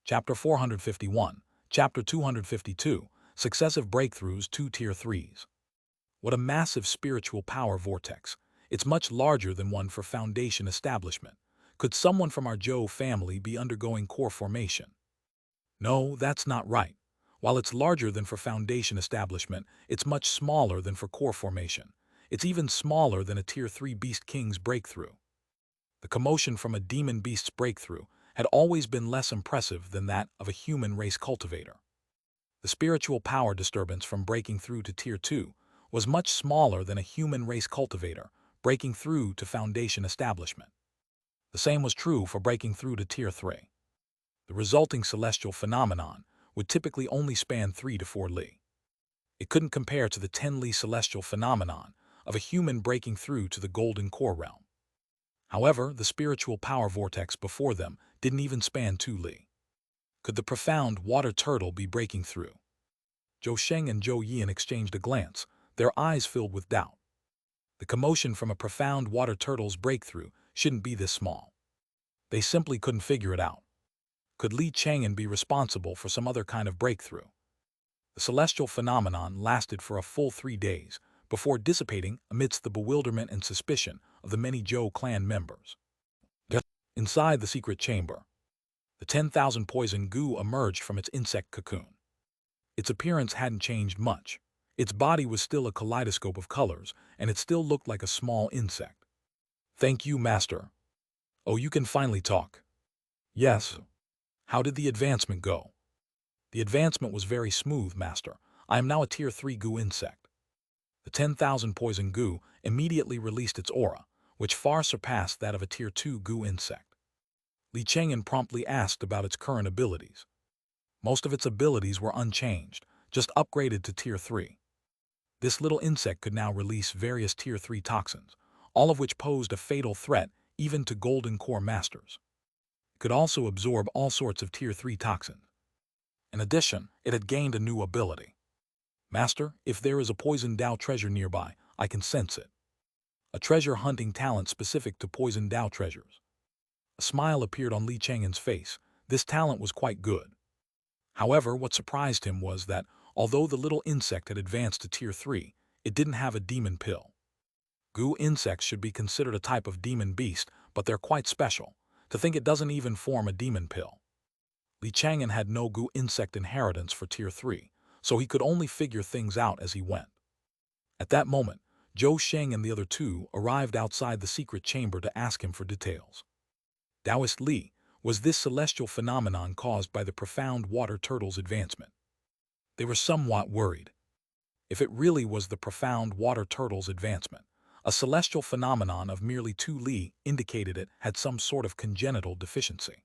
Chapter 451, Chapter 252, Successive Breakthroughs 2 Tier 3s. What a massive spiritual power vortex. It's much larger than one for foundation establishment. Could someone from our Zhou family be undergoing core formation? No, that's not right. While it's larger than for foundation establishment, it's much smaller than for core formation. It's even smaller than a Tier 3 Beast King's breakthrough. The commotion from a demon beast's breakthrough had always been less impressive than that of a human race cultivator. The spiritual power disturbance from breaking through to Tier 2 was much smaller than a human race cultivator breaking through to foundation establishment. The same was true for breaking through to Tier 3. The resulting celestial phenomenon would typically only span 3 to 4 li. It couldn't compare to the 10 li celestial phenomenon of a human breaking through to the golden core realm. However, the spiritual power vortex before them didn't even span 2 li. Could the profound water turtle be breaking through? Zhou Sheng and Zhou Yian exchanged a glance, their eyes filled with doubt. The commotion from a profound water turtle's breakthrough shouldn't be this small. They simply couldn't figure it out. Could Li Chang'an be responsible for some other kind of breakthrough? The celestial phenomenon lasted for a full 3 days before dissipating amidst the bewilderment and suspicion of the many Zhou clan members. Inside the secret chamber, the 10,000 poison goo emerged from its insect cocoon. Its appearance hadn't changed much. Its body was still a kaleidoscope of colors, and it still looked like a small insect. "Thank you, Master. Oh, you can finally talk." "Yes." "How did the advancement go?" "The advancement was very smooth, Master. I am now a Tier 3 goo insect." The 10,000 poison goo immediately released its aura, which far surpassed that of a Tier 2 goo insect. Li Chang'an promptly asked about its current abilities. Most of its abilities were unchanged, just upgraded to Tier 3. This little insect could now release various Tier 3 toxins, all of which posed a fatal threat even to Golden Core Masters. It could also absorb all sorts of Tier 3 toxins. In addition, it had gained a new ability. "Master, if there is a poison Dao treasure nearby, I can sense it." A treasure hunting talent specific to poison Dao treasures. A smile appeared on Li Chang'an's face. This talent was quite good. However, what surprised him was that, although the little insect had advanced to Tier 3, it didn't have a demon pill. Goo insects should be considered a type of demon beast, but they're quite special. To think it doesn't even form a demon pill. Li Chang'an had no goo insect inheritance for Tier 3, so he could only figure things out as he went. At that moment, Zhou Sheng and the other two arrived outside the secret chamber to ask him for details. "Taoist Li, was this celestial phenomenon caused by the profound water turtle's advancement?" They were somewhat worried. If it really was the profound water turtle's advancement, a celestial phenomenon of merely 2 li indicated it had some sort of congenital deficiency.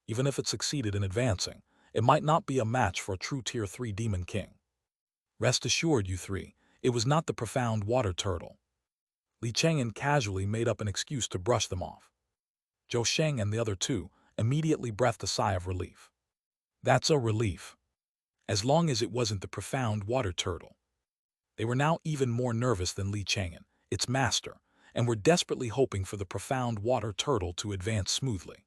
Even if it succeeded in advancing, it might not be a match for a true Tier 3 Demon King. "Rest assured, you three, it was not the profound water turtle." Li Chang'an casually made up an excuse to brush them off. Zhou Sheng and the other two immediately breathed a sigh of relief. That's a relief. As long as it wasn't the profound water turtle. They were now even more nervous than Li Chang'an, its master, and were desperately hoping for the profound water turtle to advance smoothly.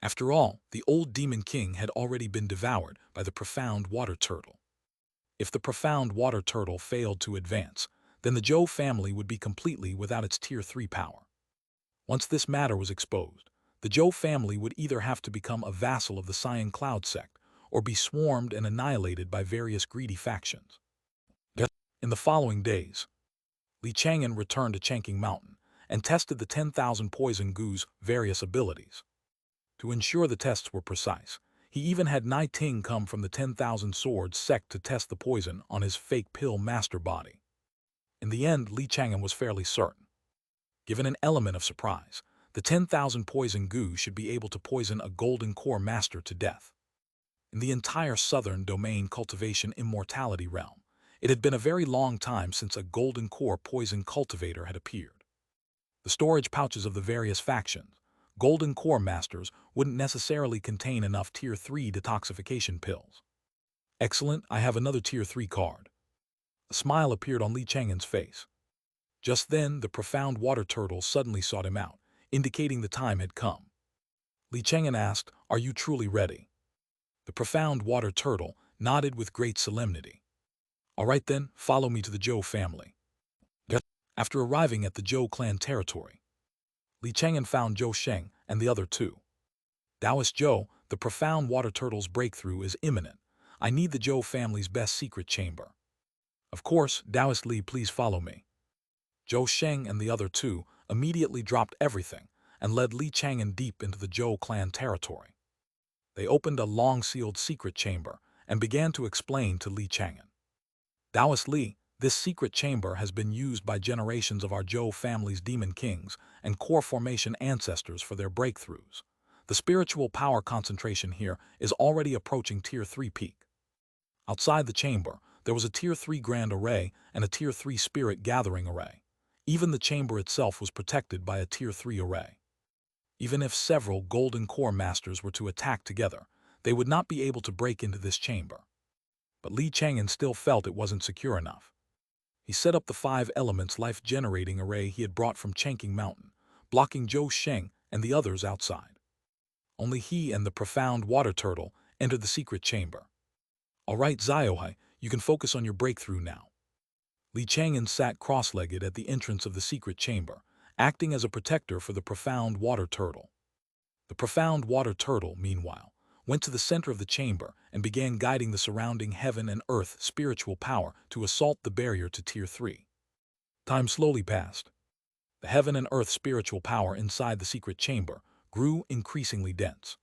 After all, the old Demon King had already been devoured by the profound water turtle. If the profound water turtle failed to advance, then the Zhou family would be completely without its Tier 3 power. Once this matter was exposed, the Zhou family would either have to become a vassal of the Cyan Cloud sect or be swarmed and annihilated by various greedy factions. In the following days, Li Chang'an returned to Chang'an Mountain and tested the 10,000 poison goo's various abilities. To ensure the tests were precise, he even had Nai Ting come from the 10,000 Swords sect to test the poison on his fake pill master body. In the end, Li Chang'an was fairly certain. Given an element of surprise, the 10,000 poison goo should be able to poison a Golden Core Master to death. In the entire southern domain cultivation immortality realm, it had been a very long time since a Golden Core poison cultivator had appeared. The storage pouches of the various factions, Golden Core Masters, wouldn't necessarily contain enough Tier 3 detoxification pills. "Excellent, I have another Tier 3 card." A smile appeared on Li Chang'an's face. Just then, the profound water turtle suddenly sought him out, indicating the time had come. Li Chang'an asked, "Are you truly ready?" The profound water turtle nodded with great solemnity. All right then, follow me to the Zhou family. After arriving at the Zhou clan territory, Li Chang'an found Zhou Sheng and the other two. Taoist Zhou, the profound water turtle's breakthrough is imminent. I need the Zhou family's best secret chamber. Of course, Taoist Li, please follow me. Zhou Sheng and the other two immediately dropped everything and led Li Chang'an deep into the Zhou clan territory. They opened a long-sealed secret chamber and began to explain to Li Chang'an. Taoist Li, this secret chamber has been used by generations of our Zhou family's demon kings and core formation ancestors for their breakthroughs. The spiritual power concentration here is already approaching Tier 3 peak. Outside the chamber, there was a Tier 3 Grand Array and a Tier 3 Spirit Gathering Array. Even the chamber itself was protected by a Tier 3 array. Even if several Golden Core Masters were to attack together, they would not be able to break into this chamber. But Li Chang'an still felt it wasn't secure enough. He set up the 5 elements life-generating array he had brought from Chang'an Mountain, blocking Zhou Sheng and the others outside. Only he and the profound water turtle entered the secret chamber. All right, Xiaohai, you can focus on your breakthrough now. Li Chang'an sat cross-legged at the entrance of the secret chamber, acting as a protector for the profound water turtle. The profound water turtle, meanwhile, went to the center of the chamber and began guiding the surrounding heaven and earth spiritual power to assault the barrier to Tier 3. Time slowly passed. The heaven and earth spiritual power inside the secret chamber grew increasingly dense.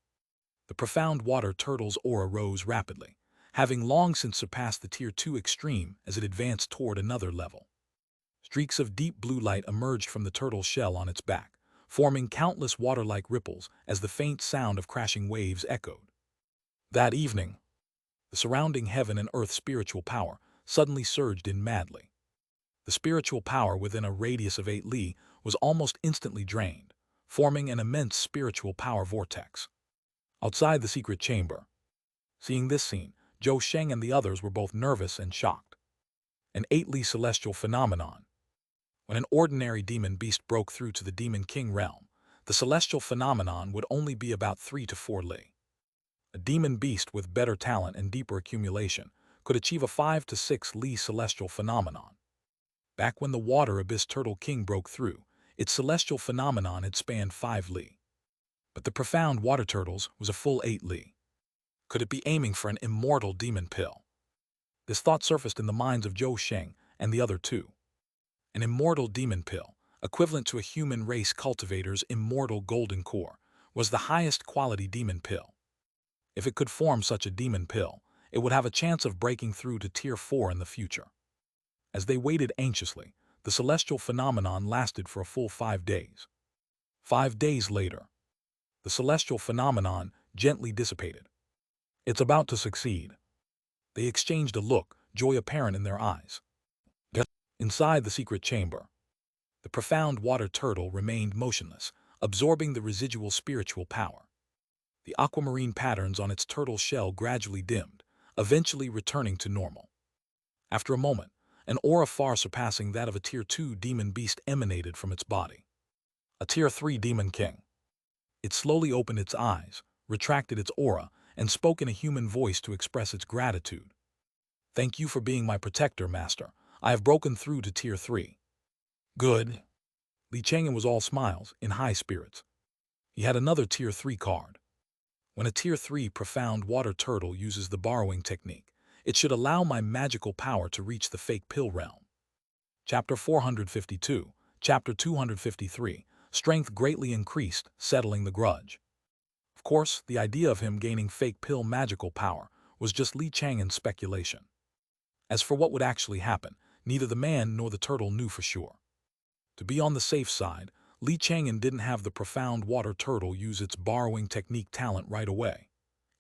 The profound water turtle's aura rose rapidly, having long since surpassed the Tier 2 extreme as it advanced toward another level. Streaks of deep blue light emerged from the turtle's shell on its back, forming countless water-like ripples as the faint sound of crashing waves echoed. That evening, the surrounding heaven and earth spiritual power suddenly surged in madly. The spiritual power within a radius of 8 li was almost instantly drained, forming an immense spiritual power vortex. Outside the secret chamber, seeing this scene, Zhou Sheng and the others were both nervous and shocked. An 8 li celestial phenomenon. When an ordinary demon beast broke through to the demon king realm, the celestial phenomenon would only be about 3 to 4 li. A demon beast with better talent and deeper accumulation could achieve a 5 to 6 li celestial phenomenon. Back when the water abyss turtle king broke through, its celestial phenomenon had spanned 5 li. But the profound water turtles was a full 8 li. Could it be aiming for an immortal demon pill? This thought surfaced in the minds of Zhou Sheng and the other two. An immortal demon pill, equivalent to a human race cultivator's immortal golden core, was the highest quality demon pill. If it could form such a demon pill, it would have a chance of breaking through to Tier 4 in the future. As they waited anxiously, the celestial phenomenon lasted for a full 5 days. 5 days later, the celestial phenomenon gently dissipated. It's about to succeed. They exchanged a look, joy apparent in their eyes. Inside the secret chamber, the profound water turtle remained motionless, absorbing the residual spiritual power. The aquamarine patterns on its turtle shell gradually dimmed, eventually returning to normal. After a moment, an aura far surpassing that of a Tier 2 demon beast emanated from its body. A Tier 3 demon king. It slowly opened its eyes, retracted its aura, and spoke in a human voice to express its gratitude. Thank you for being my protector, Master. I have broken through to Tier 3. Good. Li Chang'an was all smiles, in high spirits. He had another Tier 3 card. When a Tier 3 profound water turtle uses the borrowing technique, it should allow my magical power to reach the fake pill realm. Chapter 452, Chapter 253, Strength greatly increased, settling the grudge. Of course, the idea of him gaining fake pill magical power was just Li Chang'an's speculation. As for what would actually happen, neither the man nor the turtle knew for sure. To be on the safe side, Li Chang'an didn't have the profound water turtle use its borrowing technique talent right away.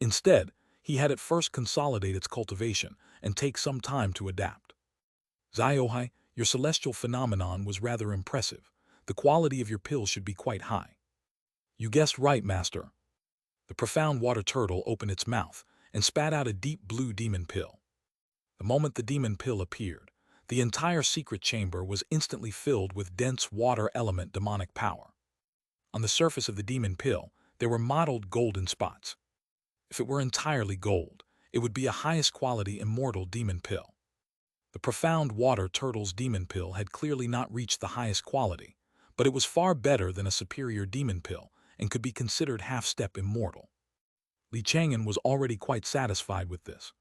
Instead, he had it first consolidate its cultivation and take some time to adapt. Xiaohai, your celestial phenomenon was rather impressive. The quality of your pill should be quite high. You guessed right, Master. The profound water turtle opened its mouth and spat out a deep blue demon pill. The moment the demon pill appeared, the entire secret chamber was instantly filled with dense water element demonic power. On the surface of the demon pill, there were mottled golden spots. If it were entirely gold, it would be a highest quality immortal demon pill. The profound water turtle's demon pill had clearly not reached the highest quality, but it was far better than a superior demon pill and could be considered half-step immortal. Chang'an was already quite satisfied with this.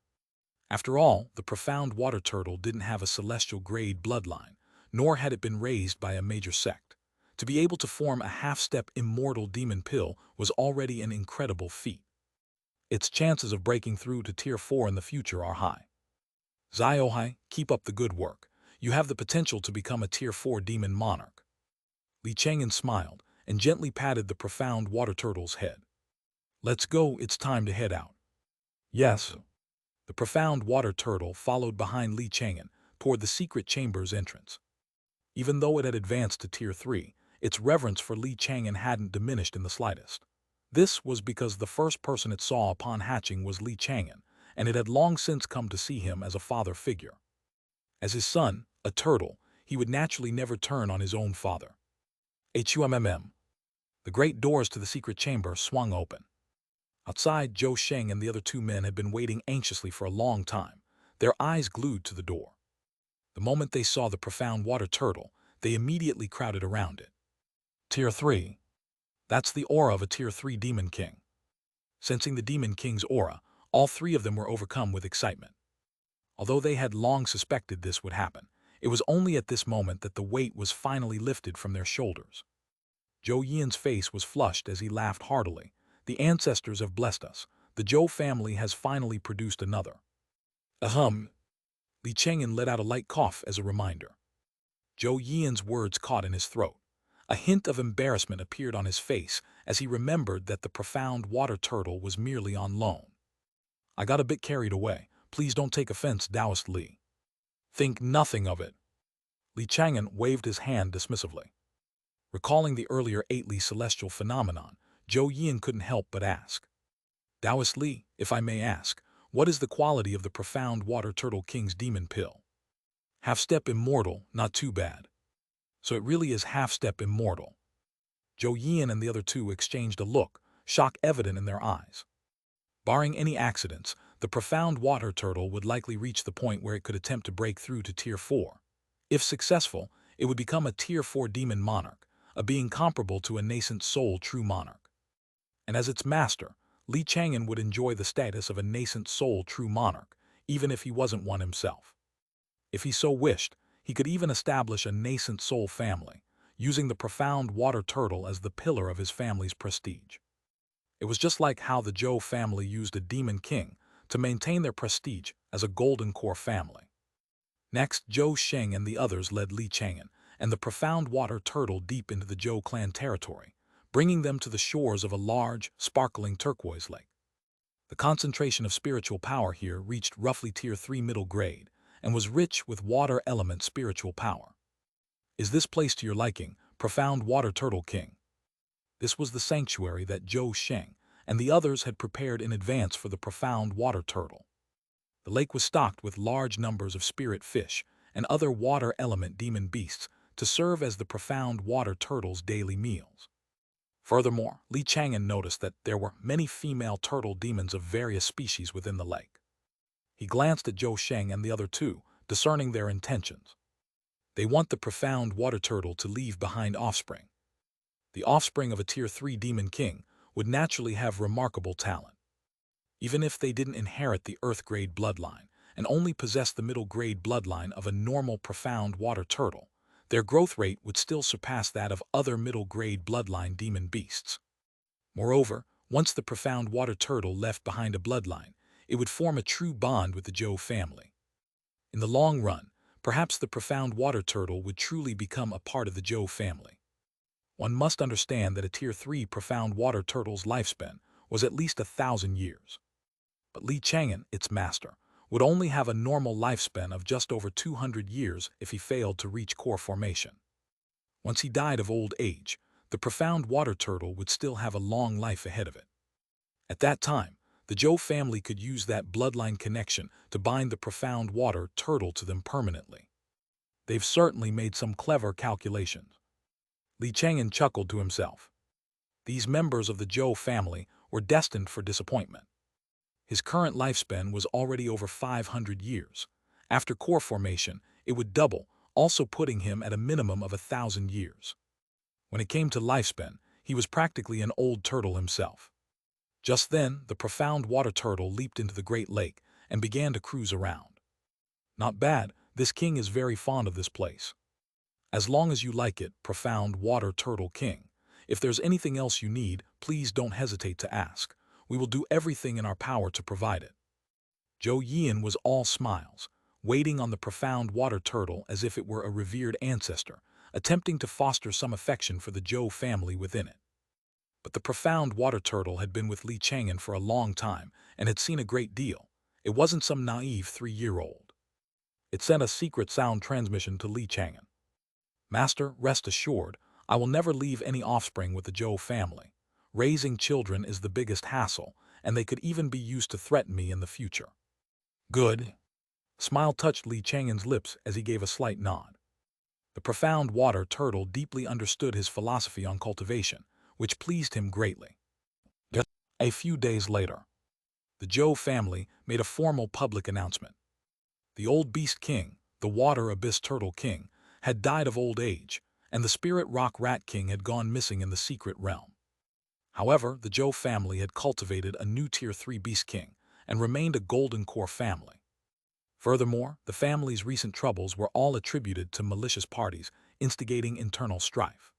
After all, the profound water turtle didn't have a celestial grade bloodline, nor had it been raised by a major sect. To be able to form a half-step immortal demon pill was already an incredible feat. Its chances of breaking through to Tier 4 in the future are high. Ziohai, keep up the good work. You have the potential to become a Tier 4 demon monarch. Chang'an smiled and gently patted the profound water turtle's head. Let's go, it's time to head out. Yes. The profound water turtle followed behind Chang'an toward the secret chamber's entrance. Even though it had advanced to Tier 3, its reverence for Chang'an hadn't diminished in the slightest. This was because the first person it saw upon hatching was Chang'an, and it had long since come to see him as a father figure. As his son, a turtle, he would naturally never turn on his own father. HUMMM. The great doors to the secret chamber swung open. Outside, Zhou Sheng and the other two men had been waiting anxiously for a long time, their eyes glued to the door. The moment they saw the profound water turtle, they immediately crowded around it. Tier 3. That's the aura of a Tier 3 Demon King. Sensing the Demon King's aura, all three of them were overcome with excitement. Although they had long suspected this would happen, it was only at this moment that the weight was finally lifted from their shoulders. Zhou Yian's face was flushed as he laughed heartily. The ancestors have blessed us. The Zhou family has finally produced another. Ahem. Chang'an let out a light cough as a reminder. Zhou Yian's words caught in his throat. A hint of embarrassment appeared on his face as he remembered that the profound water turtle was merely on loan. I got a bit carried away. Please don't take offense, Taoist Li. Think nothing of it. Chang'an waved his hand dismissively. Recalling the earlier 8 celestial phenomenon, Zhou Yian couldn't help but ask. Taoist Li, if I may ask, what is the quality of the profound water turtle king's demon pill? Half-step immortal, not too bad. So it really is half-step immortal. Zhou Yian and the other two exchanged a look, shock evident in their eyes. Barring any accidents, the profound water turtle would likely reach the point where it could attempt to break through to Tier 4. If successful, it would become a Tier 4 demon monarch, a being comparable to a nascent soul true monarch. And as its master, Chang'an would enjoy the status of a nascent soul true monarch, even if he wasn't one himself. If he so wished, he could even establish a nascent soul family, using the profound water turtle as the pillar of his family's prestige. It was just like how the Zhou family used a demon king to maintain their prestige as a golden core family. Next, Zhou Sheng and the others led Chang'an and the profound water turtle deep into the Zhou clan territory, bringing them to the shores of a large, sparkling turquoise lake. The concentration of spiritual power here reached roughly Tier 3 middle grade and was rich with water element spiritual power. Is this place to your liking, profound water turtle king? This was the sanctuary that Zhou Sheng and the others had prepared in advance for the profound water turtle. The lake was stocked with large numbers of spirit fish and other water element demon beasts to serve as the profound water turtle's daily meals. Furthermore, Chang'an noticed that there were many female turtle demons of various species within the lake. He glanced at Zhou Sheng and the other two, discerning their intentions. They want the profound water turtle to leave behind offspring. The offspring of a Tier 3 demon king would naturally have remarkable talent. Even if they didn't inherit the earth-grade bloodline and only possess the middle-grade bloodline of a normal profound water turtle, their growth rate would still surpass that of other middle-grade bloodline demon beasts. Moreover, once the profound water turtle left behind a bloodline, it would form a true bond with the Zhou family. In the long run, perhaps the profound water turtle would truly become a part of the Zhou family. One must understand that a Tier 3 profound water turtle's lifespan was at least 1,000 years. But Chang'an, its master, would only have a normal lifespan of just over 200 years if he failed to reach core formation. Once he died of old age, the profound water turtle would still have a long life ahead of it. At that time, the Zhou family could use that bloodline connection to bind the profound water turtle to them permanently. They've certainly made some clever calculations. Chang'an chuckled to himself. These members of the Zhou family were destined for disappointment. His current lifespan was already over 500 years. After core formation, it would double, also putting him at a minimum of 1,000 years. When it came to lifespan, he was practically an old turtle himself. Just then, the profound water turtle leaped into the Great Lake and began to cruise around. Not bad, this king is very fond of this place. As long as you like it, profound water turtle king. If there's anything else you need, please don't hesitate to ask. We will do everything in our power to provide it. Zhou Yian was all smiles, waiting on the profound water turtle as if it were a revered ancestor, attempting to foster some affection for the Zhou family within it. But the profound water turtle had been with Li Chang'an for a long time and had seen a great deal. It wasn't some naive 3-year-old. It sent a secret sound transmission to Li Chang'an. Master, rest assured, I will never leave any offspring with the Zhou family. Raising children is the biggest hassle, and they could even be used to threaten me in the future. Good. Smile touched Li Chang'an's lips as he gave a slight nod. The profound water turtle deeply understood his philosophy on cultivation, which pleased him greatly. A few days later, the Zhou family made a formal public announcement. The old beast king, the water abyss turtle king, had died of old age, and the spirit rock rat king had gone missing in the secret realm. However, the Zhou family had cultivated a new Tier 3 beast king and remained a golden core family. Furthermore, the family's recent troubles were all attributed to malicious parties instigating internal strife.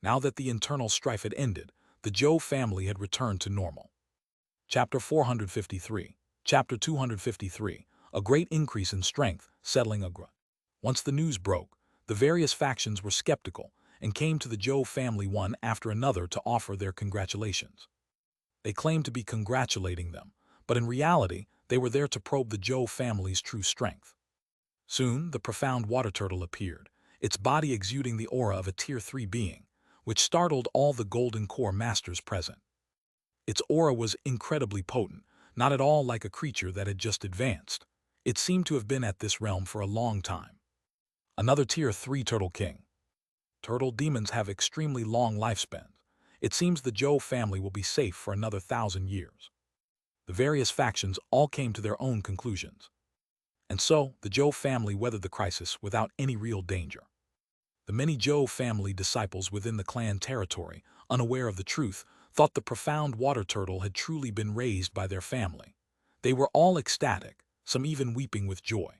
Now that the internal strife had ended, the Zhou family had returned to normal. Chapter 453. Chapter 253. A great increase in strength, settling a grudge. Once the news broke, the various factions were skeptical and came to the Zhou family one after another to offer their congratulations. They claimed to be congratulating them, but in reality, they were there to probe the Zhou family's true strength. Soon, the profound water turtle appeared, its body exuding the aura of a Tier 3 being, which startled all the golden core masters present. Its aura was incredibly potent, not at all like a creature that had just advanced. It seemed to have been at this realm for a long time. Another Tier 3 turtle king. Turtle demons have extremely long lifespans. It seems the Zhou family will be safe for another 1,000 years. The various factions all came to their own conclusions. And so, the Zhou family weathered the crisis without any real danger. The many Zhou family disciples within the clan territory, unaware of the truth, thought the profound water turtle had truly been raised by their family. They were all ecstatic, some even weeping with joy.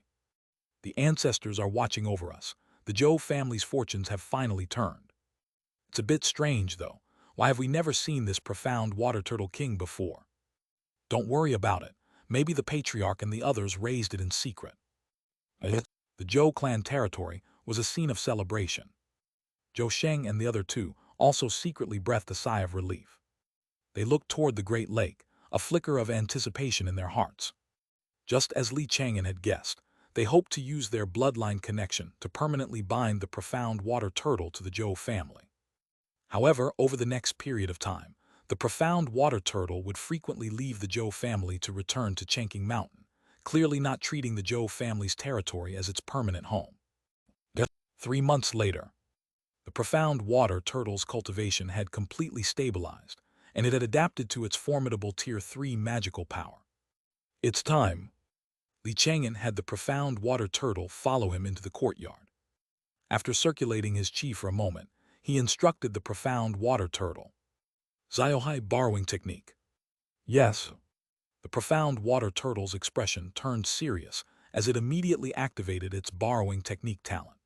The ancestors are watching over us. The Zhou family's fortunes have finally turned. It's a bit strange, though. Why have we never seen this profound water turtle king before? Don't worry about it. Maybe the patriarch and the others raised it in secret. The Zhou clan territory was a scene of celebration. Zhou Sheng and the other two also secretly breathed a sigh of relief. They looked toward the Great Lake, a flicker of anticipation in their hearts. Just as Li Chang'an had guessed, they hoped to use their bloodline connection to permanently bind the profound water turtle to the Zhou family. However, over the next period of time, the profound water turtle would frequently leave the Zhou family to return to Chang'an Mountain, clearly not treating the Zhou family's territory as its permanent home. 3 months later, the profound water turtle's cultivation had completely stabilized, and it had adapted to its formidable Tier 3 magical power. It's time. Li Chang'an had the profound water turtle follow him into the courtyard. After circulating his chi for a moment, he instructed the profound water turtle. Ziohai borrowing technique. Yes. The profound water turtle's expression turned serious as it immediately activated its borrowing technique talent.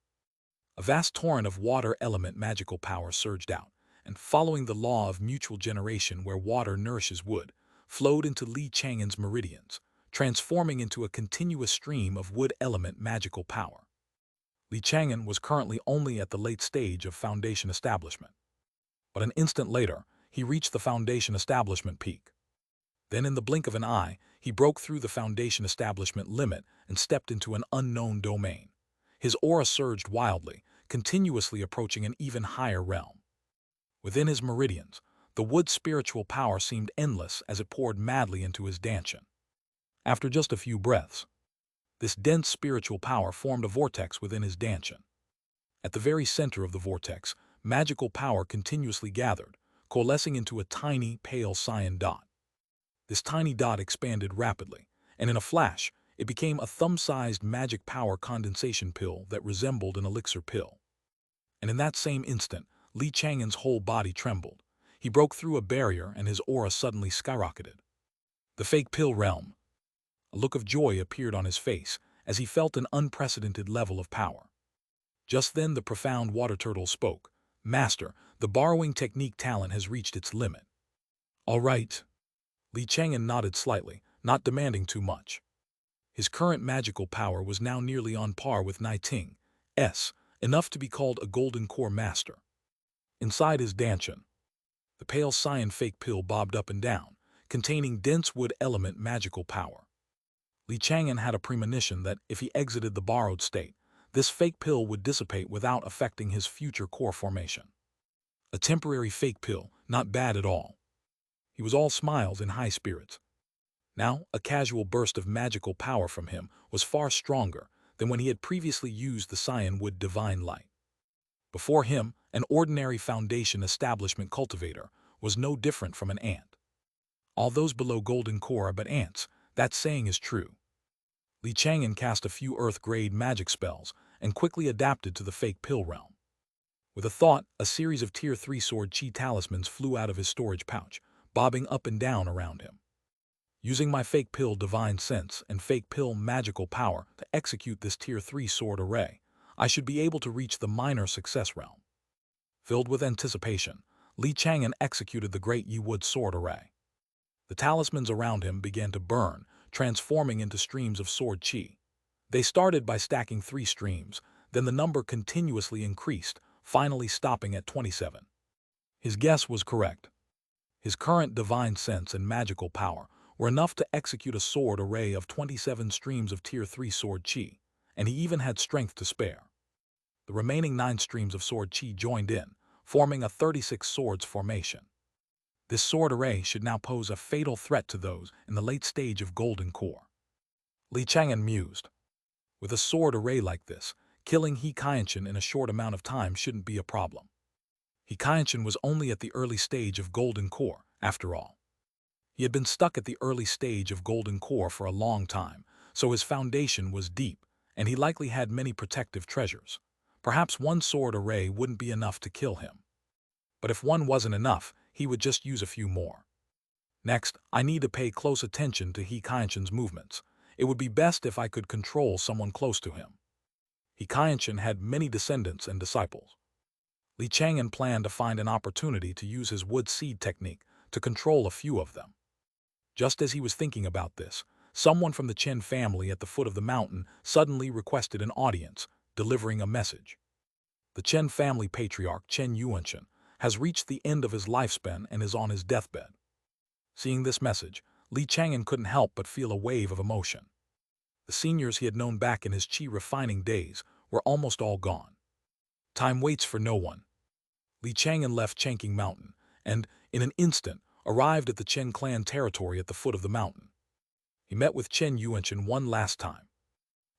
A vast torrent of water element magical power surged out, and following the law of mutual generation where water nourishes wood, flowed into Li Chang'an's meridians, transforming into a continuous stream of wood element magical power. Li Chang'an was currently only at the late stage of foundation establishment. But an instant later, he reached the foundation establishment peak. Then in the blink of an eye, he broke through the foundation establishment limit and stepped into an unknown domain. His aura surged wildly, continuously approaching an even higher realm. Within his meridians, the wood's spiritual power seemed endless as it poured madly into his dantian. After just a few breaths, this dense spiritual power formed a vortex within his dantian. At the very center of the vortex, magical power continuously gathered, coalescing into a tiny, pale cyan dot. This tiny dot expanded rapidly, and in a flash, it became a thumb-sized magic power condensation pill that resembled an elixir pill. And in that same instant, Li Chang'an's whole body trembled. He broke through a barrier and his aura suddenly skyrocketed. The fake pill realm. A look of joy appeared on his face as he felt an unprecedented level of power. Just then the profound water turtle spoke. "Master, the borrowing technique talent has reached its limit." "All right." Li Chang'an nodded slightly, not demanding too much. His current magical power was now nearly on par with Nai Ting's, enough to be called a golden core master. Inside his danchan, the pale cyan fake pill bobbed up and down, containing dense wood element magical power. Li Chang'an had a premonition that if he exited the borrowed state, this fake pill would dissipate without affecting his future core formation. A temporary fake pill, not bad at all. He was all smiles and high spirits. Now, a casual burst of magical power from him was far stronger than when he had previously used the cyan wood divine light. Before him, an ordinary foundation establishment cultivator was no different from an ant. All those below golden core are but ants, that saying is true. Li Chang'an cast a few earth-grade magic spells and quickly adapted to the fake pill realm. With a thought, a series of Tier 3 sword chi talismans flew out of his storage pouch, bobbing up and down around him. Using my fake pill divine sense and fake pill magical power to execute this Tier 3 sword array, I should be able to reach the minor success realm. Filled with anticipation, Li Chang'an executed the great Yi Wood sword array. The talismans around him began to burn, transforming into streams of sword chi. They started by stacking 3 streams, then the number continuously increased, finally stopping at 27. His guess was correct. His current divine sense and magical power were enough to execute a sword array of 27 streams of Tier 3 sword chi, and he even had strength to spare. The remaining 9 streams of sword chi joined in, forming a 36 swords formation. This sword array should now pose a fatal threat to those in the late stage of golden core. Li Chang'an mused. With a sword array like this, killing He Qianqian in a short amount of time shouldn't be a problem. He Qianqian was only at the early stage of golden core, after all. He had been stuck at the early stage of golden core for a long time, so his foundation was deep, and he likely had many protective treasures. Perhaps one sword array wouldn't be enough to kill him. But if one wasn't enough, he would just use a few more. Next, I need to pay close attention to He Qianqian's movements. It would be best if I could control someone close to him. He Qianqian had many descendants and disciples. Li Chang'an planned to find an opportunity to use his wood seed technique to control a few of them. Just as he was thinking about this, someone from the Chen family at the foot of the mountain suddenly requested an audience, delivering a message. The Chen family patriarch Chen Yuanshan has reached the end of his lifespan and is on his deathbed. Seeing this message, Li Chang'an couldn't help but feel a wave of emotion. The seniors he had known back in his chi refining days were almost all gone. Time waits for no one. Li Chang'an left Chang'an Mountain and, in an instant, arrived at the Chen clan territory at the foot of the mountain. He met with Chen Yuanshan one last time.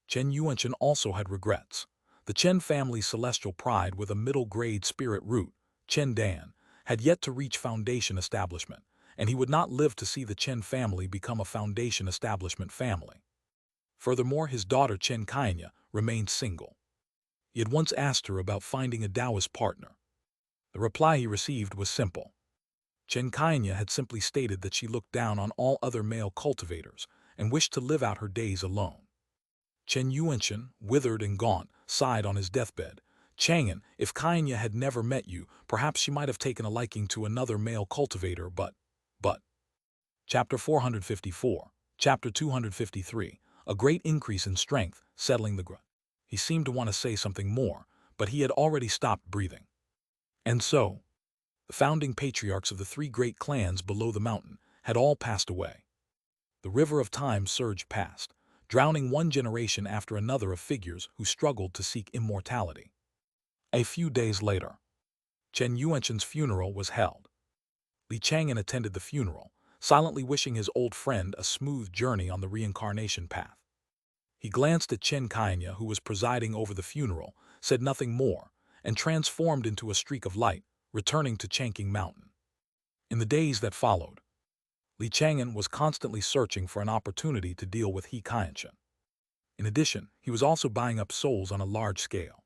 Chen Yuanshan also had regrets. The Chen family's celestial pride with a middle-grade spirit root, Chen Dan, had yet to reach foundation establishment, and he would not live to see the Chen family become a foundation establishment family. Furthermore, his daughter Chen Qianxia remained single. He had once asked her about finding a Taoist partner. The reply he received was simple. Chen Qianxia had simply stated that she looked down on all other male cultivators and wished to live out her days alone. Chen Yuanshan, withered and gaunt, sighed on his deathbed. Chang'an, if Qianxia had never met you, perhaps she might have taken a liking to another male cultivator, but. Chapter 454, Chapter 253, a great increase in strength, settling the grunt. He seemed to want to say something more, but he had already stopped breathing. And so, the founding patriarchs of the 3 great clans below the mountain had all passed away. The river of time surged past, drowning one generation after another of figures who struggled to seek immortality. A few days later, Chen Yuanshan's funeral was held. Li Chang'an attended the funeral, silently wishing his old friend a smooth journey on the reincarnation path. He glanced at Chen Qianxia, who was presiding over the funeral, said nothing more, and transformed into a streak of light, returning to Chang'an Mountain. In the days that followed, Li Chang'an was constantly searching for an opportunity to deal with Xianxia. In addition, he was also buying up souls on a large scale.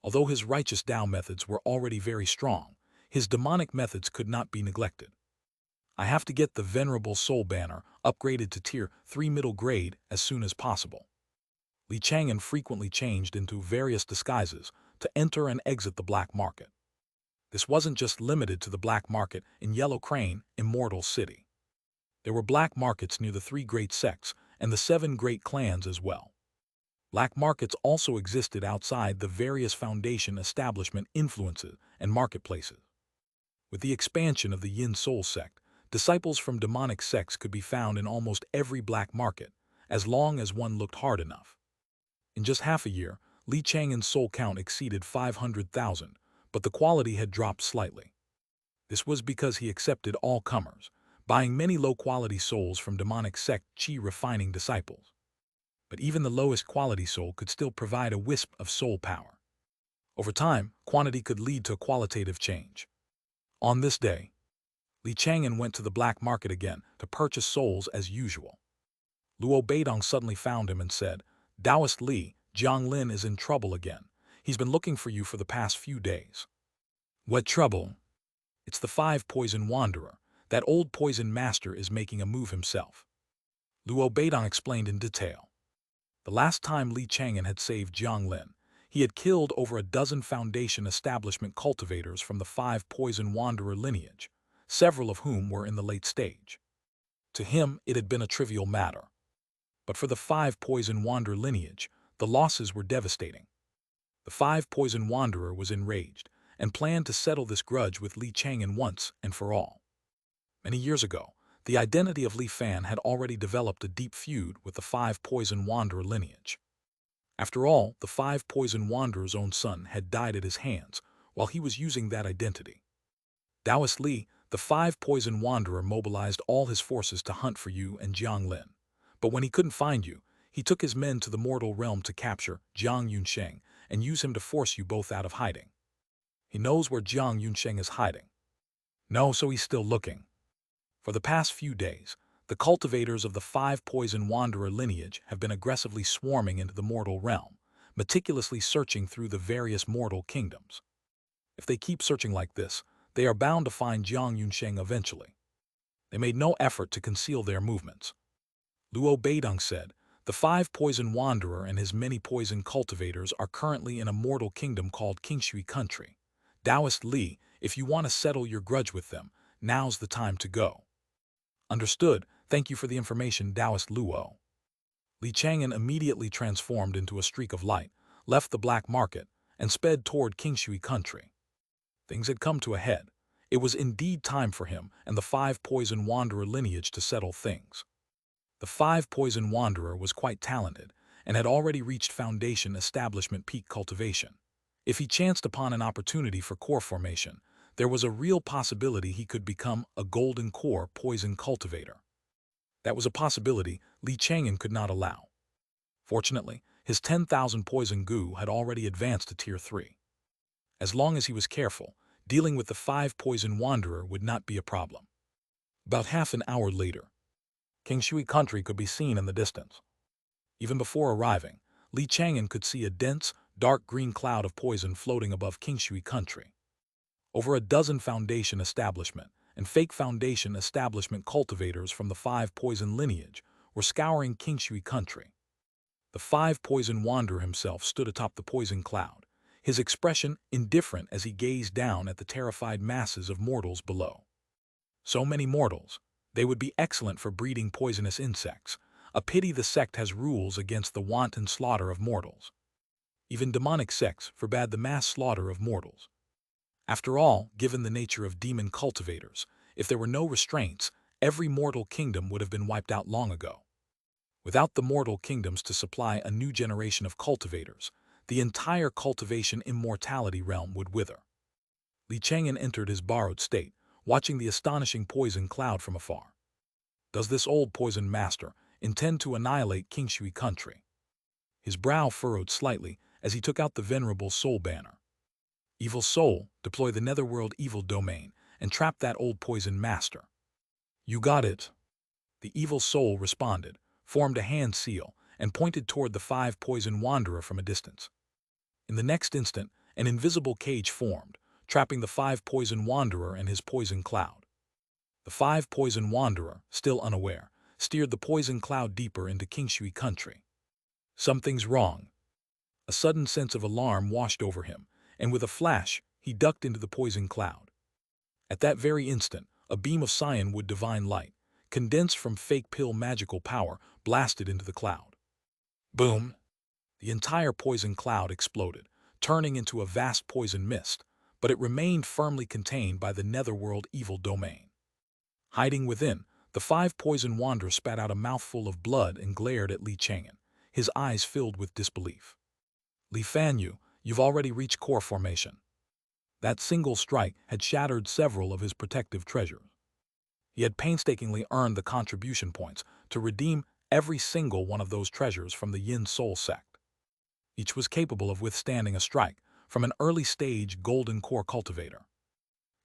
Although his righteous Tao methods were already very strong, his demonic methods could not be neglected. I have to get the Venerable Soul banner upgraded to Tier 3 middle grade as soon as possible. Li Chang'an frequently changed into various disguises to enter and exit the black market. This wasn't just limited to the black market in Yellow Crane, Immortal City. There were black markets near the 3 great sects and the 7 great clans as well. Black markets also existed outside the various foundation establishment influences and marketplaces. With the expansion of the Yin Soul sect, disciples from demonic sects could be found in almost every black market, as long as one looked hard enough. In just half a year, Li Chang'an's soul count exceeded 500,000, but the quality had dropped slightly. This was because he accepted all comers, buying many low-quality souls from demonic sect chi refining disciples. But even the lowest quality soul could still provide a wisp of soul power. Over time, quantity could lead to a qualitative change. On this day, Li Chang'an went to the black market again to purchase souls as usual. Luo Beidong suddenly found him and said, "Taoist Li, Jiang Lin is in trouble again. He's been looking for you for the past few days." "What trouble?" "It's the 5-poison wanderer. That old poison master is making a move himself." Luo Beidong explained in detail. The last time Li Chang'an had saved Jiang Lin, he had killed over a dozen foundation establishment cultivators from the 5-poison wanderer lineage, several of whom were in the late stage. To him, it had been a trivial matter. But for the 5-poison wanderer lineage, the losses were devastating. The 5-poison wanderer was enraged and planned to settle this grudge with Li Chang'an once and for all. Many years ago, the identity of Li Fan had already developed a deep feud with the 5-poison wanderer lineage. After all, the 5-poison wanderer's own son had died at his hands while he was using that identity. Taoist Li, the 5-poison wanderer, mobilized all his forces to hunt for you and Jiang Lin. But when he couldn't find you, he took his men to the mortal realm to capture Jiang Yunsheng and use him to force you both out of hiding. He knows where Jiang Yunsheng is hiding. No, so he's still looking. For the past few days, the cultivators of the 5-poison wanderer lineage have been aggressively swarming into the mortal realm, meticulously searching through the various mortal kingdoms. If they keep searching like this, they are bound to find Jiang Yunsheng eventually. They made no effort to conceal their movements. Luo Beidong said, "The 5-poison wanderer and his many poison cultivators are currently in a mortal kingdom called Qingshui country. Taoist Li, if you want to settle your grudge with them, now's the time to go." "Understood. Thank you for the information, Taoist Luo." Li Chang'an immediately transformed into a streak of light, left the black market, and sped toward Qingshui country. Things had come to a head. It was indeed time for him and the 5-poison wanderer lineage to settle things. The 5-poison wanderer was quite talented and had already reached foundation establishment peak cultivation. If he chanced upon an opportunity for core formation, there was a real possibility he could become a golden core poison cultivator. That was a possibility Li Chang'an could not allow. Fortunately, his 10,000 poison goo had already advanced to Tier 3. As long as he was careful, dealing with the 5-poison wanderer would not be a problem. About half an hour later, Qingshui country could be seen in the distance. Even before arriving, Li Chang'an could see a dense, dark green cloud of poison floating above Qingshui country. Over a dozen foundation establishment and fake foundation establishment cultivators from the 5-poison lineage were scouring Qingshui country. The 5-poison wanderer himself stood atop the poison cloud, his expression indifferent as he gazed down at the terrified masses of mortals below. So many mortals. They would be excellent for breeding poisonous insects. A pity the sect has rules against the wanton slaughter of mortals. Even demonic sects forbade the mass slaughter of mortals. After all, given the nature of demon cultivators, if there were no restraints, every mortal kingdom would have been wiped out long ago. Without the mortal kingdoms to supply a new generation of cultivators, the entire cultivation immortality realm would wither. Li Chang'an entered his borrowed state, watching the astonishing poison cloud from afar. Does this old poison master intend to annihilate Qingshui country? His brow furrowed slightly as he took out the Venerable Soul banner. Evil soul, deploy the netherworld evil domain and trap that old poison master. You got it. The evil soul responded, formed a hand seal, and pointed toward the five-poison wanderer from a distance. In the next instant, an invisible cage formed, trapping the five-poison wanderer and his poison cloud. The five-poison wanderer, still unaware, steered the poison cloud deeper into Xianxia country. Something's wrong. A sudden sense of alarm washed over him, and with a flash, he ducked into the poison cloud. At that very instant, a beam of firewood divine light, condensed from fake pill magical power, blasted into the cloud. Boom! The entire poison cloud exploded, turning into a vast poison mist, but it remained firmly contained by the netherworld evil domain. Hiding within, the five-poison wanderer spat out a mouthful of blood and glared at Chang'an, his eyes filled with disbelief. Fan, you've already reached core formation. That single strike had shattered several of his protective treasures. He had painstakingly earned the contribution points to redeem every single one of those treasures from the Yin Soul sect. Each was capable of withstanding a strike from an early-stage golden core cultivator.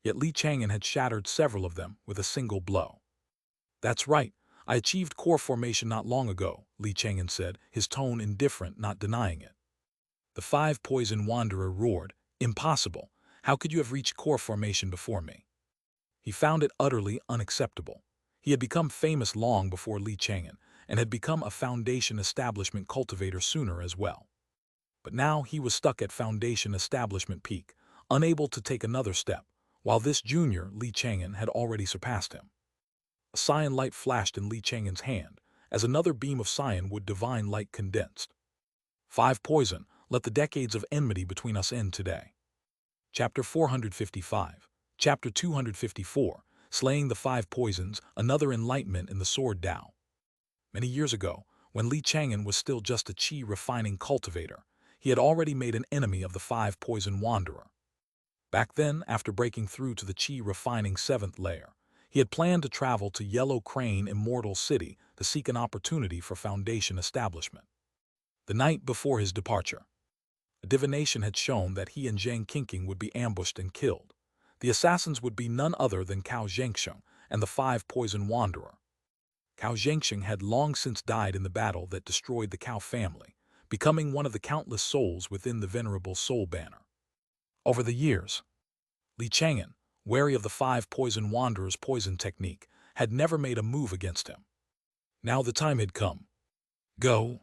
Yet Chang'an had shattered several of them with a single blow. That's right, I achieved core formation not long ago, Chang'an said, his tone indifferent, not denying it. The five-poison wanderer roared, Impossible! How could you have reached core formation before me? He found it utterly unacceptable. He had become famous long before Chang'an and had become a Foundation Establishment cultivator sooner as well. But now he was stuck at Foundation Establishment peak, unable to take another step, while this junior Chang'an had already surpassed him. A cyan light flashed in Chang'an's hand, as another beam of firewood divine light condensed. Five poison, let the decades of enmity between us end today. Chapter 455, Chapter 254, Slaying the Five Poisons, Another Enlightenment in the Sword Tao. Many years ago, when Chang'an was still just a chi refining cultivator, he had already made an enemy of the five-poison wanderer. Back then, after breaking through to the chi refining 7th layer, he had planned to travel to Yellow Crane Immortal City to seek an opportunity for Foundation establishment. The night before his departure, a divination had shown that he and Zhang Qingqing would be ambushed and killed. The assassins would be none other than Xianxia and the five-poison wanderer. Xianxia had long since died in the battle that destroyed the Cao family, becoming one of the countless souls within the venerable soul banner. Over the years, Chang'an, wary of the five-poison wanderer's poison technique, had never made a move against him. Now the time had come. Go!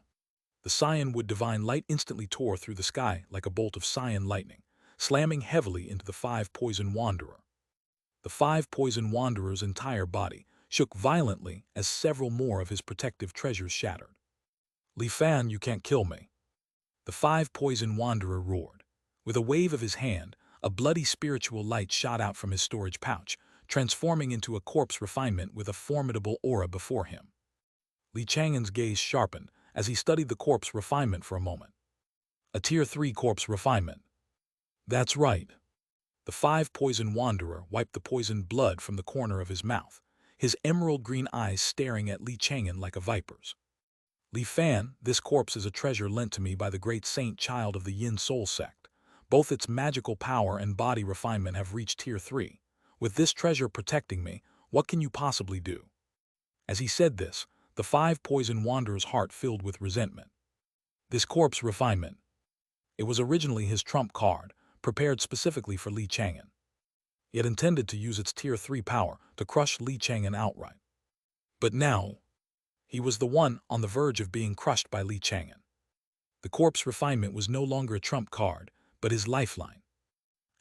The firewood divine light instantly tore through the sky like a bolt of cyan lightning, slamming heavily into the five-poison wanderer. The five-poison wanderer's entire body shook violently as several more of his protective treasures shattered. Fan, you can't kill me. The five-poison wanderer roared. With a wave of his hand, a bloody spiritual light shot out from his storage pouch, transforming into a corpse refinement with a formidable aura before him. Chang'an's gaze sharpened as he studied the corpse refinement for a moment. A Tier 3 corpse refinement. That's right. The five-poison wanderer wiped the poisoned blood from the corner of his mouth, his emerald-green eyes staring at Chang'an like a viper's. Fan, this corpse is a treasure lent to me by the great saint child of the Yin Soul sect. Both its magical power and body refinement have reached Tier 3. With this treasure protecting me, what can you possibly do? As he said this, the five-poison wanderer's heart filled with resentment. This corpse refinement. It was originally his trump card, prepared specifically for Chang'an. He had intended to use its Tier 3 power to crush Chang'an outright. But now, he was the one on the verge of being crushed by Chang'an. The corpse refinement was no longer a trump card, but his lifeline.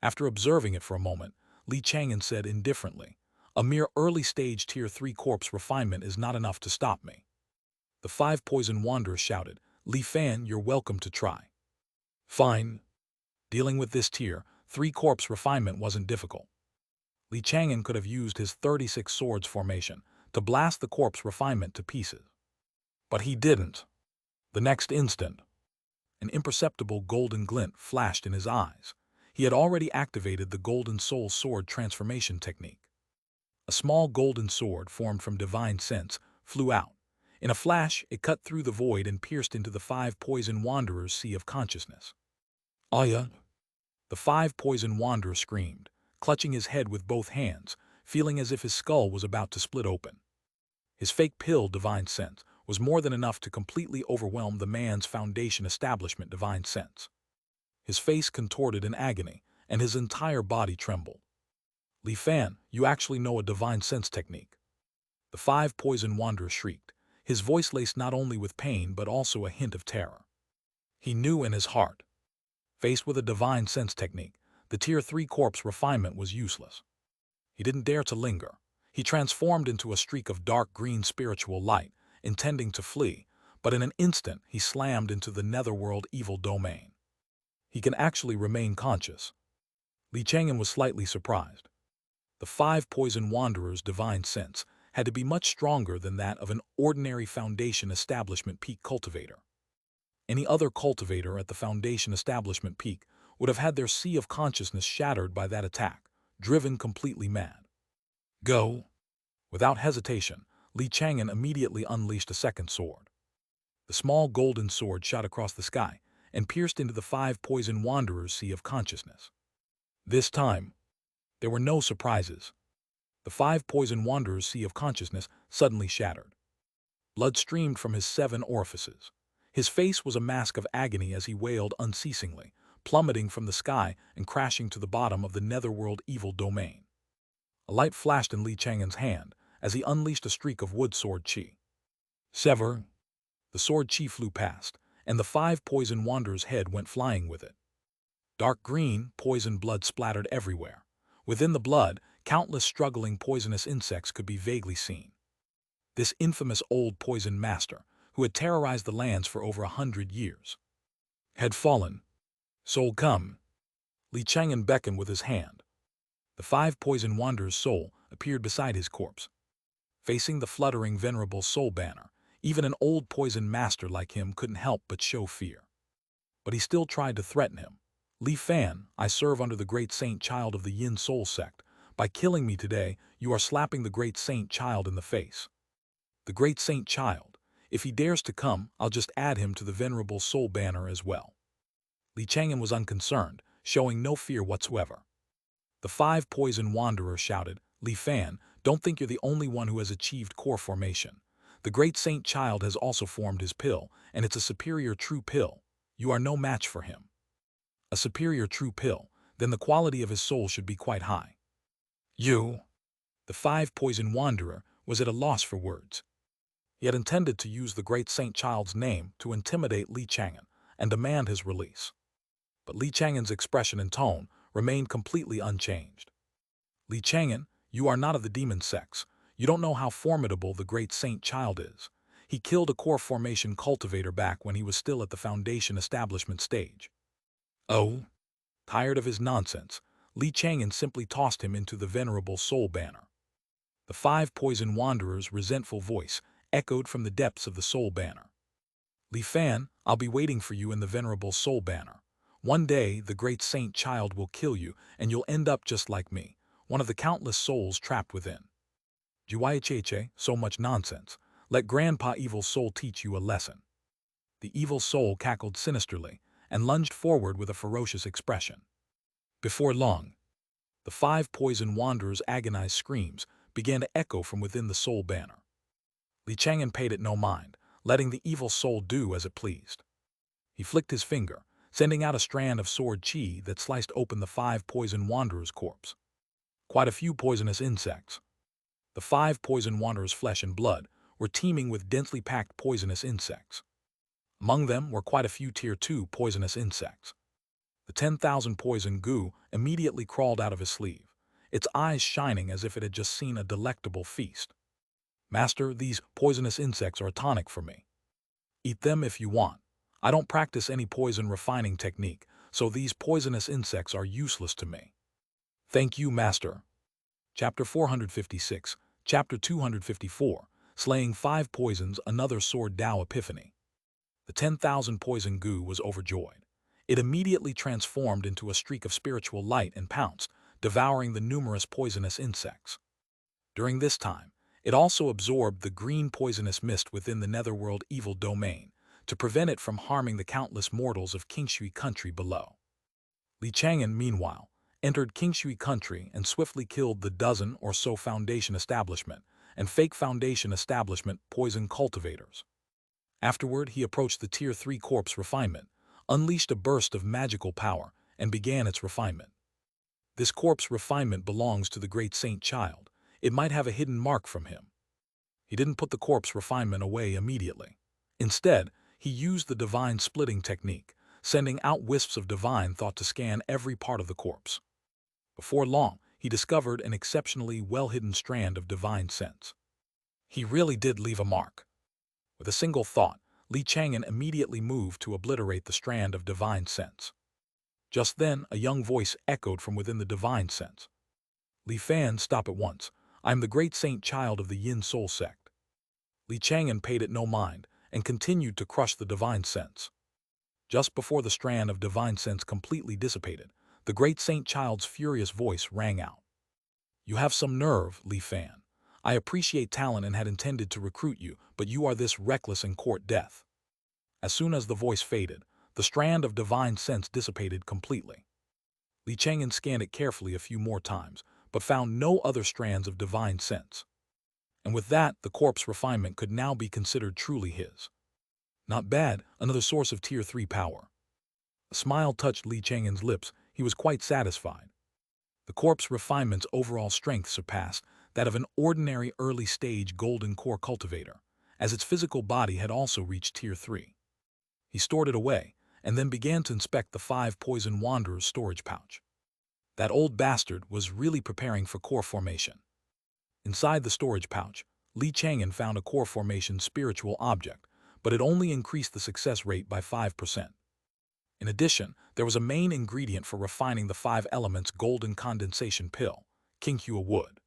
After observing it for a moment, Chang'an said indifferently, a mere early-stage Tier 3 corpse refinement is not enough to stop me. The five-poison wanderer shouted, Fan, you're welcome to try. Fine. Dealing with this Tier 3 corpse refinement wasn't difficult. Chang'an could have used his 36 swords formation to blast the corpse refinement to pieces. But he didn't. The next instant, an imperceptible golden glint flashed in his eyes. He had already activated the Golden Soul Sword transformation technique. A small golden sword formed from divine sense flew out. In a flash, it cut through the void and pierced into the five-poison wanderer's sea of consciousness. Aya! The five-poison wanderer screamed, clutching his head with both hands, feeling as if his skull was about to split open. His fake pill, divine sense, was more than enough to completely overwhelm the man's foundation establishment divine sense. His face contorted in agony, and his entire body trembled. Li Fan, you actually know a divine sense technique. The 5 poison wanderer shrieked, his voice laced not only with pain but also a hint of terror. He knew in his heart. Faced with a divine sense technique, the Tier 3 corpse refinement was useless. He didn't dare to linger. He transformed into a streak of dark green spiritual light, intending to flee, but in an instant he slammed into the netherworld evil domain. He can actually remain conscious. Li Chang'an was slightly surprised. The 5 poison wanderers' divine sense had to be much stronger than that of an ordinary Foundation Establishment Peak cultivator. Any other cultivator at the Foundation Establishment Peak would have had their sea of consciousness shattered by that attack, driven completely mad. Go! Without hesitation, Li Chang'an immediately unleashed a second sword. The small golden sword shot across the sky and pierced into the 5 poison wanderers' sea of consciousness. This time, there were no surprises. The 5 poison wanderers' sea of consciousness suddenly shattered. Blood streamed from his 7 orifices. His face was a mask of agony as he wailed unceasingly, plummeting from the sky and crashing to the bottom of the netherworld evil domain. A light flashed in Li Chang'an's hand as he unleashed a streak of wood sword chi. Sever! The sword chi flew past, and the 5 poison wanderers' head went flying with it. Dark green, poison blood splattered everywhere. Within the blood, countless struggling poisonous insects could be vaguely seen. This infamous old poison master, who had terrorized the lands for over 100 years, had fallen. Soul come! Li Chang'an beckoned with his hand. The 5 poison wanderers' soul appeared beside his corpse. Facing the fluttering venerable soul banner, even an old poison master like him couldn't help but show fear. But he still tried to threaten him. Li Fan, I serve under the great saint child of the Yin Soul sect. By killing me today, you are slapping the great saint child in the face. The great saint child. If he dares to come, I'll just add him to the venerable soul banner as well. Li Chang'an was unconcerned, showing no fear whatsoever. The 5 poison wanderers shouted, Li Fan, don't think you're the only one who has achieved core formation. The great saint child has also formed his pill, and it's a superior true pill. You are no match for him. A superior true pill, then the quality of his soul should be quite high. You! The 5 poison wanderer was at a loss for words. He had intended to use the great saint child's name to intimidate Li Chang'an and demand his release. But Li Chang'an's expression and tone remained completely unchanged. Li Chang'an, you are not of the demon sects. You don't know how formidable the great saint child is. He killed a core formation cultivator back when he was still at the Foundation establishment stage. Oh? Tired of his nonsense, Li Chang'an simply tossed him into the venerable soul banner. The 5 poison wanderers' resentful voice echoed from the depths of the soul banner. Li Fan, I'll be waiting for you in the venerable soul banner. One day, the great saint child will kill you, and you'll end up just like me, one of the countless souls trapped within. Juaicheche, so much nonsense. Let Grandpa Evil Soul teach you a lesson. The evil soul cackled sinisterly and lunged forward with a ferocious expression. Before long, the 5 poison wanderers' agonized screams began to echo from within the soul banner. Li Chang'an paid it no mind, letting the evil soul do as it pleased. He flicked his finger, sending out a strand of sword chi that sliced open the 5 poison wanderers' corpse. Quite a few poisonous insects. The 5 poison wanderers' flesh and blood were teeming with densely packed poisonous insects. Among them were quite a few Tier 2 poisonous insects. The 10,000 poison goo immediately crawled out of his sleeve, its eyes shining as if it had just seen a delectable feast. Master, these poisonous insects are a tonic for me. Eat them if you want. I don't practice any poison refining technique, so these poisonous insects are useless to me. Thank you, Master. Chapter 456, Chapter 254, Slaying 5 Poisons, Another Sword Tao Epiphany. The 10,000 poison goo was overjoyed. It immediately transformed into a streak of spiritual light and pounced, devouring the numerous poisonous insects. During this time, it also absorbed the green poisonous mist within the netherworld evil domain to prevent it from harming the countless mortals of Xianxia country below. Li Chang'an, meanwhile, entered Xianxia country and swiftly killed the dozen or so foundation establishment and fake foundation establishment poison cultivators. Afterward, he approached the Tier 3 corpse refinement, unleashed a burst of magical power, and began its refinement. This corpse refinement belongs to the great saint child. It might have a hidden mark from him. He didn't put the corpse refinement away immediately. Instead, he used the divine splitting technique, sending out wisps of divine thought to scan every part of the corpse. Before long, he discovered an exceptionally well-hidden strand of divine sense. He really did leave a mark. With a single thought, Chang'an immediately moved to obliterate the strand of divine sense. Just then, a young voice echoed from within the divine sense. Fan, stop at once. I am the great saint child of the Yin Soul sect. Chang'an paid it no mind and continued to crush the divine sense. Just before the strand of divine sense completely dissipated, the great saint child's furious voice rang out. You have some nerve, Fan. I appreciate talent and had intended to recruit you, but you are this reckless and court death. As soon as the voice faded, the strand of divine sense dissipated completely. Chang'an scanned it carefully a few more times, but found no other strands of divine sense. And with that, the corpse refinement could now be considered truly his. Not bad, another source of Tier 3 power. A smile touched Chang'an's lips. He was quite satisfied. The corpse refinement's overall strength surpassed that of an ordinary early-stage golden core cultivator, as its physical body had also reached Tier 3. He stored it away, and then began to inspect the 5 poison wanderer's storage pouch. That old bastard was really preparing for core formation. Inside the storage pouch, Chang'an found a core formation spiritual object, but it only increased the success rate by 5%. In addition, there was a main ingredient for refining the 5 elements golden condensation pill, Qinghua wood.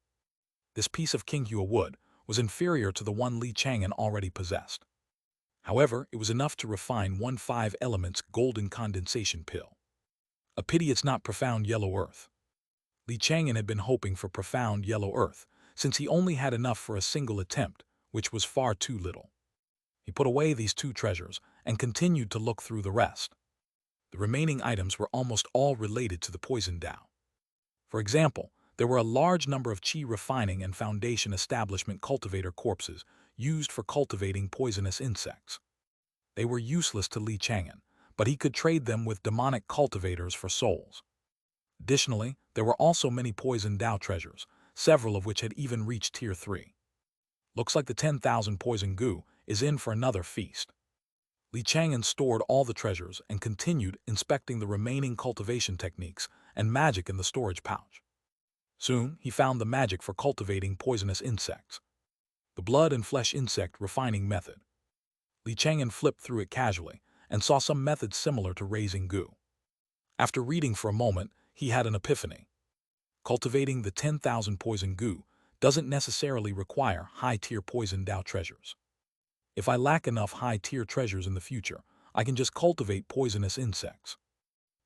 This piece of Qinghua wood was inferior to the one Chang'an already possessed. However, it was enough to refine 1 5 elements golden condensation pill. A pity it's not profound yellow earth. Chang'an had been hoping for profound yellow earth, since he only had enough for a single attempt, which was far too little. He put away these 2 treasures and continued to look through the rest. The remaining items were almost all related to the poison Tao. For example, there were a large number of qi refining and foundation establishment cultivator corpses used for cultivating poisonous insects. They were useless to Chang'an, but he could trade them with demonic cultivators for souls. Additionally, there were also many poison Tao treasures, several of which had even reached Tier 3. Looks like the 10,000 poison goo is in for another feast. Chang'an stored all the treasures and continued inspecting the remaining cultivation techniques and magic in the storage pouch. Soon, he found the magic for cultivating poisonous insects. The blood and flesh insect refining method. Chang'an flipped through it casually and saw some methods similar to raising goo. After reading for a moment, he had an epiphany. Cultivating the 10,000 poison goo doesn't necessarily require high-tier poison Tao treasures. If I lack enough high-tier treasures in the future, I can just cultivate poisonous insects.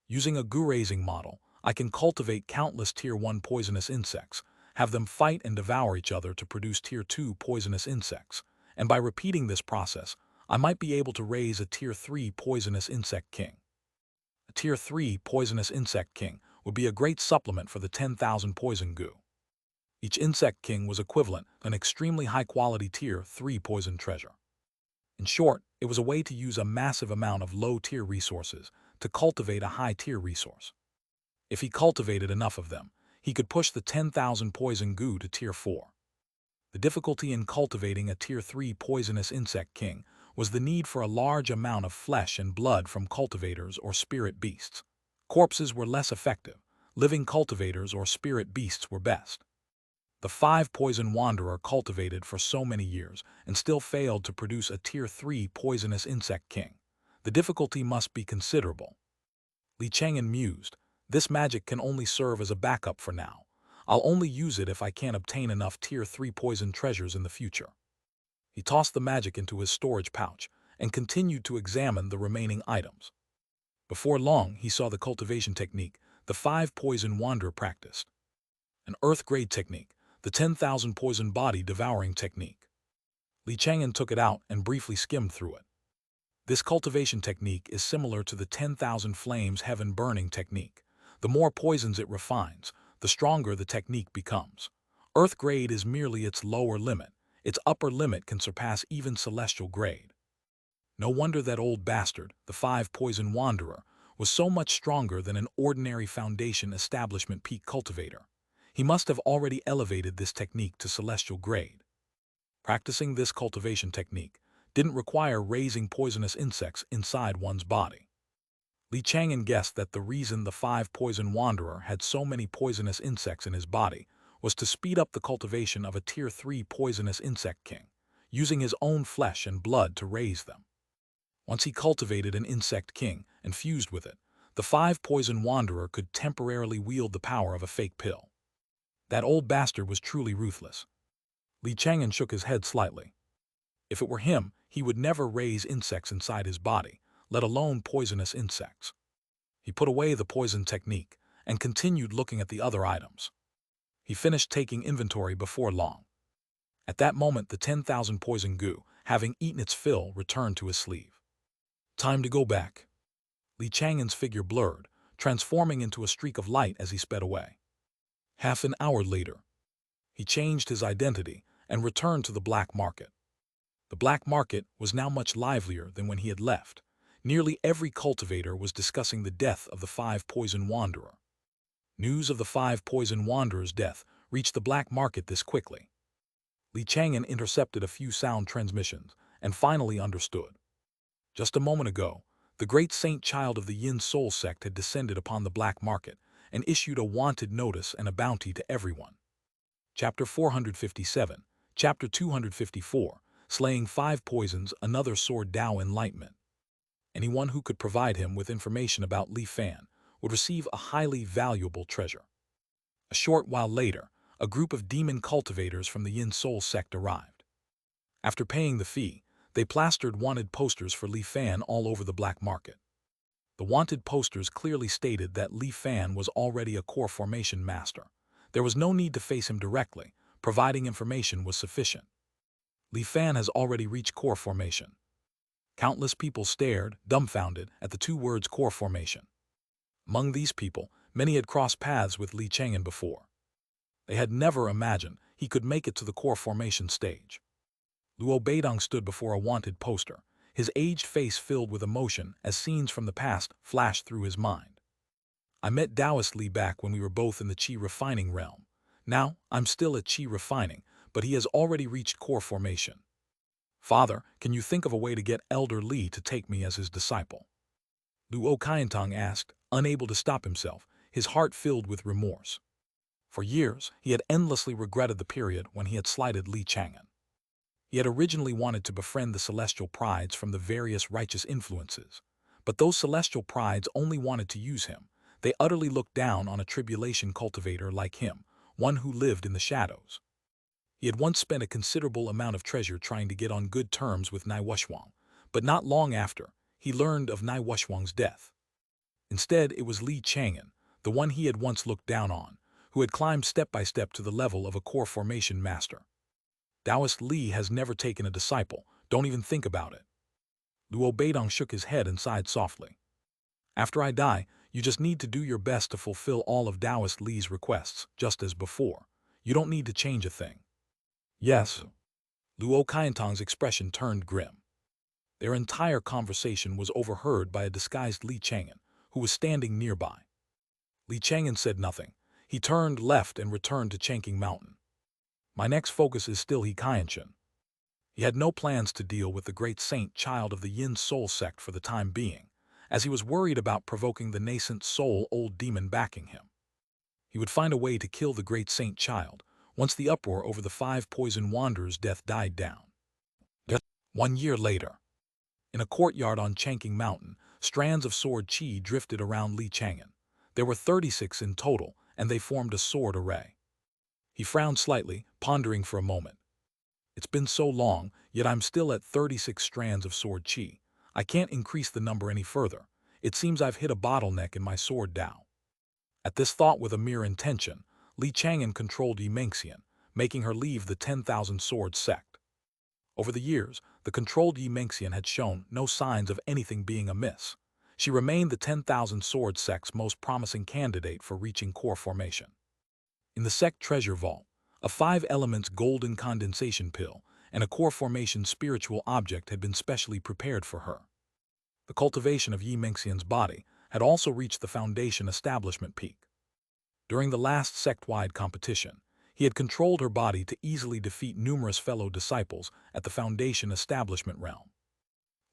Using a goo-raising model, I can cultivate countless Tier 1 poisonous insects, have them fight and devour each other to produce Tier 2 poisonous insects, and by repeating this process, I might be able to raise a Tier 3 poisonous insect king. A Tier 3 poisonous insect king would be a great supplement for the 10,000 poison goo. Each insect king was equivalent to an extremely high-quality Tier 3 poison treasure. In short, it was a way to use a massive amount of low-tier resources to cultivate a high-tier resource. If he cultivated enough of them, he could push the 10,000 poison goo to Tier 4. The difficulty in cultivating a Tier 3 poisonous insect king was the need for a large amount of flesh and blood from cultivators or spirit beasts. Corpses were less effective. Living cultivators or spirit beasts were best. The 5 poison wanderer cultivated for so many years and still failed to produce a Tier 3 poisonous insect king. The difficulty must be considerable. Chang'an mused, this magic can only serve as a backup for now. I'll only use it if I can obtain enough Tier 3 poison treasures in the future. He tossed the magic into his storage pouch and continued to examine the remaining items. Before long, he saw the cultivation technique the 5 poison wanderer practiced. An earth-grade technique, the 10,000 poison body devouring technique. Chang'an took it out and briefly skimmed through it. This cultivation technique is similar to the 10,000 flames heaven burning technique, The more poisons it refines, the stronger the technique becomes. Earth grade is merely its lower limit. Its upper limit can surpass even celestial grade. No wonder that old bastard, the five-poison wanderer, was so much stronger than an ordinary foundation establishment peak cultivator. He must have already elevated this technique to celestial grade. Practicing this cultivation technique didn't require raising poisonous insects inside one's body. Chang'an guessed that the reason the five-poison wanderer had so many poisonous insects in his body was to speed up the cultivation of a Tier 3 poisonous insect king, using his own flesh and blood to raise them. Once he cultivated an insect king and fused with it, the five-poison wanderer could temporarily wield the power of a fake pill. That old bastard was truly ruthless. Chang'an shook his head slightly. If it were him, he would never raise insects inside his body, let alone poisonous insects. He put away the poison technique and continued looking at the other items. He finished taking inventory before long. At that moment, the 10,000 poison goo, having eaten its fill, returned to his sleeve. Time to go back. Chang'an's figure blurred, transforming into a streak of light as he sped away. Half an hour later, he changed his identity and returned to the black market. The black market was now much livelier than when he had left. Nearly every cultivator was discussing the death of the five-poison wanderer. News of the five-poison wanderer's death reached the black market this quickly. Chang'an intercepted a few sound transmissions and finally understood. Just a moment ago, the great saint child of the Yin Soul sect had descended upon the black market and issued a wanted notice and a bounty to everyone. Chapter 457, Chapter 254, Slaying Five Poisons, Another Sword Tao Enlightenment. Anyone who could provide him with information about Li Fan would receive a highly valuable treasure. A short while later, a group of demon cultivators from the Yin Soul sect arrived. After paying the fee, they plastered wanted posters for Li Fan all over the black market. The wanted posters clearly stated that Li Fan was already a core formation master. There was no need to face him directly, providing information was sufficient. Li Fan has already reached core formation. Countless people stared, dumbfounded, at the two words core formation. Among these people, many had crossed paths with Chang'an before. They had never imagined he could make it to the core formation stage. Luo Beidong stood before a wanted poster, his aged face filled with emotion as scenes from the past flashed through his mind. I met Taoist Li back when we were both in the Qi refining realm. Now, I'm still at Qi refining, but he has already reached core formation. Father, can you think of a way to get Elder Li to take me as his disciple? Luo Qiantong asked, unable to stop himself, his heart filled with remorse. For years, he had endlessly regretted the period when he had slighted Chang'an. He had originally wanted to befriend the celestial prides from the various righteous influences, but those celestial prides only wanted to use him. They utterly looked down on a tribulation cultivator like him, one who lived in the shadows. He had once spent a considerable amount of treasure trying to get on good terms with Nai Wuxuang, but not long after, he learned of Nai Wuxuang's death. Instead, it was Chang'an, the one he had once looked down on, who had climbed step by step to the level of a core formation master. Taoist Li has never taken a disciple, don't even think about it. Luo Beidong shook his head and sighed softly. After I die, you just need to do your best to fulfill all of Taoist Li's requests, just as before. You don't need to change a thing. Yes. Luo Qiantong's expression turned grim. Their entire conversation was overheard by a disguised Chang'an, who was standing nearby. Chang'an said nothing. He turned left and returned to Chang'an Mountain. My next focus is still Qiantong. He had no plans to deal with the great saint child of the Yin Soul sect for the time being, as he was worried about provoking the nascent soul old demon backing him. He would find a way to kill the great saint child once the uproar over the five poison wanderers' death died down. 1 year later, in a courtyard on Chang'an Mountain, strands of sword qi drifted around Chang'an. There were 36 in total, and they formed a sword array. He frowned slightly, pondering for a moment. It's been so long, yet I'm still at 36 strands of sword qi. I can't increase the number any further. It seems I've hit a bottleneck in my sword Tao. At this thought with a mere intention, Chang'an controlled Xianxia, making her leave the 10,000 sword sect. Over the years, the controlled Xianxia had shown no signs of anything being amiss. she remained the 10,000 sword sect's most promising candidate for reaching core formation. In the sect treasure vault, a 5 elements golden condensation pill and a core formation spiritual object had been specially prepared for her. The cultivation of Yi Mengxian's body had also reached the foundation establishment peak. During the last sect-wide competition, he had controlled her body to easily defeat numerous fellow disciples at the foundation establishment realm.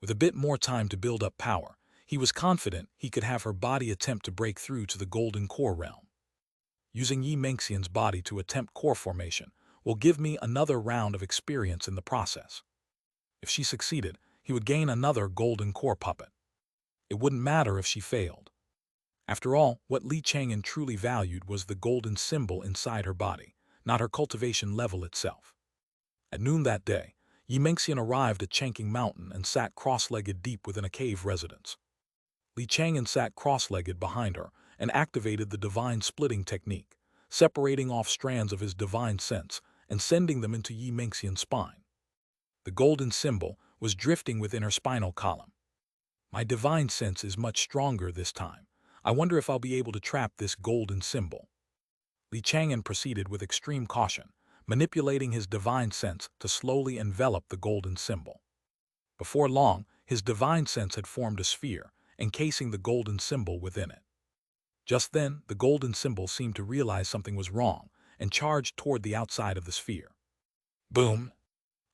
With a bit more time to build up power, he was confident he could have her body attempt to break through to the golden core realm. Using Yi Mengxian's body to attempt core formation will give me another round of experience in the process. If she succeeded, he would gain another golden core puppet. It wouldn't matter if she failed. After all, what Li Chang'an truly valued was the golden symbol inside her body, not her cultivation level itself. At noon that day, Yi Mengxian arrived at Chang'an Mountain and sat cross-legged deep within a cave residence. Li Chang'an sat cross-legged behind her and activated the divine splitting technique, separating off strands of his divine sense and sending them into Yi Mengxian's spine. The golden symbol was drifting within her spinal column. My divine sense is much stronger this time. I wonder if I'll be able to trap this golden symbol. Li Chang'an proceeded with extreme caution, manipulating his divine sense to slowly envelop the golden symbol. Before long, his divine sense had formed a sphere, encasing the golden symbol within it. Just then, the golden symbol seemed to realize something was wrong and charged toward the outside of the sphere. Boom!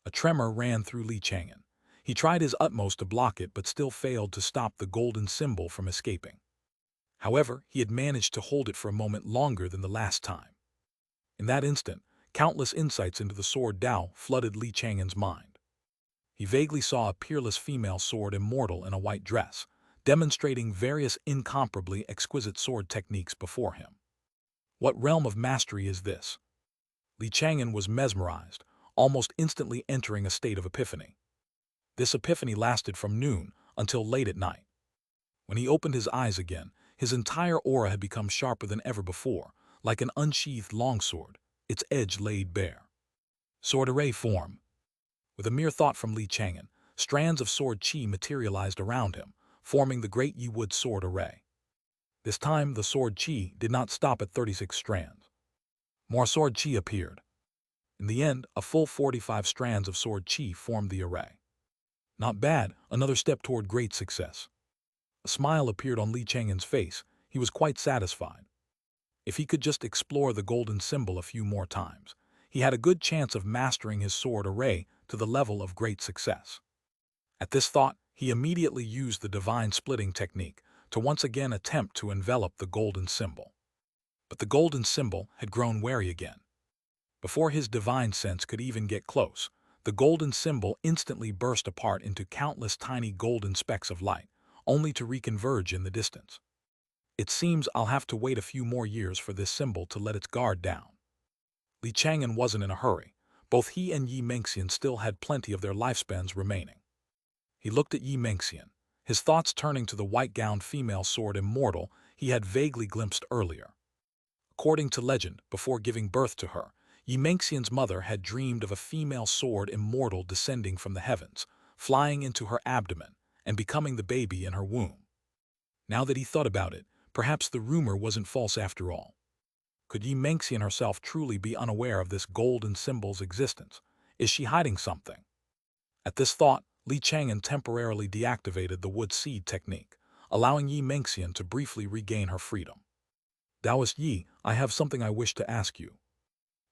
A tremor ran through Li Chang'an. He tried his utmost to block it but still failed to stop the golden symbol from escaping. However, he had managed to hold it for a moment longer than the last time. In that instant, countless insights into the sword Dao flooded Li Chang'an's mind. He vaguely saw a peerless female sword immortal in a white dress, demonstrating various incomparably exquisite sword techniques before him. What realm of mastery is this? Li Chang'an was mesmerized, almost instantly entering a state of epiphany. This epiphany lasted from noon until late at night. When he opened his eyes again, his entire aura had become sharper than ever before, like an unsheathed longsword, its edge laid bare. Sword array form. With a mere thought from Li Chang'an, strands of sword chi materialized around him, forming the great Yi Wood sword array. This time, the sword chi did not stop at 36 strands. More sword chi appeared. In the end, a full 45 strands of sword chi formed the array. Not bad, another step toward great success. A smile appeared on Li Chang'an's face. He was quite satisfied. If he could just explore the golden symbol a few more times, he had a good chance of mastering his sword array to the level of great success. At this thought, he immediately used the divine splitting technique to once again attempt to envelop the golden symbol. But the golden symbol had grown wary again. Before his divine sense could even get close, the golden symbol instantly burst apart into countless tiny golden specks of light, only to reconverge in the distance. It seems I'll have to wait a few more years for this symbol to let its guard down. Li Chang'an wasn't in a hurry. Both he and Yi Mengxian still had plenty of their lifespans remaining. He looked at Yi Mengxian, his thoughts turning to the white-gowned female sword immortal he had vaguely glimpsed earlier. According to legend, before giving birth to her, Yi Mengxian's mother had dreamed of a female sword immortal descending from the heavens, flying into her abdomen, and becoming the baby in her womb. Now that he thought about it, perhaps the rumor wasn't false after all. Could Yi Mengxian herself truly be unaware of this golden symbol's existence? Is she hiding something? At this thought, Li Chang'an temporarily deactivated the wood seed technique, allowing Yi Mengxian to briefly regain her freedom. Taoist Yi, I have something I wish to ask you.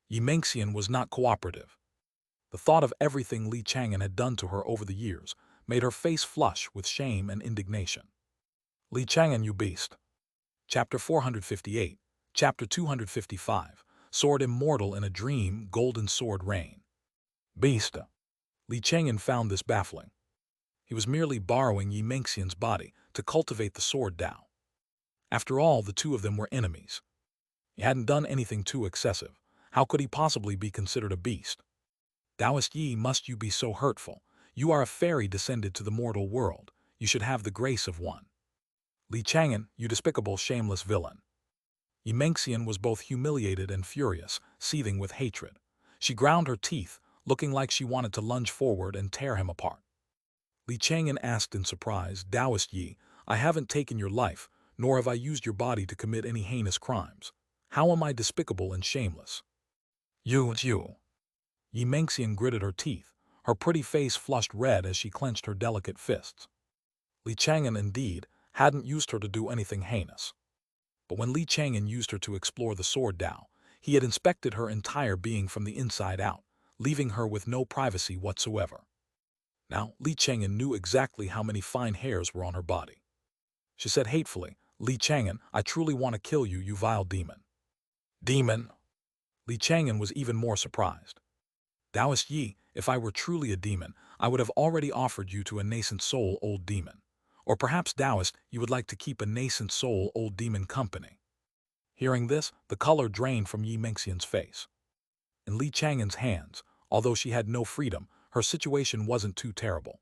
Yi Mengxian was not cooperative. The thought of everything Li Chang'an had done to her over the years made her face flush with shame and indignation. Li Chang'an, you beast. Chapter 458, Chapter 255, Sword Immortal in a Dream, Golden Sword Rain. Beast. Li Chang'an found this baffling. He was merely borrowing Yi Mengxian's body to cultivate the sword Dao. After all, the two of them were enemies. He hadn't done anything too excessive. How could he possibly be considered a beast? Taoist Yi, must you be so hurtful? You are a fairy descended to the mortal world. You should have the grace of one. Li Chang'an, you despicable, shameless villain. Yi Mengxian was both humiliated and furious, seething with hatred. She ground her teeth, looking like she wanted to lunge forward and tear him apart. Li Chang'an asked in surprise, Taoist Yi, I haven't taken your life, nor have I used your body to commit any heinous crimes. How am I despicable and shameless? You. Xianxia gritted her teeth, her pretty face flushed red as she clenched her delicate fists. Chang'an, indeed, hadn't used her to do anything heinous. But when Chang'an used her to explore the sword Dao, he had inspected her entire being from the inside out, leaving her with no privacy whatsoever. Now, Chang'an knew exactly how many fine hairs were on her body. She said hatefully, Chang'an, I truly want to kill you, you vile demon. Demon? Chang'an was even more surprised. Taoist Yi, if I were truly a demon, I would have already offered you to a nascent soul, old demon. Or perhaps, Taoist, you would like to keep a nascent soul, old demon company. Hearing this, the color drained from Xianxia's face. In Chang'an's hands, although she had no freedom, her situation wasn't too terrible.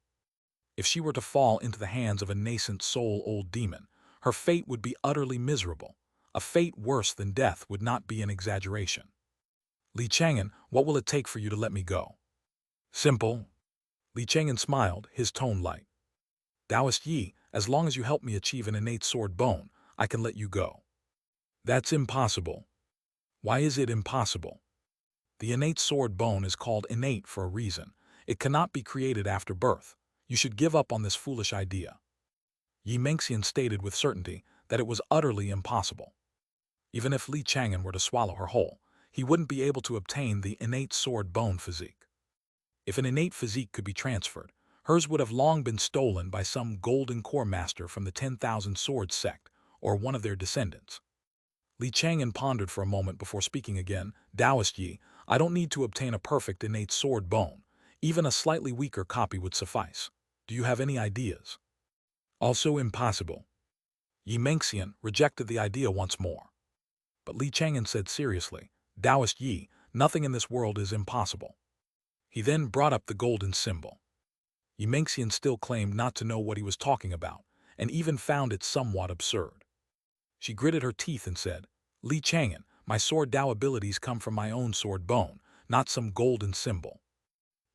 If she were to fall into the hands of a nascent soul, old demon, her fate would be utterly miserable. A fate worse than death would not be an exaggeration. Chang'an, what will it take for you to let me go? Simple. Chang'an smiled, his tone light. Taoist Yi, as long as you help me achieve an innate sword bone, I can let you go. That's impossible. Why is it impossible? The innate sword bone is called innate for a reason. It cannot be created after birth. You should give up on this foolish idea. Xianxia stated with certainty that it was utterly impossible. Even if Chang'an were to swallow her whole, he wouldn't be able to obtain the innate sword bone physique. If an innate physique could be transferred, hers would have long been stolen by some golden core master from the 10,000 Swords sect or one of their descendants. Chang'an pondered for a moment before speaking again. Taoist Yi, I don't need to obtain a perfect innate sword bone. Even a slightly weaker copy would suffice. Do you have any ideas? Also impossible. Xianxia rejected the idea once more. But Chang'an said seriously, Taoist Yi, nothing in this world is impossible. He then brought up the golden symbol. Xianxia still claimed not to know what he was talking about, and even found it somewhat absurd. She gritted her teeth and said, Chang'an, my sword Dao abilities come from my own sword bone, not some golden symbol.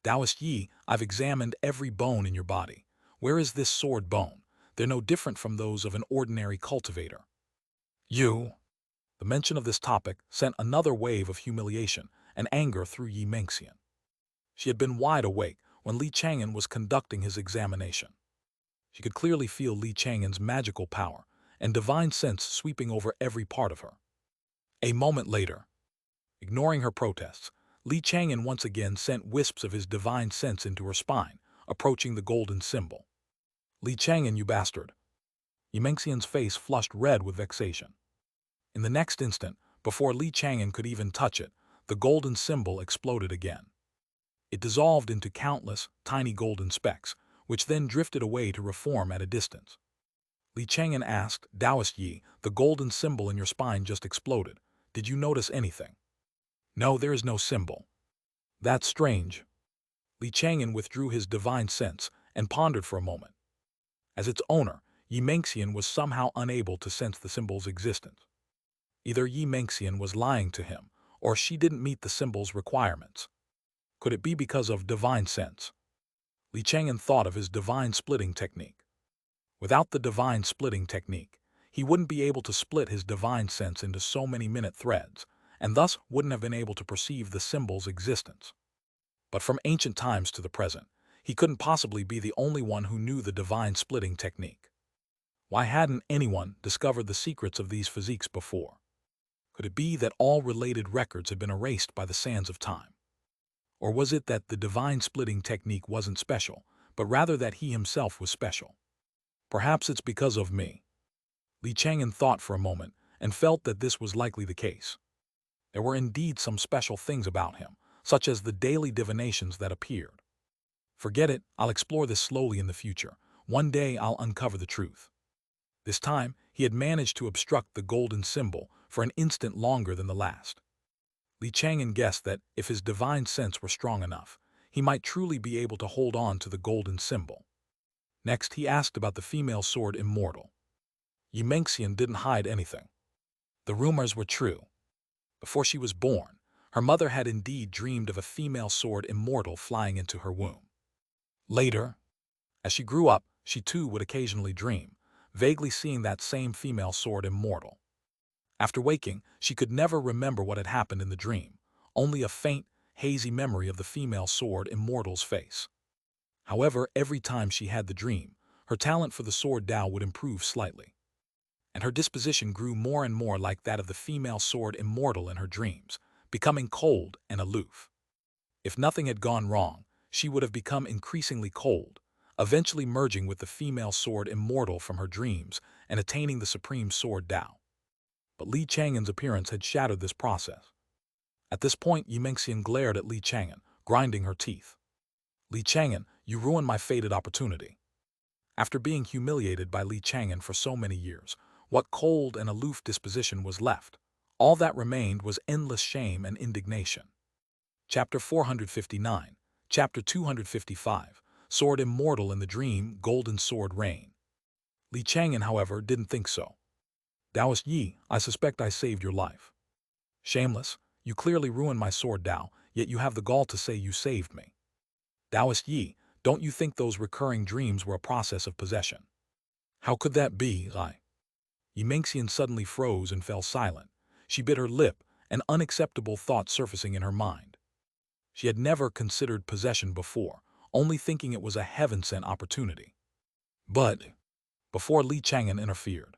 Taoist Yi, I've examined every bone in your body. Where is this sword bone? They're no different from those of an ordinary cultivator. You. The mention of this topic sent another wave of humiliation and anger through Xianxia. She had been wide awake when Chang'an was conducting his examination. She could clearly feel Chang'an's magical power and divine sense sweeping over every part of her. A moment later, ignoring her protests, Chang'an once again sent wisps of his divine sense into her spine, approaching the golden symbol. Chang'an, you bastard. Xianxia's face flushed red with vexation. In the next instant, before Chang'an could even touch it, the golden symbol exploded again. It dissolved into countless, tiny golden specks, which then drifted away to reform at a distance. Chang'an asked, Taoist Yi, the golden symbol in your spine just exploded. Did you notice anything? No, there is no symbol. That's strange. Chang'an withdrew his divine sense and pondered for a moment. As its owner, Xianxia was somehow unable to sense the symbol's existence. Either Xianxia was lying to him, or she didn't meet the symbol's requirements. Could it be because of divine sense? Chang'an thought of his divine splitting technique. Without the divine splitting technique, he wouldn't be able to split his divine sense into so many minute threads, and thus wouldn't have been able to perceive the symbol's existence. But from ancient times to the present, he couldn't possibly be the only one who knew the divine splitting technique. Why hadn't anyone discovered the secrets of these physiques before? Could it be that all related records had been erased by the sands of time? Or was it that the divine splitting technique wasn't special, but rather that he himself was special? Perhaps it's because of me. Chang'an thought for a moment and felt that this was likely the case. There were indeed some special things about him, such as the daily divinations that appeared. Forget it, I'll explore this slowly in the future. One day I'll uncover the truth. This time, he had managed to obstruct the golden symbol for an instant longer than the last. Chang'an guessed that if his divine sense were strong enough, he might truly be able to hold on to the golden symbol. Next, he asked about the female sword immortal. Xianxia didn't hide anything. The rumors were true. Before she was born, her mother had indeed dreamed of a female sword immortal flying into her womb. Later, as she grew up, she too would occasionally dream, vaguely seeing that same female sword immortal. After waking, she could never remember what had happened in the dream, only a faint, hazy memory of the female sword immortal's face. However, every time she had the dream, her talent for the sword Tao would improve slightly, and her disposition grew more and more like that of the female sword immortal in her dreams, becoming cold and aloof. If nothing had gone wrong, she would have become increasingly cold, eventually merging with the female sword immortal from her dreams and attaining the supreme sword Tao. But Li Chang'an's appearance had shattered this process. At this point, Xianxia glared at Li Chang'an, grinding her teeth. Li Chang'an, you ruined my fated opportunity. After being humiliated by Li Chang'an for so many years, what cold and aloof disposition was left? All that remained was endless shame and indignation. Chapter 459, Chapter 255, Sword Immortal in the Dream, Golden Sword Reign. Li Chang'an, however, didn't think so. Taoist Yi, I suspect I saved your life. Shameless, you clearly ruined my sword Tao, yet you have the gall to say you saved me. Taoist Yi, don't you think those recurring dreams were a process of possession? How could that be, Lai? Xianxia suddenly froze and fell silent. She bit her lip, an unacceptable thought surfacing in her mind. She had never considered possession before, only thinking it was a heaven-sent opportunity. But, before Li Chang'an interfered,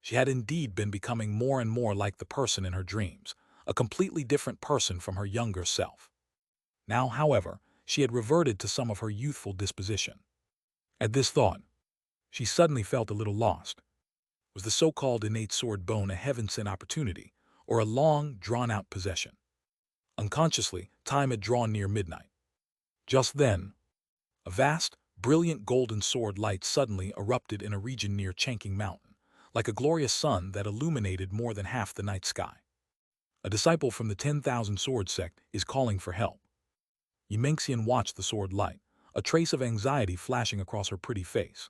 she had indeed been becoming more and more like the person in her dreams, a completely different person from her younger self. Now, however, she had reverted to some of her youthful disposition. At this thought, she suddenly felt a little lost. Was the so-called innate sword bone a heaven-sent opportunity, or a long, drawn-out possession? Unconsciously, time had drawn near midnight. Just then, a vast, brilliant golden sword light suddenly erupted in a region near Chang'an Mountain, like a glorious sun that illuminated more than half the night sky. A disciple from the 10,000 Sword sect is calling for help. Xianxia watched the sword light, a trace of anxiety flashing across her pretty face.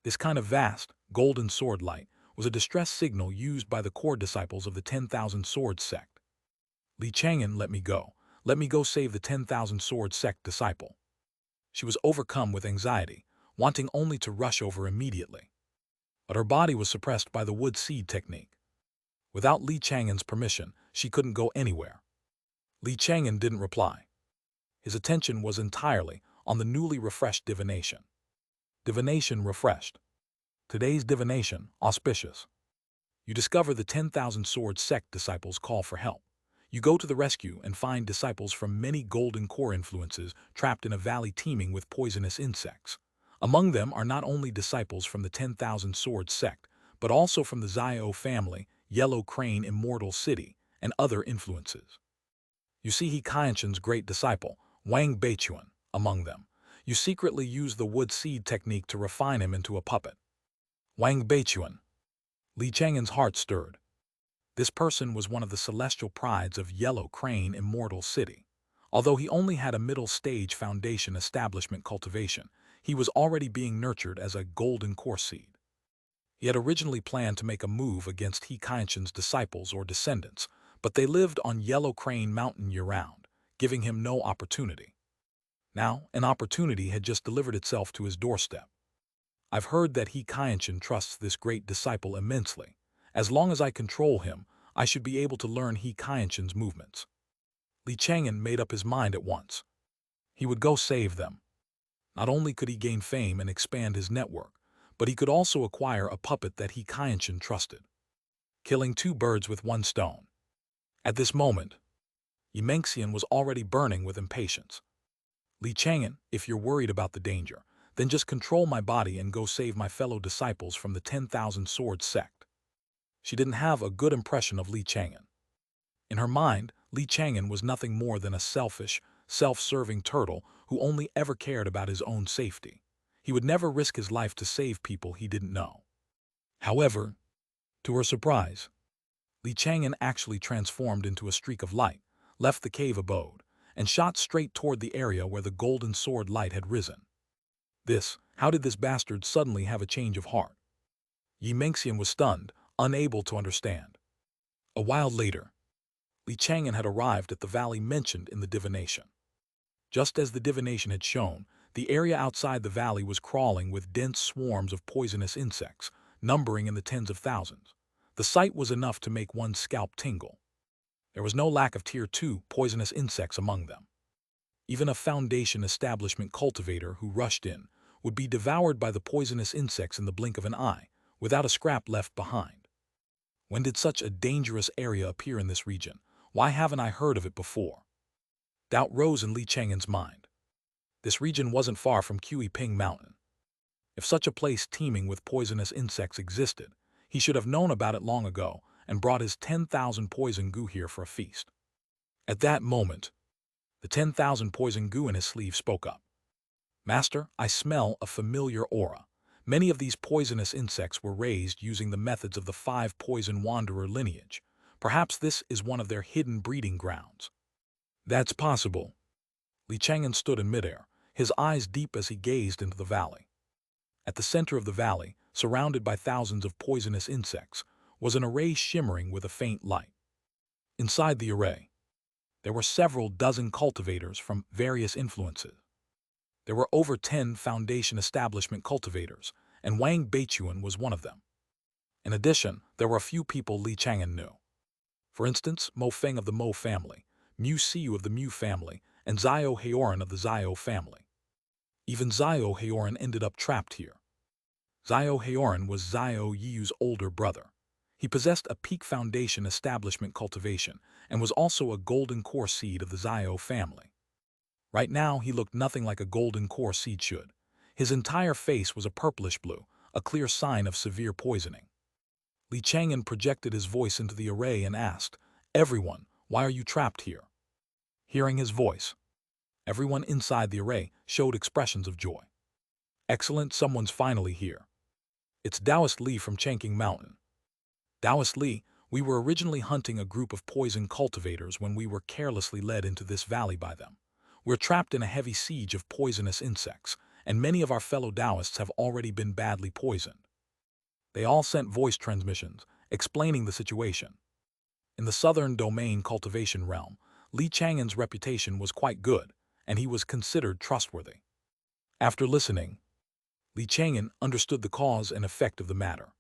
This kind of vast, golden sword light was a distress signal used by the core disciples of the 10,000 Sword sect. Li Chang'an, let me go. Let me go save the 10,000 Sword sect disciple. She was overcome with anxiety, wanting only to rush over immediately. But her body was suppressed by the wood seed technique. Without Li Chang'an's permission, she couldn't go anywhere. Li Chang'an didn't reply. His attention was entirely on the newly refreshed divination. Divination refreshed. Today's divination, Auspicious. You discover the 10,000 Sword sect disciples call for help. You go to the rescue and find disciples from many golden core influences trapped in a valley teeming with poisonous insects. Among them are not only disciples from the 10,000 Sword sect, but also from the Xiao family, Yellow Crane Immortal City, and other influences. You see Xianxia's great disciple, Wang Beichuan, among them. You secretly use the wood seed technique to refine him into a puppet. Wang Beichuan. Li Chang'an's heart stirred. This person was one of the celestial prides of Yellow Crane Immortal City. Although he only had a middle-stage foundation establishment cultivation, he was already being nurtured as a golden core seed. He had originally planned to make a move against Xianxia's disciples or descendants, but they lived on Yellow Crane Mountain year-round, giving him no opportunity. Now, an opportunity had just delivered itself to his doorstep. I've heard that Xianxia trusts this great disciple immensely. As long as I control him, I should be able to learn Xianxia's movements. Li Chang'an made up his mind at once. He would go save them. Not only could he gain fame and expand his network, but he could also acquire a puppet that Xianxia trusted. Killing two birds with one stone. At this moment, Xianxia was already burning with impatience. Li Chang'an, if you're worried about the danger, then just control my body and go save my fellow disciples from the 10,000 Sword sect. She didn't have a good impression of Li Chang'an. In her mind, Li Chang'an was nothing more than a selfish, self-serving turtle who only ever cared about his own safety. He would never risk his life to save people he didn't know. However, to her surprise, Li Chang'an actually transformed into a streak of light, left the cave abode, and shot straight toward the area where the golden sword light had risen. How did this bastard suddenly have a change of heart? Xianxia was stunned, unable to understand. A while later, Li Chang'an had arrived at the valley mentioned in the divination. Just as the divination had shown, The area outside the valley was crawling with dense swarms of poisonous insects, numbering in the tens of thousands. The sight was enough to make one's scalp tingle. There was no lack of Tier 2 poisonous insects among them. Even a Foundation establishment cultivator who rushed in would be devoured by the poisonous insects in the blink of an eye, without a scrap left behind. When did such a dangerous area appear in this region? Why haven't I heard of it before? Doubt rose in Li Chang'an's mind. This region wasn't far from Ping Mountain. If such a place teeming with poisonous insects existed, he should have known about it long ago and brought his 10,000 poison goo here for a feast. At that moment, the 10,000 poison goo in his sleeve spoke up. Master, I smell a familiar aura. Many of these poisonous insects were raised using the methods of the 5 poison wanderer lineage. Perhaps this is one of their hidden breeding grounds. That's possible. Li Chang'an stood in midair, his eyes deep as he gazed into the valley. At the center of the valley, surrounded by thousands of poisonous insects, was an array shimmering with a faint light. Inside the array, there were several dozen cultivators from various influences. There were over 10 Foundation establishment cultivators, and Wang Beichuan was one of them. In addition, there were a few people Li Chang'an knew. For instance, Mo Feng of the Mo family, Mu Siu of the Mu family, and Xiao Heoran of the Xiao family. Even Xiao Heoran ended up trapped here. Xiao Heoran was Xiao Yiu's older brother. He possessed a peak Foundation establishment cultivation and was also a golden core seed of the Xiao family. Right now, he looked nothing like a golden core seed should. His entire face was a purplish blue, a clear sign of severe poisoning. Li Chang'an projected his voice into the array and asked, "Everyone, why are you trapped here?" Hearing his voice, everyone inside the array showed expressions of joy. "Excellent, someone's finally here. It's Taoist Li from Chang'an Mountain." "Taoist Li, we were originally hunting a group of poison cultivators when we were carelessly led into this valley by them. We're trapped in a heavy siege of poisonous insects, and many of our fellow Taoists have already been badly poisoned." They all sent voice transmissions, explaining the situation. In the southern domain cultivation realm, Li Chang'an's reputation was quite good, and he was considered trustworthy. After listening, Li Chang'an understood the cause and effect of the matter.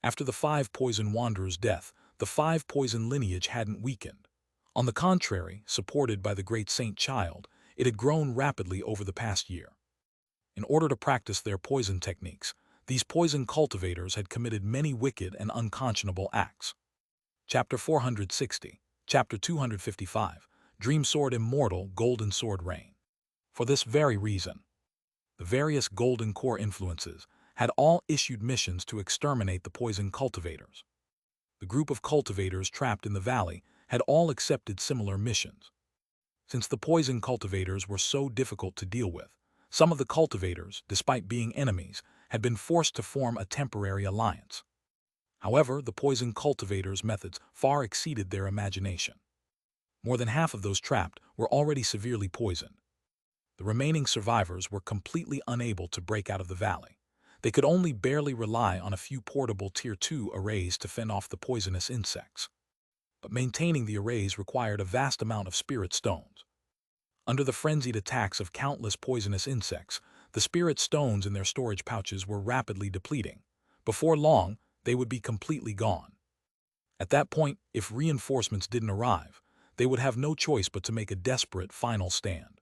After the 5 poison wanderers' death, the 5 poison lineage hadn't weakened. On the contrary, supported by the great Saint Child, it had grown rapidly over the past year. In order to practice their poison techniques, these poison cultivators had committed many wicked and unconscionable acts. Chapter 460, Chapter 255, Dream Sword Immortal, Golden Sword Reign. For this very reason, the various golden core influences had all issued missions to exterminate the poison cultivators. The group of cultivators trapped in the valley had all accepted similar missions. Since the poison cultivators were so difficult to deal with, some of the cultivators, despite being enemies, had been forced to form a temporary alliance. However, the poison cultivators' methods far exceeded their imagination. More than half of those trapped were already severely poisoned. The remaining survivors were completely unable to break out of the valley. They could only barely rely on a few portable Tier 2 arrays to fend off the poisonous insects. But maintaining the arrays required a vast amount of spirit stones. Under the frenzied attacks of countless poisonous insects, the spirit stones in their storage pouches were rapidly depleting. Before long, they would be completely gone. At that point, if reinforcements didn't arrive, they would have no choice but to make a desperate final stand.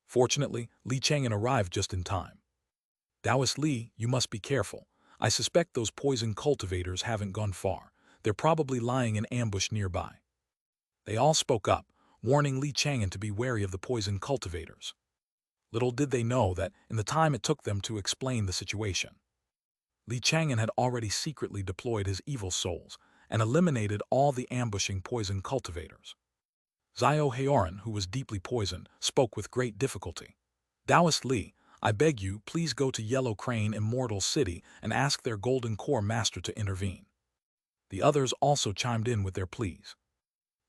Fortunately, Li Chang'an arrived just in time. "Taoist Li, you must be careful. I suspect those poison cultivators haven't gone far. They're probably lying in ambush nearby." They all spoke up, warning Li Chang'an to be wary of the poison cultivators. Little did they know that, in the time it took them to explain the situation, Li Chang'an had already secretly deployed his evil souls and eliminated all the ambushing poison cultivators. Xiao Heoran, who was deeply poisoned, spoke with great difficulty. "Taoist Li, I beg you, please go to Yellow Crane Immortal City and ask their Golden Core Master to intervene." The others also chimed in with their pleas.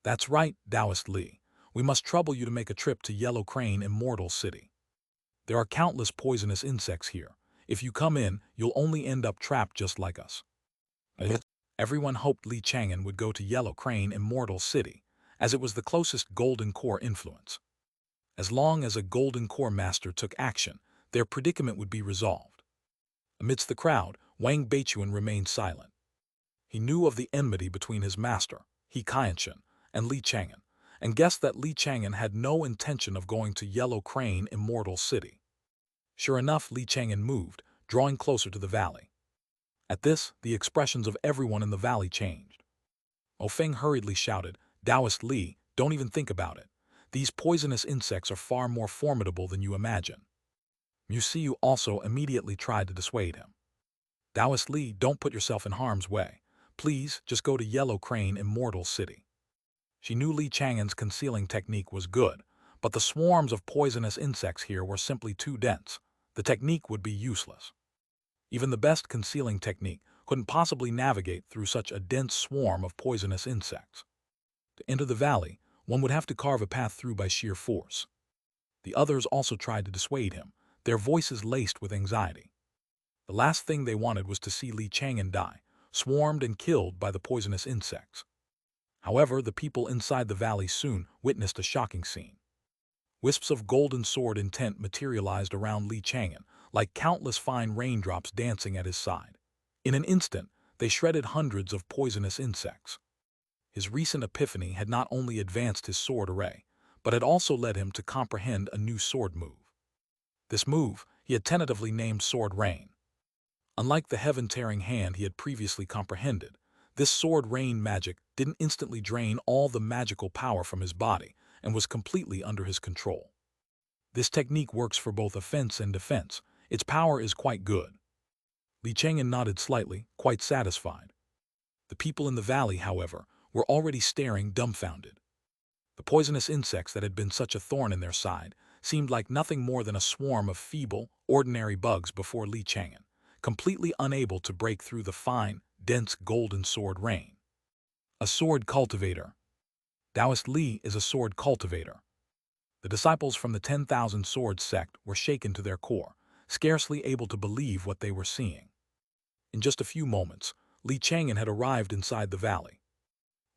"That's right, Taoist Li. We must trouble you to make a trip to Yellow Crane Immortal City. There are countless poisonous insects here. If you come in, you'll only end up trapped just like us." Everyone hoped Li Chang'an would go to Yellow Crane Immortal City, as it was the closest Golden Core influence. As long as a golden core master took action, their predicament would be resolved. Amidst the crowd, Wang Beichuan remained silent. He knew of the enmity between his master, Xianxia, and Li Chang'an, and guessed that Li Chang'an had no intention of going to Yellow Crane Immortal City. Sure enough, Li Chang'an moved, drawing closer to the valley. At this, the expressions of everyone in the valley changed. Feng hurriedly shouted, "Taoist Li, don't even think about it. These poisonous insects are far more formidable than you imagine." Musiu also immediately tried to dissuade him. "Taoist Li, don't put yourself in harm's way. Please, just go to Yellow Crane Immortal City." She knew Li Chang'an's concealing technique was good, but the swarms of poisonous insects here were simply too dense. The technique would be useless. Even the best concealing technique couldn't possibly navigate through such a dense swarm of poisonous insects. To enter the valley, one would have to carve a path through by sheer force. The others also tried to dissuade him, their voices laced with anxiety. The last thing they wanted was to see Li Chang'an die, swarmed and killed by the poisonous insects. However, the people inside the valley soon witnessed a shocking scene. Wisps of golden sword intent materialized around Li Chang'an, like countless fine raindrops dancing at his side. In an instant, they shredded hundreds of poisonous insects. His recent epiphany had not only advanced his sword array, but had also led him to comprehend a new sword move. This move he had tentatively named Sword Rain. Unlike the heaven-tearing hand he had previously comprehended, this sword rain magic didn't instantly drain all the magical power from his body and was completely under his control. This technique works for both offense and defense. Its power is quite good. Li Chang'an nodded slightly, quite satisfied. The people in the valley, however, were already staring dumbfounded. The poisonous insects that had been such a thorn in their side seemed like nothing more than a swarm of feeble, ordinary bugs before Li Chang'an, completely unable to break through the fine, dense golden sword rain. A sword cultivator. Taoist Li is a sword cultivator. The disciples from the 10,000 Swords sect were shaken to their core, scarcely able to believe what they were seeing. In just a few moments, Li Chang'an had arrived inside the valley.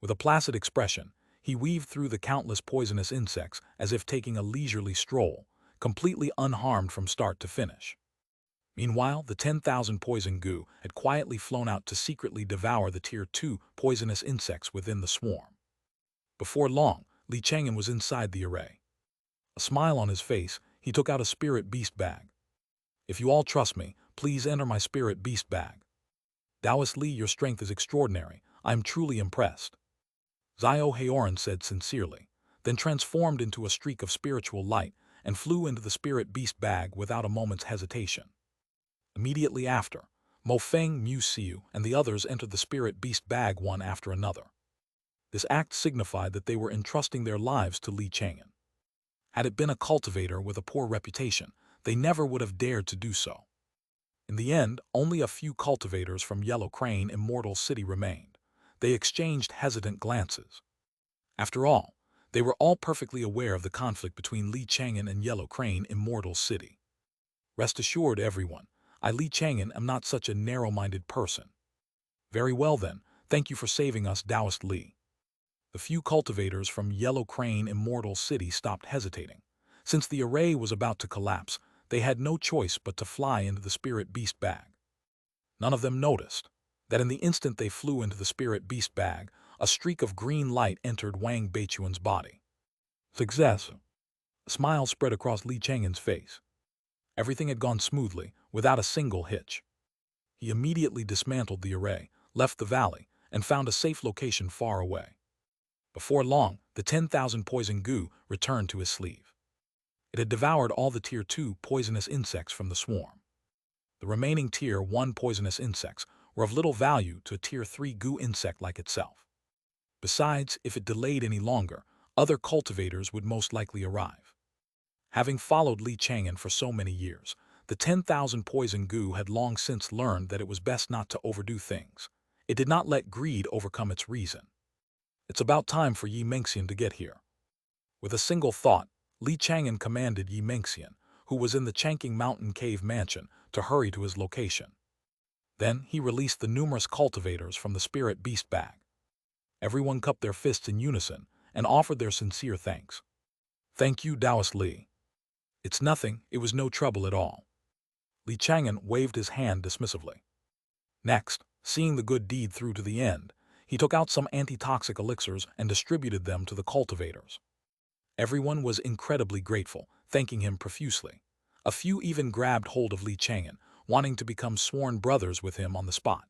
With a placid expression, he weaved through the countless poisonous insects as if taking a leisurely stroll, completely unharmed from start to finish. Meanwhile, the 10,000 poison goo had quietly flown out to secretly devour the Tier 2 poisonous insects within the swarm. Before long, Li Chang'an was inside the array. A smile on his face, he took out a spirit beast bag. "If you all trust me, please enter my spirit beast bag." "Taoist Li, your strength is extraordinary. I am truly impressed." Zio Haoran said sincerely, then transformed into a streak of spiritual light and flew into the spirit beast bag without a moment's hesitation. Immediately after, Mo Feng, Mu Xiu, and the others entered the spirit beast bag one after another. This act signified that they were entrusting their lives to Li Chang'an. Had it been a cultivator with a poor reputation, they never would have dared to do so. In the end, only a few cultivators from Yellow Crane Immortal City remained. They exchanged hesitant glances. After all, they were all perfectly aware of the conflict between Li Chang'an and Yellow Crane Immortal City. "Rest assured, everyone, I, Li Chang'an, am not such a narrow-minded person." "Very well then, thank you for saving us, Taoist Li." The few cultivators from Yellow Crane Immortal City stopped hesitating. Since the array was about to collapse, they had no choice but to fly into the spirit beast bag. None of them noticed that in the instant they flew into the spirit beast bag, a streak of green light entered Wang Beichuan's body. Success! A smile spread across Li Chang'an's face. Everything had gone smoothly, without a single hitch. He immediately dismantled the array, left the valley, and found a safe location far away. Before long, the 10,000 poison goo returned to his sleeve. It had devoured all the Tier 2 poisonous insects from the swarm. The remaining Tier 1 poisonous insects were of little value to a Tier 3 goo insect like itself. Besides, if it delayed any longer, other cultivators would most likely arrive. Having followed Li Chang'an for so many years, the 10,000 poison goo had long since learned that it was best not to overdo things. It did not let greed overcome its reason. "It's about time for Xianxia to get here." With a single thought, Li Chang'an commanded Xianxia, who was in the Chang'an mountain cave mansion, to hurry to his location. Then he released the numerous cultivators from the spirit beast bag. Everyone cupped their fists in unison and offered their sincere thanks. Thank you, Taoist Li. It's nothing, it was no trouble at all. Li Chang'an waved his hand dismissively. Next, seeing the good deed through to the end, he took out some antitoxic elixirs and distributed them to the cultivators. Everyone was incredibly grateful, thanking him profusely. A few even grabbed hold of Li Chang'an, wanting to become sworn brothers with him on the spot.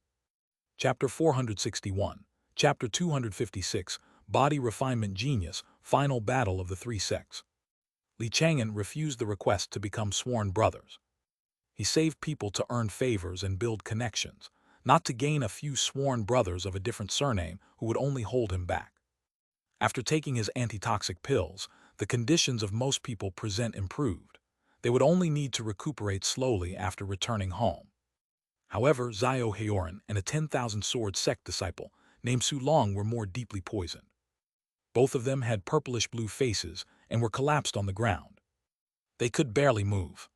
Chapter 461, Chapter 256, Body Refinement Genius, Final Battle of the Three Sects. Li Chang'an refused the request to become sworn brothers. He saved people to earn favors and build connections, not to gain a few sworn brothers of a different surname who would only hold him back. After taking his antitoxic pills, the conditions of most people present improved. They would only need to recuperate slowly after returning home. However, Xiao Heoran and a 10,000 sword sect disciple named Su Long were more deeply poisoned. Both of them had purplish-blue faces and were collapsed on the ground. They could barely move.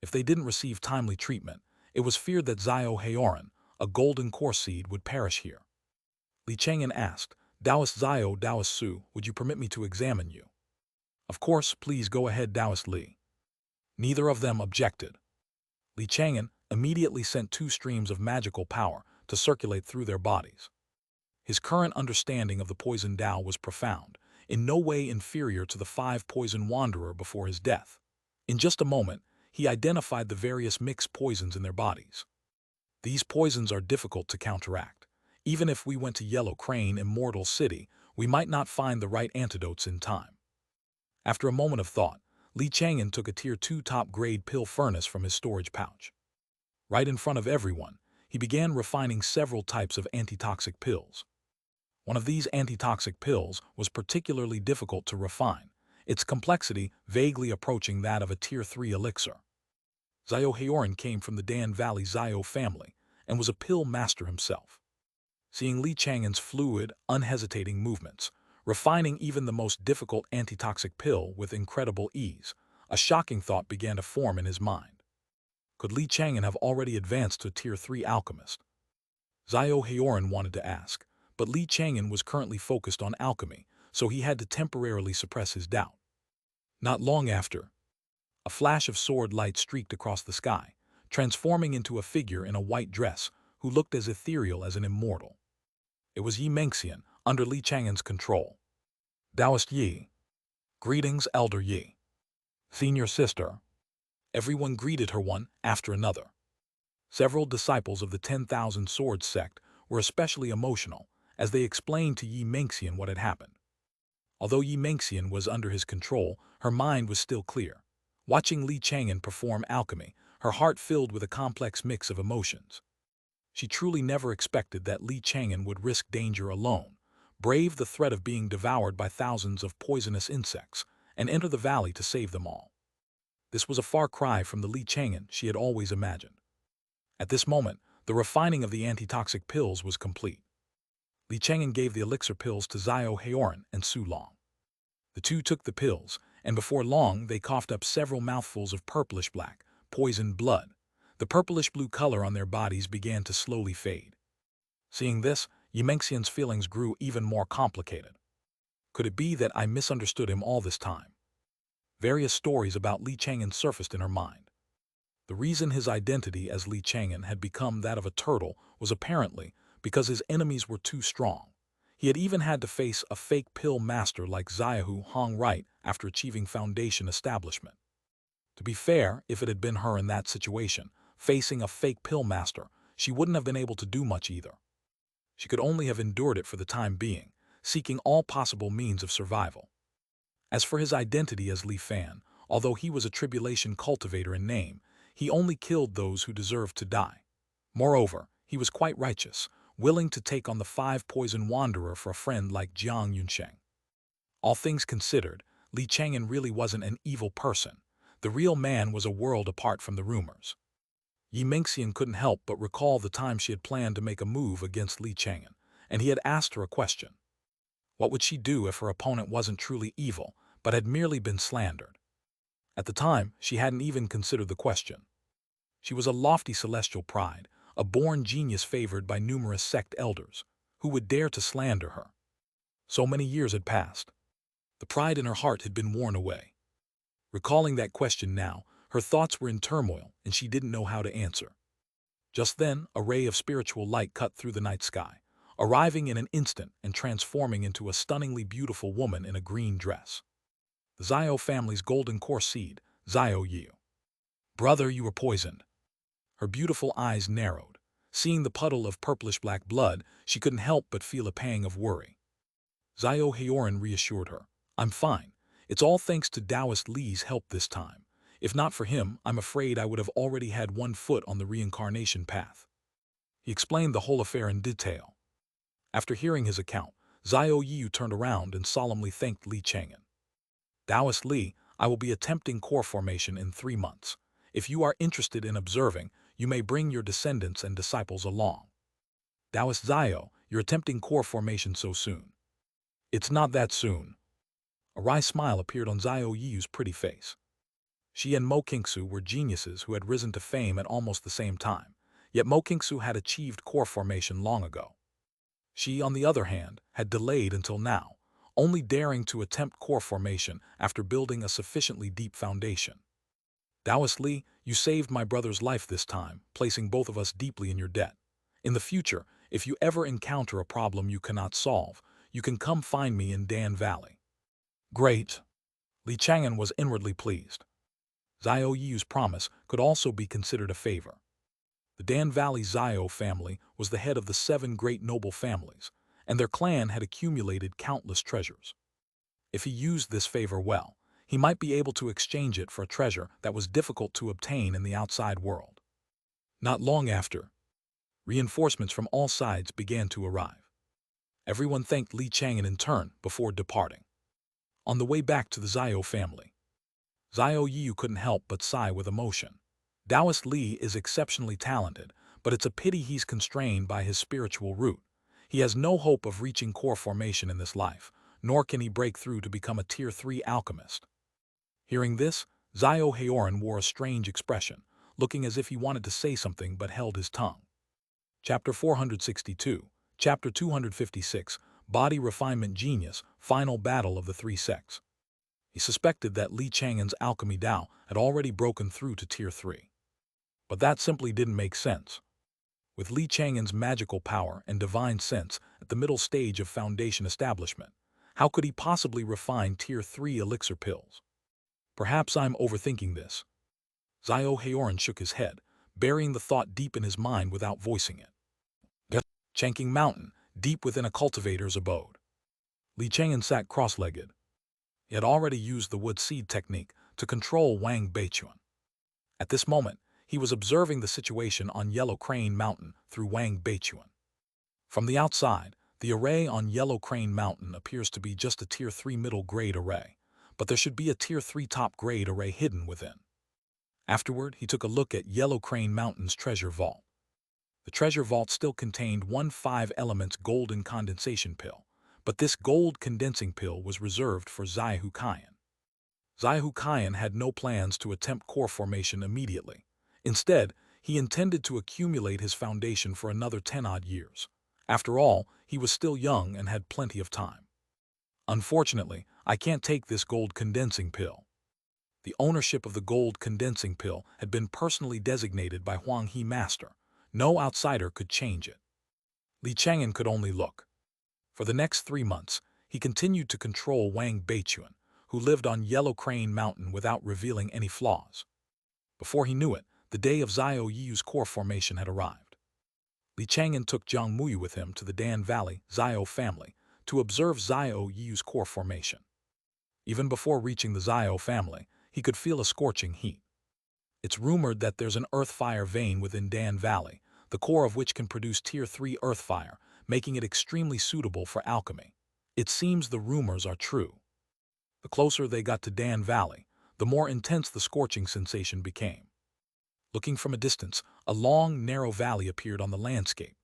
If they didn't receive timely treatment, it was feared that Xiao Heoran, a golden core seed, would perish here. Li Chang'an asked, Taoist Xiao, Taoist Su, would you permit me to examine you? Of course, please go ahead, Taoist Li. Neither of them objected. Li Chang'an immediately sent 2 streams of magical power to circulate through their bodies. His current understanding of the poison Tao was profound, in no way inferior to the 5 poison wanderer before his death. In just a moment, he identified the various mixed poisons in their bodies. These poisons are difficult to counteract. Even if we went to Yellow Crane Immortal City, we might not find the right antidotes in time. After a moment of thought, Li Chang'an took a Tier 2 top-grade pill furnace from his storage pouch. Right in front of everyone, he began refining several types of antitoxic pills. One of these antitoxic pills was particularly difficult to refine, its complexity vaguely approaching that of a Tier 3 elixir. Xiao Heoran came from the Dan Valley Xiao family and was a pill master himself. Seeing Li Chang'an's fluid, unhesitating movements, refining even the most difficult antitoxic pill with incredible ease, a shocking thought began to form in his mind. Could Li Chang'an have already advanced to Tier 3 alchemist? Xiao Heoran wanted to ask, but Li Chang'an was currently focused on alchemy, so he had to temporarily suppress his doubt. Not long after, a flash of sword light streaked across the sky, transforming into a figure in a white dress who looked as ethereal as an immortal. It was Xianxia, under Li Chang'an's control. Taoist Yi. Greetings, Elder Yi. Senior Sister. Everyone greeted her one after another. Several disciples of the 10,000 Swords sect were especially emotional as they explained to Xianxia what had happened. Although Xianxia was under his control, her mind was still clear. Watching Li Chang'an perform alchemy, her heart filled with a complex mix of emotions. She truly never expected that Li Chang'an would risk danger alone, brave the threat of being devoured by thousands of poisonous insects, and enter the valley to save them all. This was a far cry from the Li Chang'an she had always imagined. At this moment, the refining of the antitoxic pills was complete. Li Chang'an gave the elixir pills to Xiao Heoran and Su Long. The two took the pills, and before long they coughed up several mouthfuls of purplish-black, poisoned blood. The purplish-blue color on their bodies began to slowly fade. Seeing this, Xianxia's feelings grew even more complicated. Could it be that I misunderstood him all this time? Various stories about Li Chang'an surfaced in her mind. The reason his identity as Li Chang'an had become that of a turtle was apparently because his enemies were too strong. He had even had to face a fake pill master like Xiaohu Hong right after achieving foundation establishment. To be fair, if it had been her in that situation, facing a fake pill master, she wouldn't have been able to do much either. She could only have endured it for the time being, seeking all possible means of survival. As for his identity as Li Fan, although he was a tribulation cultivator in name, he only killed those who deserved to die. Moreover, he was quite righteous, willing to take on the 5 poison wanderer for a friend like Jiang Yunsheng. All things considered, Li Chang'an really wasn't an evil person. The real man was a world apart from the rumors. Xianxia couldn't help but recall the time she had planned to make a move against Li Chang'an, and he had asked her a question. What would she do if her opponent wasn't truly evil, but had merely been slandered? At the time, she hadn't even considered the question. She was a lofty celestial pride, a born genius favored by numerous sect elders. Who would dare to slander her? So many years had passed. The pride in her heart had been worn away. Recalling that question now, her thoughts were in turmoil and she didn't know how to answer. Just then, a ray of spiritual light cut through the night sky, arriving in an instant and transforming into a stunningly beautiful woman in a green dress. The Xiao family's golden core seed, Xiao Yu. Brother, you were poisoned. Her beautiful eyes narrowed. Seeing the puddle of purplish-black blood, she couldn't help but feel a pang of worry. Xiao Heoran reassured her. I'm fine. It's all thanks to Taoist Li's help this time. If not for him, I'm afraid I would have already had one foot on the reincarnation path. He explained the whole affair in detail. After hearing his account, Xiao Yu turned around and solemnly thanked Li Chang'an. Taoist Li, I will be attempting core formation in 3 months. If you are interested in observing, you may bring your descendants and disciples along. Taoist Xiao, you're attempting core formation so soon. It's not that soon. A wry smile appeared on Xiao Yu's pretty face. She and Mo Qingsu were geniuses who had risen to fame at almost the same time, yet Mo Qingsu had achieved core formation long ago. She, on the other hand, had delayed until now, only daring to attempt core formation after building a sufficiently deep foundation. Taoist Li, you saved my brother's life this time, placing both of us deeply in your debt. In the future, if you ever encounter a problem you cannot solve, you can come find me in Dan Valley. Great. Li Chang'an was inwardly pleased. Xiao Yu's promise could also be considered a favor. The Dan Valley Xiao family was the head of the 7 great noble families, and their clan had accumulated countless treasures. If he used this favor well, he might be able to exchange it for a treasure that was difficult to obtain in the outside world. Not long after, reinforcements from all sides began to arrive. Everyone thanked Li Chang'an in turn before departing. On the way back to the Xiao family, Xiao Yu couldn't help but sigh with emotion. Taoist Li is exceptionally talented, but it's a pity he's constrained by his spiritual root. He has no hope of reaching core formation in this life, nor can he break through to become a Tier 3 alchemist. Hearing this, Xiao Heoran wore a strange expression, looking as if he wanted to say something but held his tongue. Chapter 462, Chapter 256, Body Refinement Genius, Final Battle of the 3 Sects. He suspected that Li Chang'an's alchemy Dao had already broken through to Tier 3. But that simply didn't make sense. With Li Chang'an's magical power and divine sense at the middle stage of foundation establishment, how could he possibly refine Tier 3 elixir pills? Perhaps I'm overthinking this. Xiao Heoran shook his head, burying the thought deep in his mind without voicing it. Chang'an Mountain, deep within a cultivator's abode. Li Chang'an sat cross-legged. He had already used the wood seed technique to control Wang Beichuan. At this moment, he was observing the situation on Yellow Crane Mountain through Wang Beichuan. From the outside, the array on Yellow Crane Mountain appears to be just a Tier 3 middle-grade array, but there should be a Tier 3 top-grade array hidden within. Afterward, he took a look at Yellow Crane Mountain's treasure vault. The treasure vault still contained one 5-elements golden condensation pill, but this gold condensing pill was reserved for Zaihu Kaiyan. Zaihu Kaiyan had no plans to attempt core formation immediately. Instead, he intended to accumulate his foundation for another 10-odd years. After all, he was still young and had plenty of time. Unfortunately, I can't take this gold condensing pill. The ownership of the gold condensing pill had been personally designated by Huang He Master. No outsider could change it. Li Chang'an could only look. For the next 3 months, he continued to control Wang Beichuan, who lived on Yellow Crane Mountain without revealing any flaws. Before he knew it, the day of Xiao Yu's core formation had arrived. Li Chang'an took Jiang Muyu with him to the Dan Valley Xiao family to observe Xiao Yu's core formation. Even before reaching the Xiao family, he could feel a scorching heat. It's rumored that there's an earth fire vein within Dan Valley, the core of which can produce Tier 3 earth fire, making it extremely suitable for alchemy. It seems the rumors are true. The closer they got to Dan Valley, the more intense the scorching sensation became. Looking from a distance, a long, narrow valley appeared on the landscape.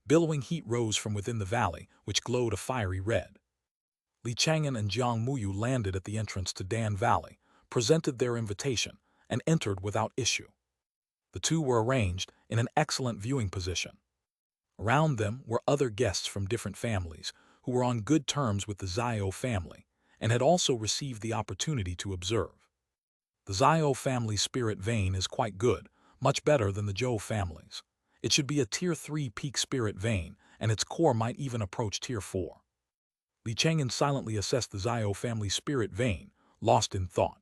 Billowing heat rose from within the valley, which glowed a fiery red. Li Chang'an and Jiang Muyu landed at the entrance to Dan Valley, presented their invitation, and entered without issue. The two were arranged in an excellent viewing position. Around them were other guests from different families who were on good terms with the Xiao family, and had also received the opportunity to observe. The Xiao family spirit vein is quite good, much better than the Zhou family's. It should be a Tier 3 peak spirit vein, and its core might even approach Tier 4. Li Chang'an silently assessed the Xiao family spirit vein, lost in thought.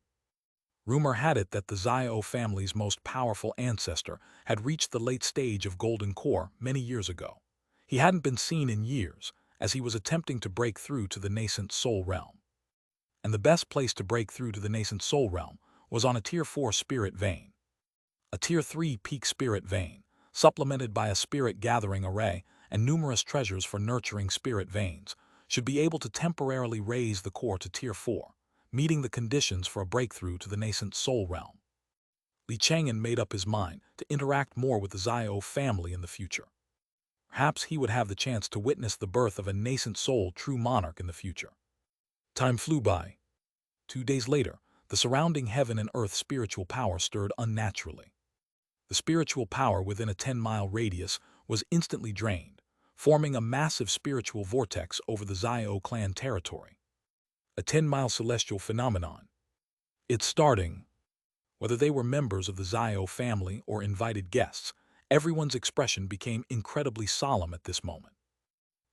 Rumor had it that the Xiao family's most powerful ancestor had reached the late stage of golden core many years ago. He hadn't been seen in years, as he was attempting to break through to the nascent soul realm. And the best place to break through to the nascent soul realm was on a Tier 4 spirit vein. A Tier 3 peak spirit vein, supplemented by a spirit gathering array and numerous treasures for nurturing spirit veins, should be able to temporarily raise the core to Tier 4, meeting the conditions for a breakthrough to the nascent soul realm. Li Chang'an made up his mind to interact more with the Xiao family in the future. Perhaps he would have the chance to witness the birth of a nascent soul true monarch in the future. Time flew by. 2 days later, the surrounding heaven and earth spiritual power stirred unnaturally. The spiritual power within a 10-mile radius was instantly drained, forming a massive spiritual vortex over the Xiao clan territory. A 10-mile celestial phenomenon. It's starting. Whether they were members of the Xiao family or invited guests, everyone's expression became incredibly solemn at this moment.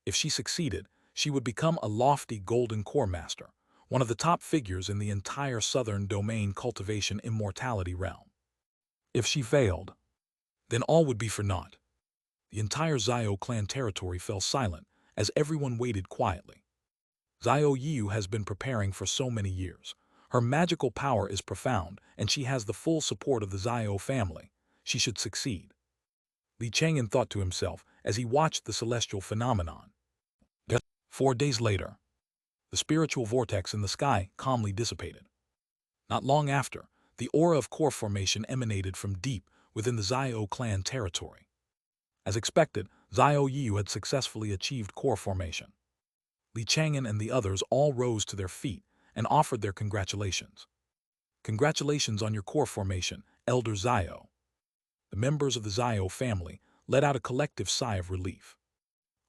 If she succeeded, she would become a lofty golden core master, one of the top figures in the entire southern domain cultivation immortality realm. If she failed, then all would be for naught. The entire Xiao clan territory fell silent as everyone waited quietly. Xiao Yu has been preparing for so many years. Her magical power is profound, and she has the full support of the Xiao family. She should succeed. Li Chang'an thought to himself as he watched the celestial phenomenon. 4 days later, the spiritual vortex in the sky calmly dissipated. Not long after, the aura of core formation emanated from deep within the Xiao clan territory. As expected, Xiao Yu had successfully achieved core formation. Li Chang'an and the others all rose to their feet and offered their congratulations. Congratulations on your core formation, Elder Xiao. The members of the Xiao family let out a collective sigh of relief.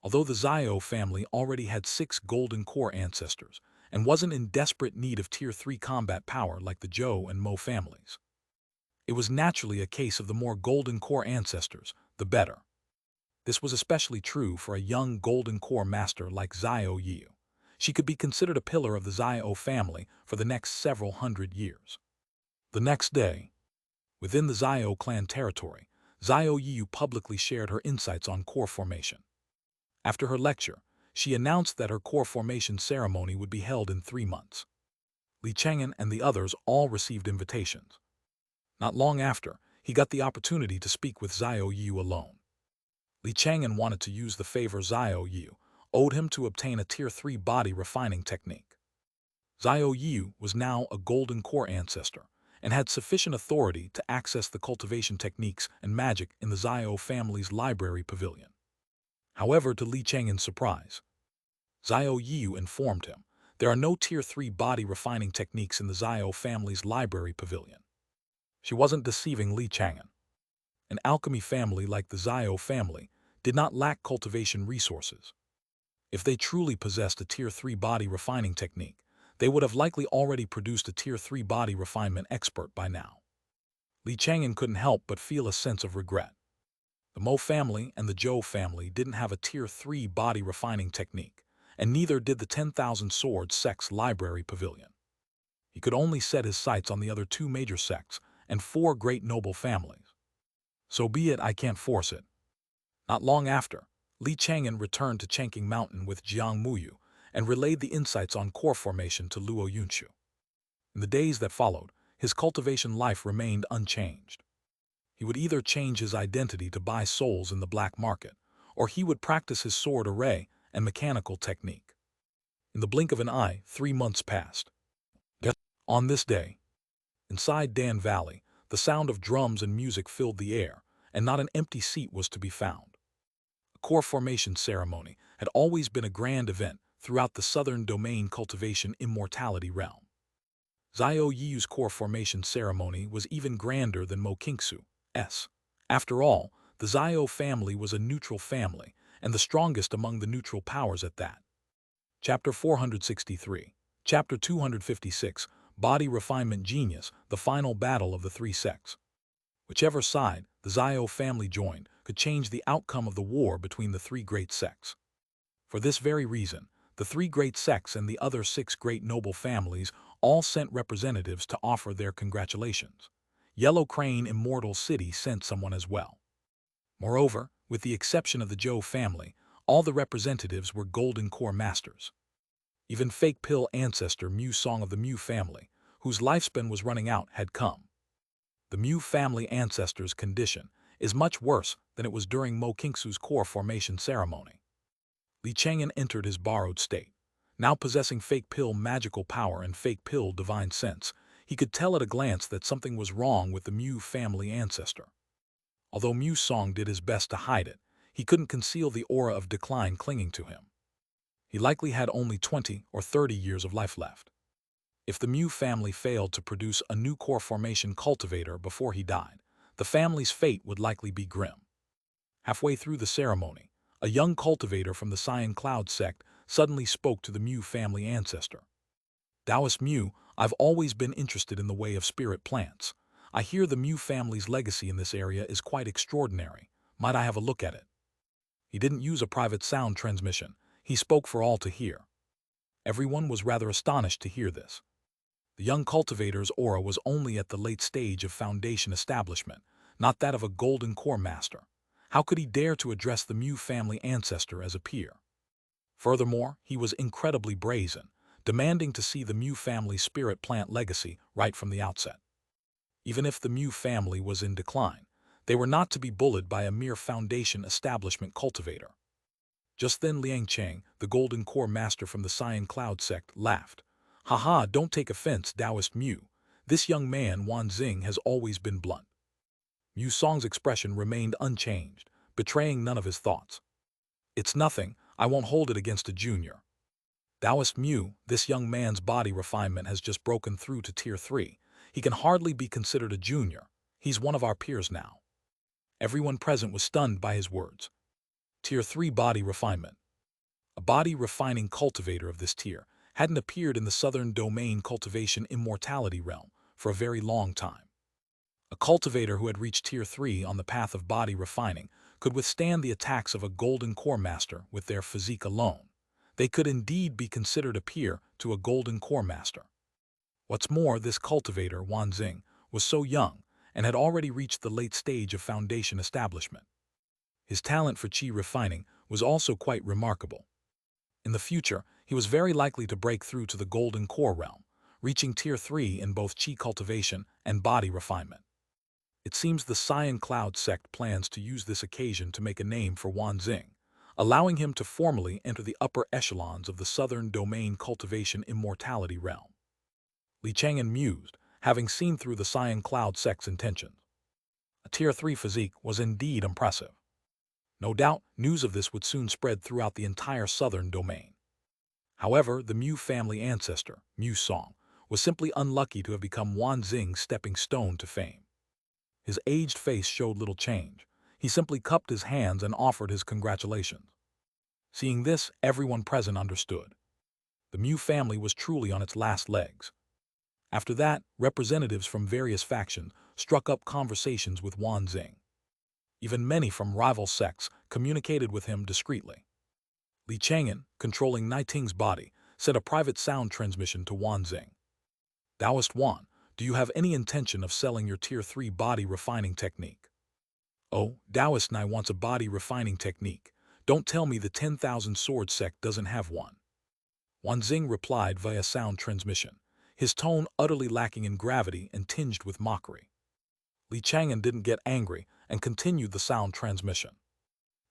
Although the Xiao family already had 6 golden core ancestors and wasn't in desperate need of Tier 3 combat power like the Zhou and Mo families, it was naturally a case of the more golden core ancestors, the better. This was especially true for a young golden core master like Xiao Yu. She could be considered a pillar of the Xiao family for the next several hundred years. The next day, within the Xiao clan territory, Xiao Yu publicly shared her insights on core formation. After her lecture, she announced that her core formation ceremony would be held in 3 months. Li Chang'an and the others all received invitations. Not long after, he got the opportunity to speak with Xiao Yu alone. Li Chang'an wanted to use the favor Xiao Yu owed him to obtain a Tier 3 body refining technique. Xiao Yu was now a golden core ancestor and had sufficient authority to access the cultivation techniques and magic in the Xiao family's library pavilion. However, to Li Chang'an's surprise, Xiao Yu informed him there are no Tier 3 body refining techniques in the Xiao family's library pavilion. She wasn't deceiving Li Chang'an. An alchemy family like the Xiao family did not lack cultivation resources. If they truly possessed a Tier 3 body refining technique, they would have likely already produced a Tier 3 body refinement expert by now. Li Chang'an couldn't help but feel a sense of regret. The Mo family and the Zhou family didn't have a Tier 3 body refining technique, and neither did the 10,000 Swords sect's library pavilion. He could only set his sights on the other 2 major sects and 4 great noble families. So be it, I can't force it. Not long after, Li Chang'an returned to Chang'an Mountain with Jiang Muyu and relayed the insights on core formation to Luo Yunshu. In the days that followed, his cultivation life remained unchanged. He would either change his identity to buy souls in the black market, or he would practice his sword array and mechanical technique. In the blink of an eye, 3 months passed. On this day, inside Dan Valley, the sound of drums and music filled the air, and not an empty seat was to be found. A core formation ceremony had always been a grand event throughout the southern domain cultivation immortality realm. Xiao Yu's core formation ceremony was even grander than Mo Qingsu's. After all, the Xiao family was a neutral family, and the strongest among the neutral powers at that. Chapter 463, Chapter 256, Body Refinement Genius, the Final Battle of the Three Sects. Whichever side the Zhao family joined could change the outcome of the war between the three great sects. For this very reason, the three great sects and the other 6 great noble families all sent representatives to offer their congratulations. Yellow Crane Immortal City sent someone as well. Moreover, with the exception of the Zhou family, all the representatives were Golden Core Masters. Even fake pill ancestor Mu Song of the Mu family, whose lifespan was running out, had come. The Mu family ancestor's condition is much worse than it was during Mo Kingsu's core formation ceremony. Li Chang'an entered his borrowed state. Now possessing fake pill magical power and fake pill divine sense, he could tell at a glance that something was wrong with the Mu family ancestor. Although Mu Song did his best to hide it, he couldn't conceal the aura of decline clinging to him. He likely had only 20 or 30 years of life left. If the Mu family failed to produce a new core formation cultivator before he died, the family's fate would likely be grim. Halfway through the ceremony, a young cultivator from the Cyan Cloud sect suddenly spoke to the Mu family ancestor. Taoist Mu, I've always been interested in the way of spirit plants. I hear the Mu family's legacy in this area is quite extraordinary. Might I have a look at it? He didn't use a private sound transmission. He spoke for all to hear. Everyone was rather astonished to hear this. The young cultivator's aura was only at the late stage of foundation establishment, not that of a golden core master. How could he dare to address the Mu family ancestor as a peer? Furthermore, he was incredibly brazen, demanding to see the Mu family's spirit plant legacy right from the outset. Even if the Mu family was in decline, they were not to be bullied by a mere foundation establishment cultivator. Just then Liang Cheng, the Golden Core Master from the Cyan Cloud sect, laughed. Haha, don't take offense, Taoist Mu. This young man, Wan Xing, has always been blunt. Mu Song's expression remained unchanged, betraying none of his thoughts. It's nothing, I won't hold it against a junior. Taoist Mu, this young man's body refinement has just broken through to Tier 3. He can hardly be considered a junior. He's one of our peers now. Everyone present was stunned by his words. Tier 3 body refinement. A body refining cultivator of this tier hadn't appeared in the southern domain cultivation immortality realm for a very long time. A cultivator who had reached Tier 3 on the path of body refining could withstand the attacks of a Golden Core Master with their physique alone. They could indeed be considered a peer to a Golden Core Master. What's more, this cultivator, Wan Xing, was so young and had already reached the late stage of foundation establishment. His talent for qi refining was also quite remarkable. In the future, he was very likely to break through to the Golden Core realm, reaching Tier 3 in both qi cultivation and body refinement. It seems the Cyan Cloud sect plans to use this occasion to make a name for Wan Xing, allowing him to formally enter the upper echelons of the southern domain cultivation immortality realm. Li Chang'an mused, having seen through the Cyan Cloud sect's intentions. A Tier 3 physique was indeed impressive. No doubt, news of this would soon spread throughout the entire southern domain. However, the Mu family ancestor, Mu Song, was simply unlucky to have become Wan Xing's stepping stone to fame. His aged face showed little change. He simply cupped his hands and offered his congratulations. Seeing this, everyone present understood. The Mu family was truly on its last legs. After that, representatives from various factions struck up conversations with Wan Xing. Even many from rival sects communicated with him discreetly. Li Chang'an, controlling Niting's body, sent a private sound transmission to Wan Xing. Taoist Wan, do you have any intention of selling your Tier 3 body refining technique? Oh, Taoist Nai wants a body refining technique. Don't tell me the 10,000 Sword sect doesn't have one. Wan Xing replied via sound transmission, his tone utterly lacking in gravity and tinged with mockery. Li Chang'an didn't get angry and continued the sound transmission.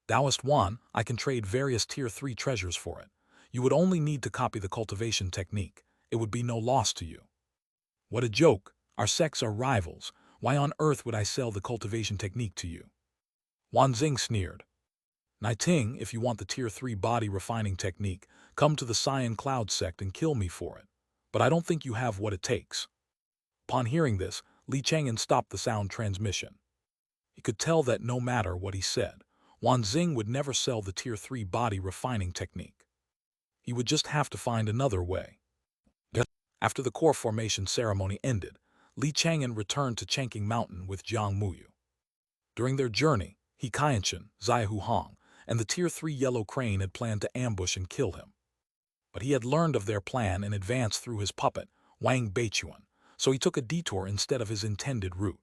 Taoist Wan, I can trade various Tier 3 treasures for it. You would only need to copy the cultivation technique. It would be no loss to you. What a joke. Our sects are rivals. Why on earth would I sell the cultivation technique to you? Wan Xing sneered. Niting, if you want the Tier 3 body refining technique, come to the Cyan Cloud sect and kill me for it. But I don't think you have what it takes. Upon hearing this, Li Chang'an stopped the sound transmission. He could tell that no matter what he said, Wan Xing would never sell the Tier 3 body refining technique. He would just have to find another way. After the core formation ceremony ended, Li Chang'an returned to Chang'an Mountain with Jiang Muyu. During their journey, Xianxia, Zaihu Hong, and the Tier 3 Yellow Crane had planned to ambush and kill him. But he had learned of their plan in advance through his puppet, Wang Beichuan, so he took a detour instead of his intended route.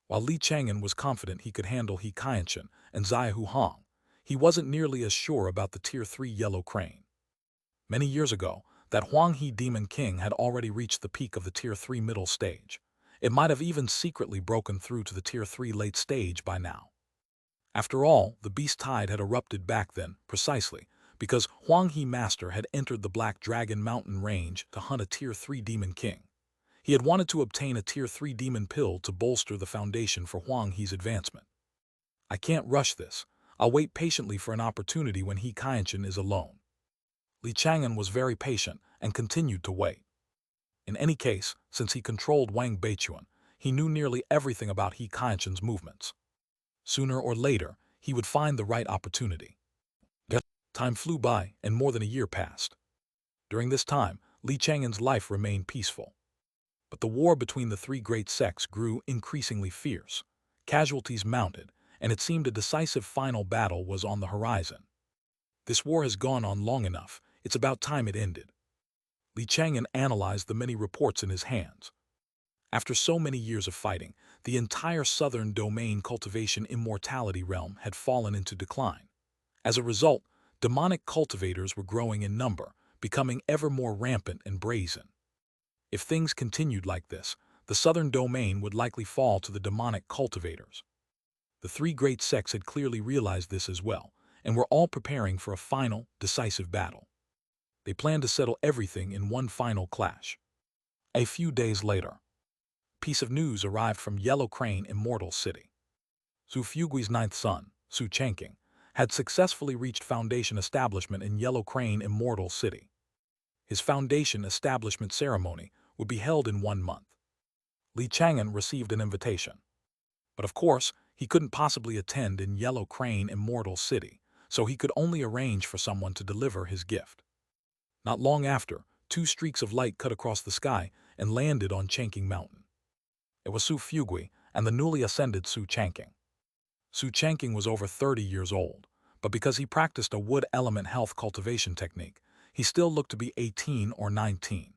While Li Chang'an was confident he could handle Xianxia and Zaihu Hong, he wasn't nearly as sure about the Tier 3 Yellow Crane. Many years ago, that Huang He Demon King had already reached the peak of the Tier 3 middle stage. It might have even secretly broken through to the Tier 3 late stage by now. After all, the beast tide had erupted back then, precisely, because Huang He Master had entered the Black Dragon Mountain range to hunt a Tier 3 Demon King. He had wanted to obtain a Tier 3 Demon Pill to bolster the foundation for Huang He's advancement. I can't rush this. I'll wait patiently for an opportunity when He Qianqian is alone. Li Chang'an was very patient and continued to wait. In any case, since he controlled Wang Beichuan, he knew nearly everything about He Qianqian's movements. Sooner or later, he would find the right opportunity. Time flew by, and more than a year passed. During this time, Li Chang'an's life remained peaceful. But the war between the three great sects grew increasingly fierce. Casualties mounted, and it seemed a decisive final battle was on the horizon. This war has gone on long enough. It's about time it ended. Li Chang'an analyzed the many reports in his hands. After so many years of fighting, the entire southern domain cultivation immortality realm had fallen into decline. As a result, demonic cultivators were growing in number, becoming ever more rampant and brazen. If things continued like this, the southern domain would likely fall to the demonic cultivators. The three great sects had clearly realized this as well, and were all preparing for a final, decisive battle. They planned to settle everything in one final clash. A few days later, a piece of news arrived from Yellow Crane Immortal City. Su Fugui's ninth son, Su Chang'an, had successfully reached foundation establishment in Yellow Crane Immortal City. His foundation establishment ceremony would be held in 1 month. Li Chang'an received an invitation. But of course, he couldn't possibly attend in Yellow Crane Immortal City, so he could only arrange for someone to deliver his gift. Not long after, 2 streaks of light cut across the sky and landed on Chang'an Mountain. It was Su Fugui and the newly ascended Su Chang'an. Su Chang'an was over 30 years old, but because he practiced a wood element health cultivation technique, he still looked to be 18 or 19.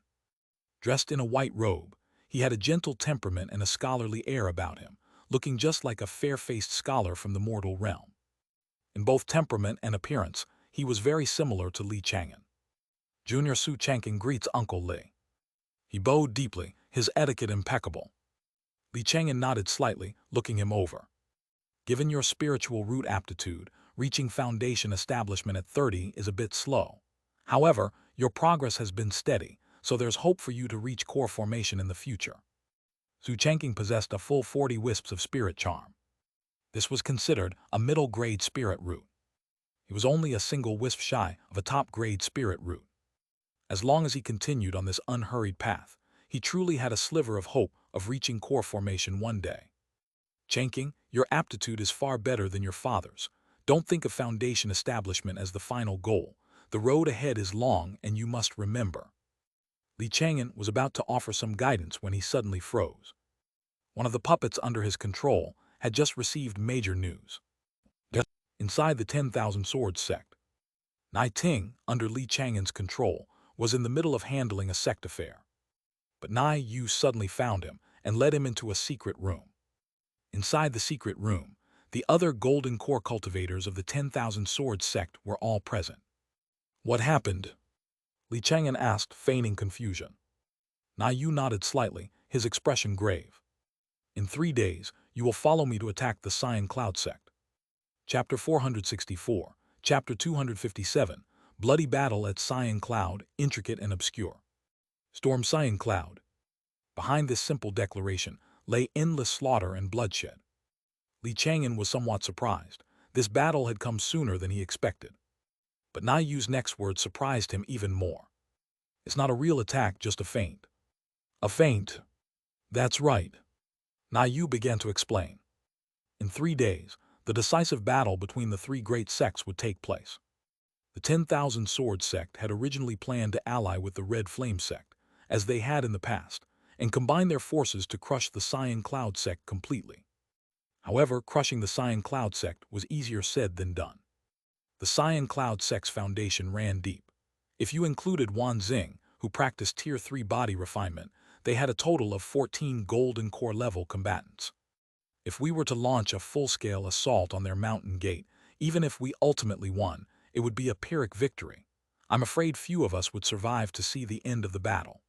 Dressed in a white robe, he had a gentle temperament and a scholarly air about him, looking just like a fair-faced scholar from the mortal realm. In both temperament and appearance, he was very similar to Li Chang'an. Junior Su Chang'an greets Uncle Li. He bowed deeply, his etiquette impeccable. Li Chang'an nodded slightly, looking him over. Given your spiritual root aptitude, reaching foundation establishment at 30 is a bit slow. However, your progress has been steady, so there's hope for you to reach core formation in the future. Su Chang'an possessed a full 40 wisps of spirit charm. This was considered a middle-grade spirit root. He was only a single wisp shy of a top-grade spirit root. As long as he continued on this unhurried path, he truly had a sliver of hope of reaching core formation one day. Chang'an, your aptitude is far better than your father's. Don't think of foundation establishment as the final goal. The road ahead is long, and you must remember. Li Chang'an was about to offer some guidance when he suddenly froze. One of the puppets under his control had just received major news. Inside the 10,000 Swords sect, Nai Ting, under Li Chang'an's control, was in the middle of handling a sect affair. But Nai Yu suddenly found him and led him into a secret room. Inside the secret room, the other golden core cultivators of the 10,000 Swords sect were all present. What happened? Li Chang'an asked, feigning confusion. Nai Yu nodded slightly, his expression grave. In 3 days, you will follow me to attack the Cyan Cloud sect. Chapter 464, Chapter 257, Bloody Battle at Cyan Cloud, Intricate and Obscure. Storm Cyan Cloud. Behind this simple declaration lay endless slaughter and bloodshed. Li Chang'an was somewhat surprised. This battle had come sooner than he expected. But Nai Yu's next words surprised him even more. It's not a real attack, just a feint. A feint? That's right. Nai Yu began to explain. In 3 days, the decisive battle between the three great sects would take place. The 10,000 Swords sect had originally planned to ally with the Red Flame sect, as they had in the past, and combine their forces to crush the Cyan Cloud sect completely. However, crushing the Cyan Cloud sect was easier said than done. The Cyan Cloud sect's foundation ran deep. If you included Wan Xing, who practiced Tier 3 body refinement, they had a total of 14 golden core level combatants. If we were to launch a full-scale assault on their mountain gate, even if we ultimately won, it would be a Pyrrhic victory. I'm afraid few of us would survive to see the end of the battle.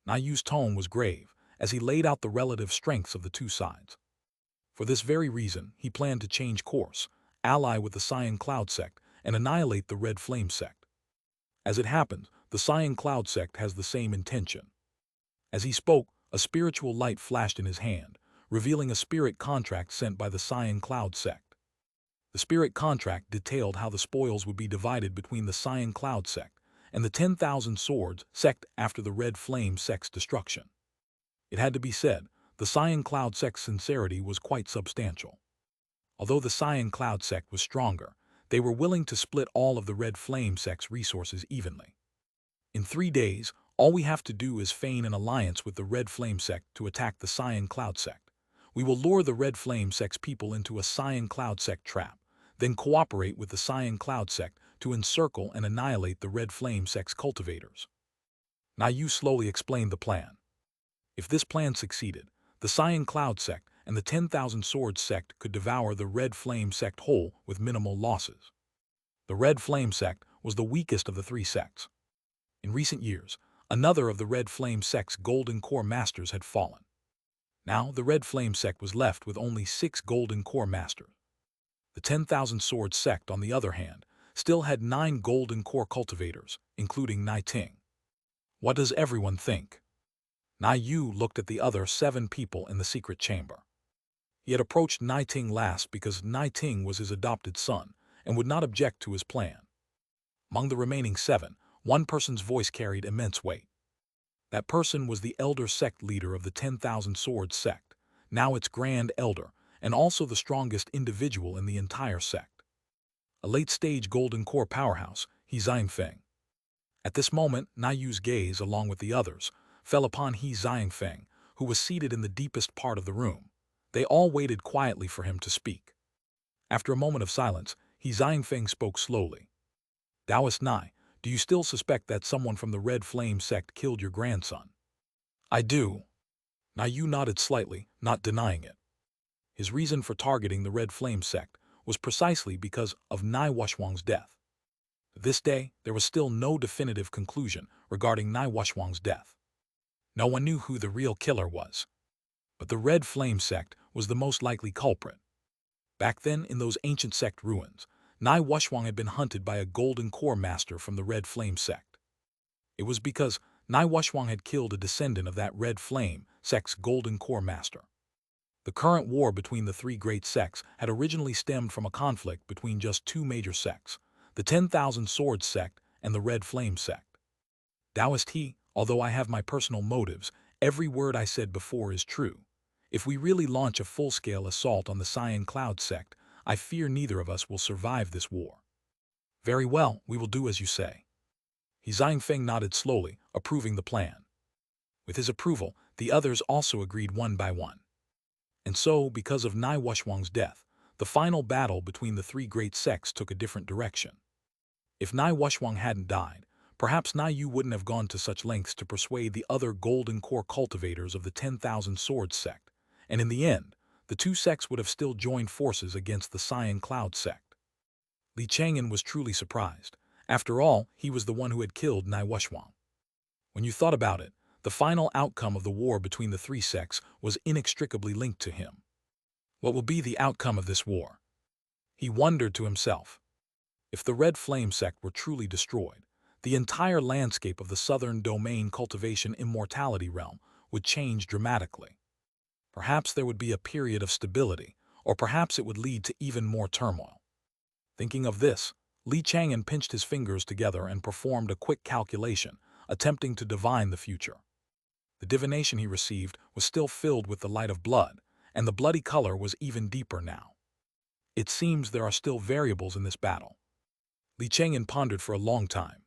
Nayu's tone was grave, as he laid out the relative strengths of the two sides. For this very reason, he planned to change course, ally with the Cyan Cloud sect, and annihilate the Red Flame sect. As it happens, the Cyan Cloud sect has the same intention. As he spoke, a spiritual light flashed in his hand, revealing a spirit contract sent by the Cyan Cloud sect. The spirit contract detailed how the spoils would be divided between the Cyan Cloud sect and the 10,000 Swords sect after the Red Flame sect's destruction. It had to be said, the Cyan Cloud sect's sincerity was quite substantial. Although the Cyan Cloud sect was stronger, they were willing to split all of the Red Flame sect's resources evenly. In 3 days, all we have to do is feign an alliance with the Red Flame sect to attack the Cyan Cloud sect. We will lure the Red Flame sect's people into a Cyan Cloud sect trap, then cooperate with the Cyan Cloud sect to encircle and annihilate the Red Flame sect's cultivators. Nayu slowly explained the plan. If this plan succeeded, the Cyan Cloud sect and the 10,000 Swords sect could devour the Red Flame sect whole with minimal losses. The Red Flame sect was the weakest of the 3 sects. In recent years, another of the Red Flame sect's golden core masters had fallen. Now, the Red Flame sect was left with only 6 golden core masters. The 10,000 Swords sect, on the other hand, still had 9 golden core cultivators, including Nai Ting. What does everyone think? Nai Yu looked at the other 7 people in the secret chamber. He had approached Nai Ting last because Nai Ting was his adopted son and would not object to his plan. Among the remaining 7, one person's voice carried immense weight. That person was the elder sect leader of the 10,000 Swords sect, now its grand elder, and also the strongest individual in the entire sect. A late-stage golden core powerhouse, He Xianfeng. At this moment, Nayu's gaze, along with the others, fell upon He Xianfeng, who was seated in the deepest part of the room. They all waited quietly for him to speak. After a moment of silence, He Xianfeng spoke slowly. Taoist Nai, do you still suspect that someone from the Red Flame sect killed your grandson? I do. Nayu nodded slightly, not denying it. His reason for targeting the Red Flame sect was precisely because of Nai Wuxuang's death. To this day, there was still no definitive conclusion regarding Nai Wuxuang's death. No one knew who the real killer was. But the Red Flame sect was the most likely culprit. Back then, in those ancient sect ruins, Nai Wuxuang had been hunted by a golden core master from the Red Flame sect. It was because Nai Wuxuang had killed a descendant of that Red Flame sect's golden core master. The current war between the 3 great sects had originally stemmed from a conflict between just 2 major sects, the 10,000 Swords sect and the Red Flame sect. Taoist He, although I have my personal motives, every word I said before is true. If we really launch a full-scale assault on the Cyan Cloud sect, I fear neither of us will survive this war. Very well, we will do as you say. He Xianfeng nodded slowly, approving the plan. With his approval, the others also agreed one by one. And so, because of Nai Wuxuang's death, the final battle between the 3 great sects took a different direction. If Nai Wuxuang hadn't died, perhaps Nai Yu wouldn't have gone to such lengths to persuade the other golden core cultivators of the 10,000 Swords sect, and in the end, the 2 sects would have still joined forces against the Cyan Cloud sect. Li Chang'an was truly surprised. After all, he was the one who had killed Nai Wuxuang. When you thought about it, the final outcome of the war between the 3 sects was inextricably linked to him. What will be the outcome of this war? He wondered to himself. If the Red Flame sect were truly destroyed, the entire landscape of the southern domain cultivation immortality realm would change dramatically. Perhaps there would be a period of stability, or perhaps it would lead to even more turmoil. Thinking of this, Li Chang'an pinched his fingers together and performed a quick calculation, attempting to divine the future. The divination he received was still filled with the light of blood, and the bloody color was even deeper now. It seems there are still variables in this battle. Li Chang'an pondered for a long time.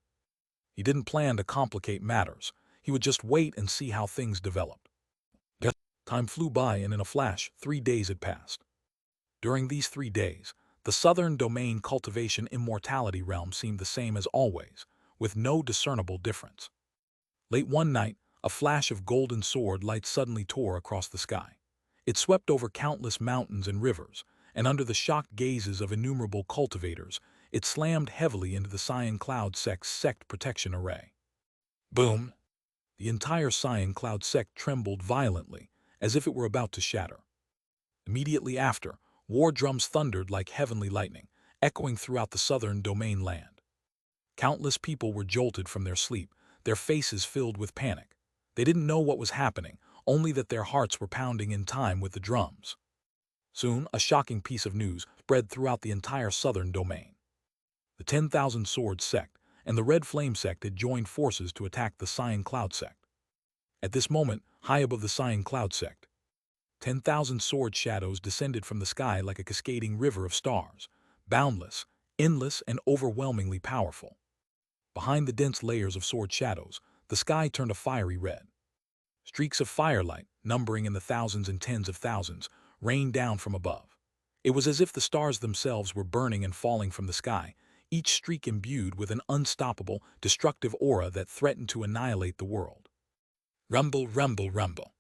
He didn't plan to complicate matters. He would just wait and see how things developed. Yet, time flew by, and in a flash, 3 days had passed. During these 3 days, the southern domain cultivation immortality realm seemed the same as always, with no discernible difference. Late one night, a flash of golden sword light suddenly tore across the sky. It swept over countless mountains and rivers, and under the shocked gazes of innumerable cultivators, it slammed heavily into the Xian Cloud Sect's sect protection array. Boom! The entire Xian Cloud Sect trembled violently, as if it were about to shatter. Immediately after, war drums thundered like heavenly lightning, echoing throughout the southern domain land. Countless people were jolted from their sleep, their faces filled with panic. They didn't know what was happening, only that their hearts were pounding in time with the drums. Soon, a shocking piece of news spread throughout the entire southern domain. The 10,000 Sword Sect and the Red Flame Sect had joined forces to attack the Xian Cloud Sect. At this moment, high above the Xian Cloud Sect, 10,000 sword shadows descended from the sky like a cascading river of stars, boundless, endless, and overwhelmingly powerful. Behind the dense layers of sword shadows, the sky turned a fiery red. Streaks of firelight, numbering in the thousands and tens of thousands, rained down from above. It was as if the stars themselves were burning and falling from the sky, each streak imbued with an unstoppable, destructive aura that threatened to annihilate the world. Rumble, rumble, rumble.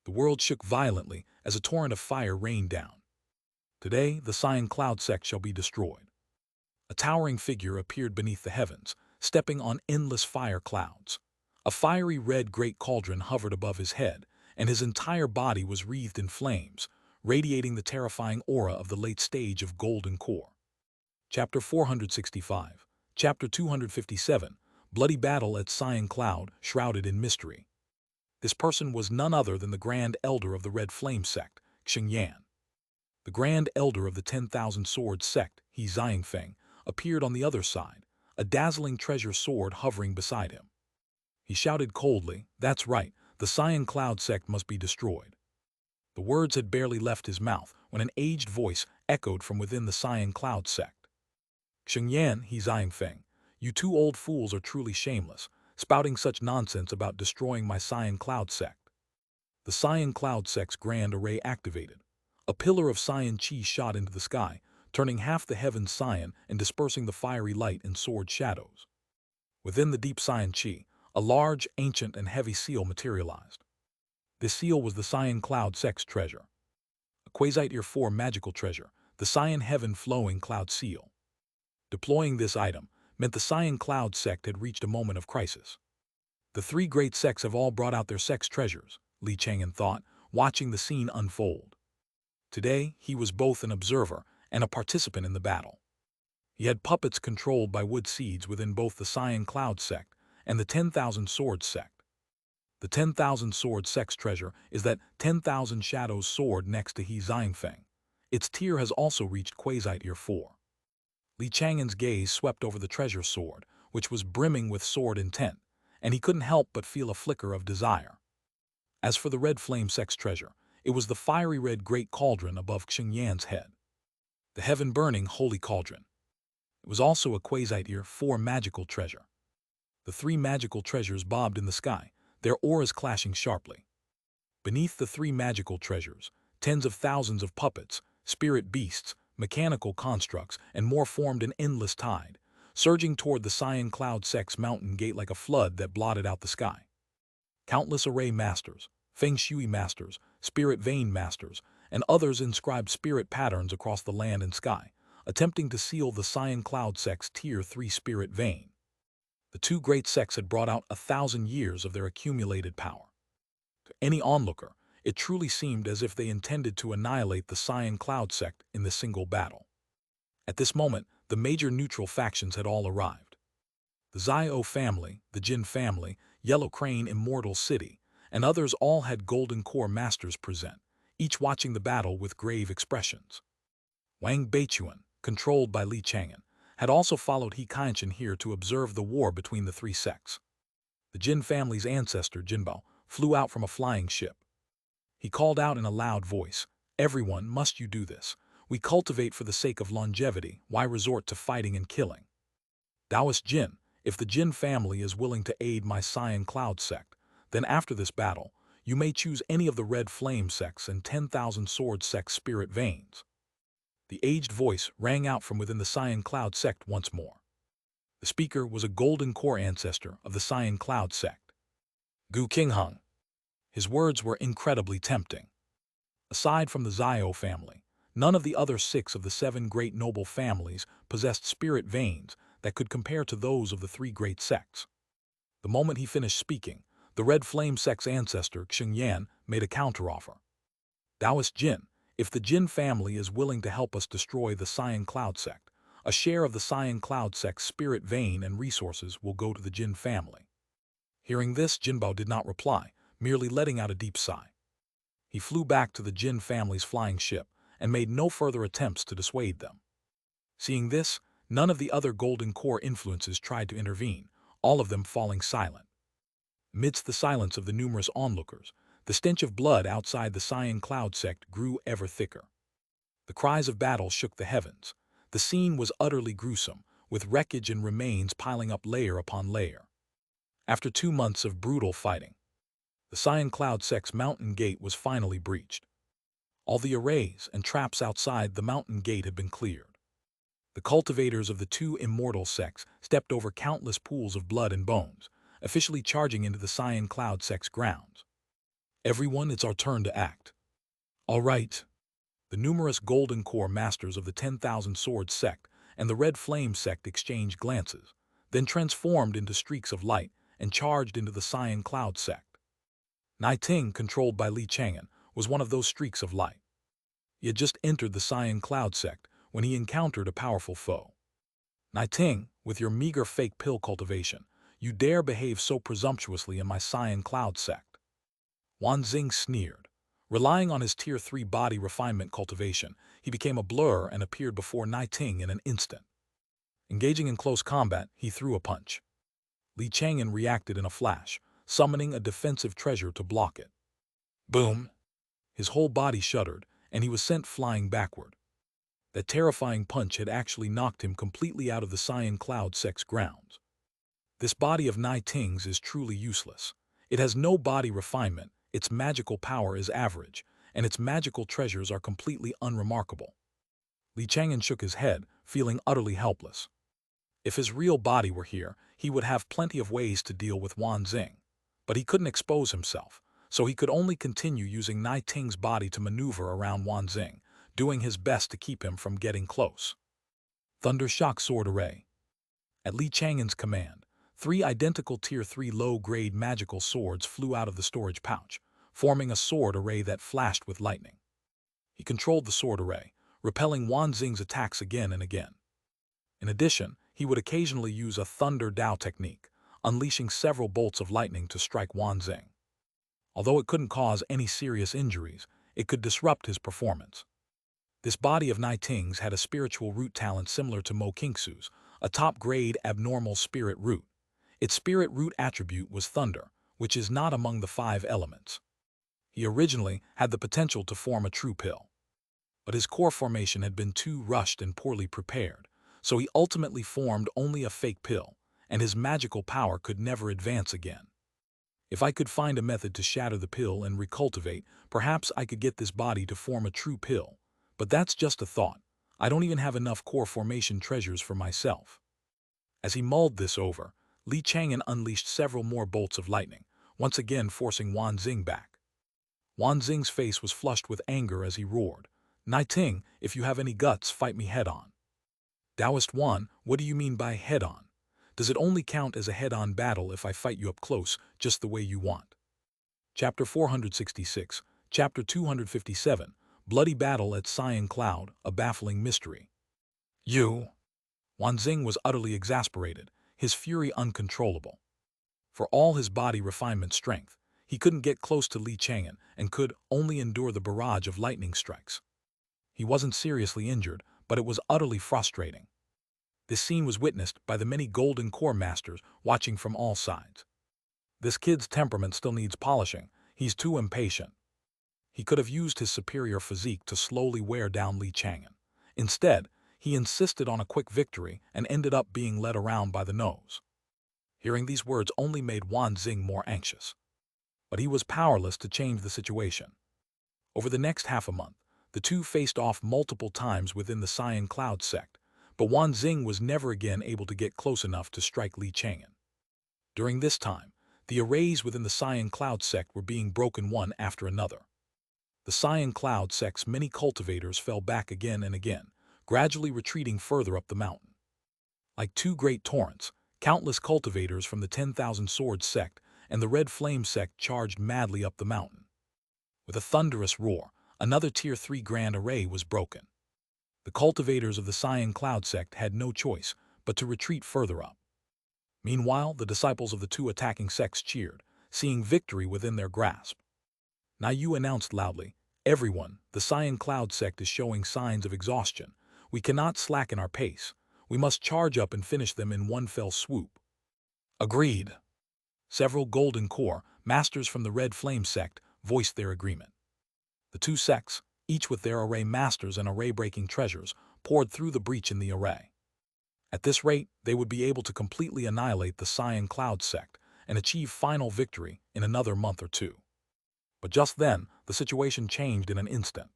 The world shook violently as a torrent of fire rained down. Today, the Xian Cloud Sect shall be destroyed. A towering figure appeared beneath the heavens, stepping on endless fire clouds. A fiery red great cauldron hovered above his head, and his entire body was wreathed in flames, radiating the terrifying aura of the late stage of Golden Core. Chapter 465, Chapter 257, Bloody Battle at Xian Cloud, Shrouded in Mystery. This person was none other than the Grand Elder of the Red Flame Sect, Chang'an. The Grand Elder of the 10,000 Sword Sect, Xianxia, appeared on the other side, a dazzling treasure sword hovering beside him. He shouted coldly, "That's right, the Xian Cloud Sect must be destroyed." The words had barely left his mouth when an aged voice echoed from within the Xian Cloud Sect. "Chang'an," Xianxia, "you two old fools are truly shameless, spouting such nonsense about destroying my Xian Cloud Sect." The Xian Cloud Sect's grand array activated. A pillar of Xian Qi shot into the sky, turning half the heavens Xian and dispersing the fiery light in sword shadows. Within the deep Xian Qi, a large, ancient, and heavy seal materialized. This seal was the Xian Cloud Sect's treasure. A Quasitier 4 magical treasure, the Xian Heaven Flowing Cloud Seal. Deploying this item meant the Xian Cloud Sect had reached a moment of crisis. The 3 great sects have all brought out their sect's treasures, Li Chang'an thought, watching the scene unfold. Today, he was both an observer and a participant in the battle. He had puppets controlled by wood seeds within both the Xian Cloud Sect and the 10,000 Sword Sect. The 10,000 Sword Sect's treasure is that 10,000 Shadows sword next to Xianxia. Its tier has also reached Quasitier 4. Li Chang'an's gaze swept over the treasure sword, which was brimming with sword intent, and he couldn't help but feel a flicker of desire. As for the Red Flame Sect's treasure, it was the fiery red great cauldron above Chang'an's head. The heaven-burning holy cauldron. It was also a Quasitier 4 magical treasure. The 3 magical treasures bobbed in the sky, their auras clashing sharply. Beneath the 3 magical treasures, tens of thousands of puppets, spirit beasts, mechanical constructs, and more formed an endless tide, surging toward the Xian Cloud Sect's mountain gate like a flood that blotted out the sky. Countless array masters, feng shui masters, spirit vein masters, and others inscribed spirit patterns across the land and sky, attempting to seal the Xian Cloud Sect's Tier 3 spirit vein. The 2 great sects had brought out 1,000 years of their accumulated power. To any onlooker, it truly seemed as if they intended to annihilate the Xian Cloud Sect in this single battle. At this moment, the major neutral factions had all arrived. The Zio family, the Jin family, Yellow Crane Immortal City, and others all had Golden Core masters present, each watching the battle with grave expressions. Wang Beichuan, controlled by Li Chang'an, had also followed He Qianqian here to observe the war between the 3 sects. The Jin family's ancestor, Jinbao, flew out from a flying ship. He called out in a loud voice, "Everyone, must you do this? We cultivate for the sake of longevity, why resort to fighting and killing? Taoist Jin, if the Jin family is willing to aid my Xian Cloud Sect, Then after this battle, you may choose any of the red flame sects and 10,000 sword sect spirit veins. The aged voice rang out from within the Cyan Cloud sect once more. The speaker was a golden core ancestor of the Cyan Cloud sect, Gu Qingheng. His words were incredibly tempting. Aside from the Zhao family, none of the other 6 of the 7 great noble families possessed spirit veins that could compare to those of the 3 great sects. The moment he finished speaking, the Red Flame sect's ancestor, Chang'an, made a counteroffer. Taoist Jin, if the Jin family is willing to help us destroy the Cyan Cloud sect, a share of the Cyan Cloud sect's spirit vein and resources will go to the Jin family. Hearing this, Jinbao did not reply, merely letting out a deep sigh. He flew back to the Jin family's flying ship and made no further attempts to dissuade them. Seeing this, none of the other Golden Core influences tried to intervene, all of them falling silent. Amidst the silence of the numerous onlookers, the stench of blood outside the Cyan Cloud sect grew ever thicker. The cries of battle shook the heavens. The scene was utterly gruesome, with wreckage and remains piling up layer upon layer. After 2 months of brutal fighting, the Cyan Cloud sect's mountain gate was finally breached. All the arrays and traps outside the mountain gate had been cleared. The cultivators of the 2 immortal sects stepped over countless pools of blood and bones, officially charging into the Cyan Cloud sect's grounds. Everyone, it's our turn to act. All right. The numerous Golden Core masters of the 10,000 Swords sect and the Red Flame sect exchanged glances, then transformed into streaks of light and charged into the Cyan Cloud sect. Nai Ting, controlled by Li Chang'an, was one of those streaks of light. He had just entered the Cyan Cloud sect when he encountered a powerful foe. Nai Ting, with your meager fake pill cultivation, you dare behave so presumptuously in my Cyan Cloud sect? Wan Xing sneered. Relying on his Tier 3 body refinement cultivation, he became a blur and appeared before Nai Ting in an instant. Engaging in close combat, he threw a punch. Li Chang'an reacted in a flash, summoning a defensive treasure to block it. Boom! His whole body shuddered, and he was sent flying backward. That terrifying punch had actually knocked him completely out of the Cyan Cloud sect's grounds. This body of Nai Ting's is truly useless. It has no body refinement, its magical power is average, and its magical treasures are completely unremarkable. Li Chang'an shook his head, feeling utterly helpless. If his real body were here, he would have plenty of ways to deal with Wan Xing. But he couldn't expose himself, so he could only continue using Nai Ting's body to maneuver around Wan Xing, doing his best to keep him from getting close. Thunder Shock Sword Array. At Li Chang'an's command, 3 identical Tier 3 low-grade magical swords flew out of the storage pouch, forming a sword array that flashed with lightning. He controlled the sword array, repelling Wan Xing's attacks again and again. In addition, he would occasionally use a Thunder Dao technique, unleashing several bolts of lightning to strike Wan Xing. Although it couldn't cause any serious injuries, it could disrupt his performance. This body of Nai Ting's had a spiritual root talent similar to Mo Kingsu's, a top-grade abnormal spirit root. Its spirit root attribute was thunder, which is not among the 5 elements. He originally had the potential to form a true pill. But his core formation had been too rushed and poorly prepared, so he ultimately formed only a fake pill, and his magical power could never advance again. If I could find a method to shatter the pill and recultivate, perhaps I could get this body to form a true pill. But that's just a thought. I don't even have enough core formation treasures for myself. As he mulled this over, Li Chang'an unleashed several more bolts of lightning, once again forcing Wan Xing back. Wan Xing's face was flushed with anger as he roared, Nai Ting, if you have any guts, fight me head-on. Taoist Wan, what do you mean by head-on? Does it only count as a head-on battle if I fight you up close, just the way you want? Chapter 466, Chapter 257, Bloody Battle at Cyan Cloud, a Baffling Mystery. You! Wan Xing was utterly exasperated, his fury uncontrollable. For all his body refinement strength, he couldn't get close to Li Chang'an and could only endure the barrage of lightning strikes. He wasn't seriously injured, but it was utterly frustrating. This scene was witnessed by the many Golden Core masters watching from all sides. This kid's temperament still needs polishing, he's too impatient. He could have used his superior physique to slowly wear down Li Chang'an. Instead, he insisted on a quick victory and ended up being led around by the nose. Hearing these words only made Wan Xing more anxious. but he was powerless to change the situation. Over the next half a month, the two faced off multiple times within the Cyan Cloud sect, but Wan Xing was never again able to get close enough to strike Li Chang'an. During this time, the arrays within the Cyan Cloud sect were being broken one after another. The Cyan Cloud sect's many cultivators fell back again and again, gradually retreating further up the mountain. Like two great torrents, countless cultivators from the 10,000 Swords sect and the Red Flame sect charged madly up the mountain. With a thunderous roar, another Tier 3 grand array was broken. The cultivators of the Cyan Cloud sect had no choice but to retreat further up. Meanwhile, the disciples of the two attacking sects cheered, seeing victory within their grasp. Niu announced loudly, "Everyone, the Cyan Cloud sect is showing signs of exhaustion. We cannot slacken our pace. We must charge up and finish them in one fell swoop." Agreed. Several Golden Core masters from the Red Flame sect voiced their agreement. The two sects, each with their array masters and array-breaking treasures, poured through the breach in the array. At this rate, they would be able to completely annihilate the Cyan Cloud sect and achieve final victory in another month or two. But just then, the situation changed in an instant.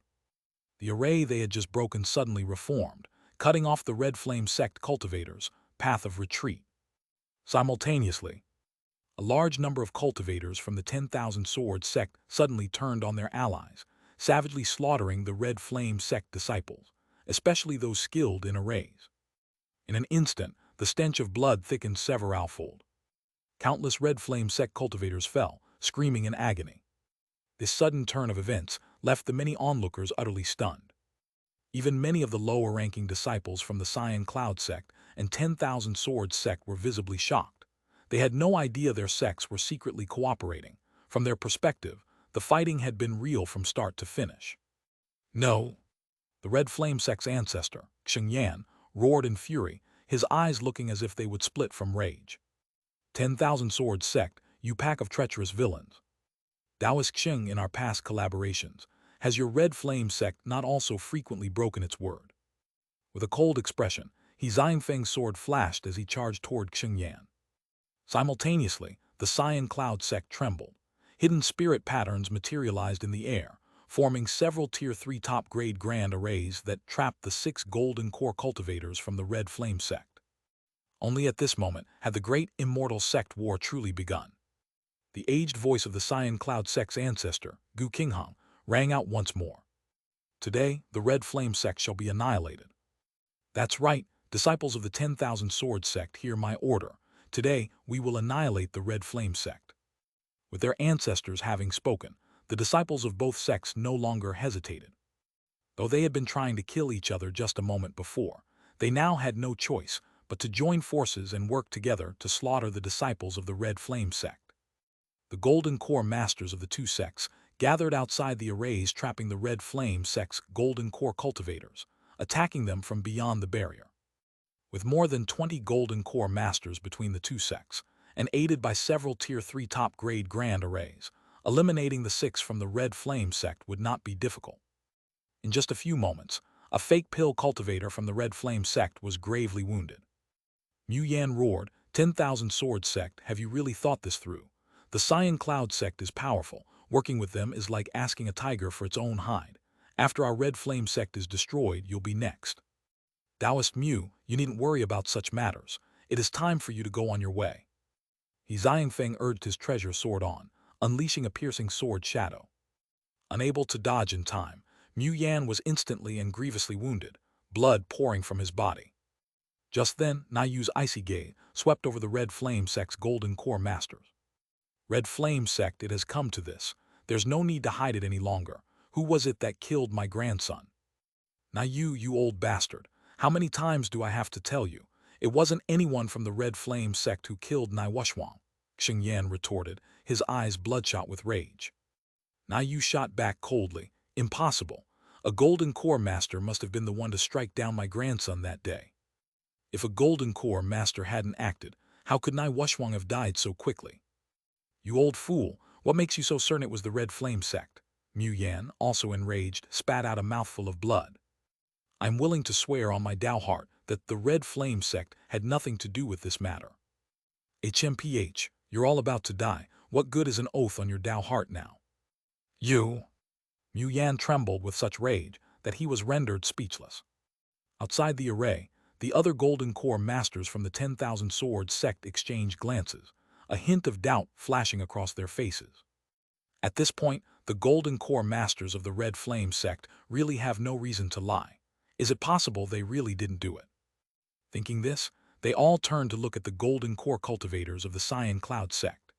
The array they had just broken suddenly reformed, cutting off the Red Flame sect cultivators' path of retreat. Simultaneously, a large number of cultivators from the 10,000 Swords sect suddenly turned on their allies, savagely slaughtering the Red Flame sect disciples, especially those skilled in arrays. In an instant, the stench of blood thickened severalfold. Countless Red Flame sect cultivators fell, screaming in agony. This sudden turn of events left the many onlookers utterly stunned. Even many of the lower-ranking disciples from the Cyan Cloud sect and 10,000 Swords sect were visibly shocked. They had no idea their sects were secretly cooperating. From their perspective, the fighting had been real from start to finish. No! The Red Flame sect's ancestor, Chang'an, roared in fury, his eyes looking as if they would split from rage. 10,000 Swords sect, you pack of treacherous villains. Taoist Xing, in our past collaborations, has your Red Flame sect not also frequently broken its word? With a cold expression, He Feng's sword flashed as he charged toward Chang'an. Simultaneously, the Cyan Cloud sect trembled. Hidden spirit patterns materialized in the air, forming several Tier 3 top-grade grand arrays that trapped the 6 Golden Core cultivators from the Red Flame sect. Only at this moment had the great immortal sect war truly begun. The aged voice of the Cyan Cloud sect's ancestor, Gu Qinghang, rang out once more. "Today, the Red Flame sect shall be annihilated." "That's right, disciples of the 10,000 Swords sect, hear my order. Today, we will annihilate the Red Flame sect." With their ancestors having spoken, the disciples of both sects no longer hesitated. Though they had been trying to kill each other just a moment before, they now had no choice but to join forces and work together to slaughter the disciples of the Red Flame sect. The Golden Core masters of the two sects gathered outside the arrays trapping the Red Flame sect's Golden Core cultivators, attacking them from beyond the barrier. With more than 20 Golden Core masters between the two sects, and aided by several Tier 3 top-grade grand arrays, eliminating the 6 from the Red Flame sect would not be difficult. In just a few moments, a fake pill cultivator from the Red Flame sect was gravely wounded. Mu Yan roared, 10,000 Swords sect, have you really thought this through? The Cyan Cloud sect is powerful. Working with them is like asking a tiger for its own hide. After our Red Flame sect is destroyed, you'll be next. Taoist Mu, you needn't worry about such matters. It is time for you to go on your way. He Feng urged his treasure sword on, unleashing a piercing sword shadow. Unable to dodge in time, Mu Yan was instantly and grievously wounded, blood pouring from his body. Just then, Niu's icy gaze swept over the Red Flame sect's Golden Core masters. Red Flame sect, it has come to this. There's no need to hide it any longer. Who was it that killed my grandson? Niu, you old bastard. How many times do I have to tell you? It wasn't anyone from the Red Flame sect who killed Niushwang, Xingyan retorted, his eyes bloodshot with rage. Niu shot back coldly. Impossible. A Golden Core master must have been the one to strike down my grandson that day. If a Golden Core master hadn't acted, how could Niushwang have died so quickly? You old fool, what makes you so certain it was the Red Flame sect? Mu Yan, also enraged, spat out a mouthful of blood. I'm willing to swear on my Dao heart that the Red Flame sect had nothing to do with this matter. HMPH, you're all about to die. What good is an oath on your Tao heart now? You! Mu Yan trembled with such rage that he was rendered speechless. Outside the array, the other Golden Core masters from the 10,000 Swords sect exchanged glances, a hint of doubt flashing across their faces. At this point, the Golden Core masters of the Red Flame sect really have no reason to lie. Is it possible they really didn't do it? Thinking this, they all turned to look at the Golden Core cultivators of the Cyan Cloud sect.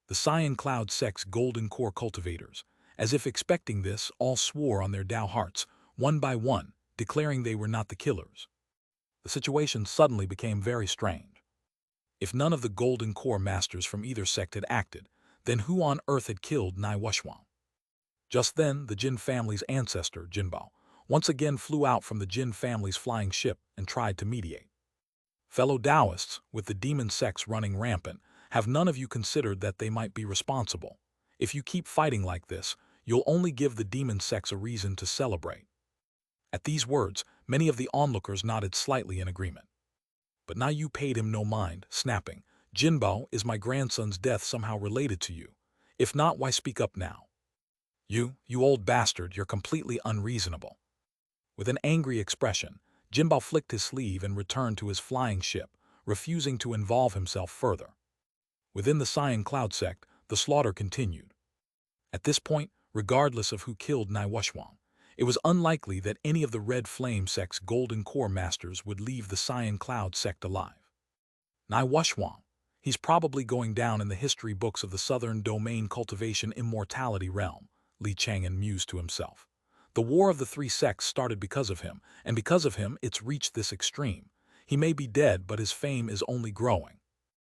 The Cyan Cloud sect's Golden Core cultivators, as if expecting this, all swore on their Tao hearts, one by one, declaring they were not the killers. The situation suddenly became very strange. If none of the Golden Core masters from either sect had acted, then who on earth had killed Nai Wushwang? Just then, the Jin family's ancestor, Jinbao, once again flew out from the Jin family's flying ship and tried to mediate. Fellow Taoists, with the demon sects running rampant, have none of you considered that they might be responsible? If you keep fighting like this, you'll only give the demon sects a reason to celebrate. At these words, many of the onlookers nodded slightly in agreement. But now you paid him no mind, snapping, Jinbao, is my grandson's death somehow related to you? If not, why speak up now? You old bastard, you're completely unreasonable. With an angry expression, Jinbao flicked his sleeve and returned to his flying ship, refusing to involve himself further. Within the Cyan Cloud sect, the slaughter continued. At this point, regardless of who killed Nai Wushwang, it was unlikely that any of the Red Flame sect's Golden Core masters would leave the Cyan Cloud sect alive. Nai Wushwang, he's probably going down in the history books of the Southern Domain Cultivation Immortality realm, Li Chang'an mused to himself. The war of the three sects started because of him, and because of him it's reached this extreme. He may be dead, but his fame is only growing.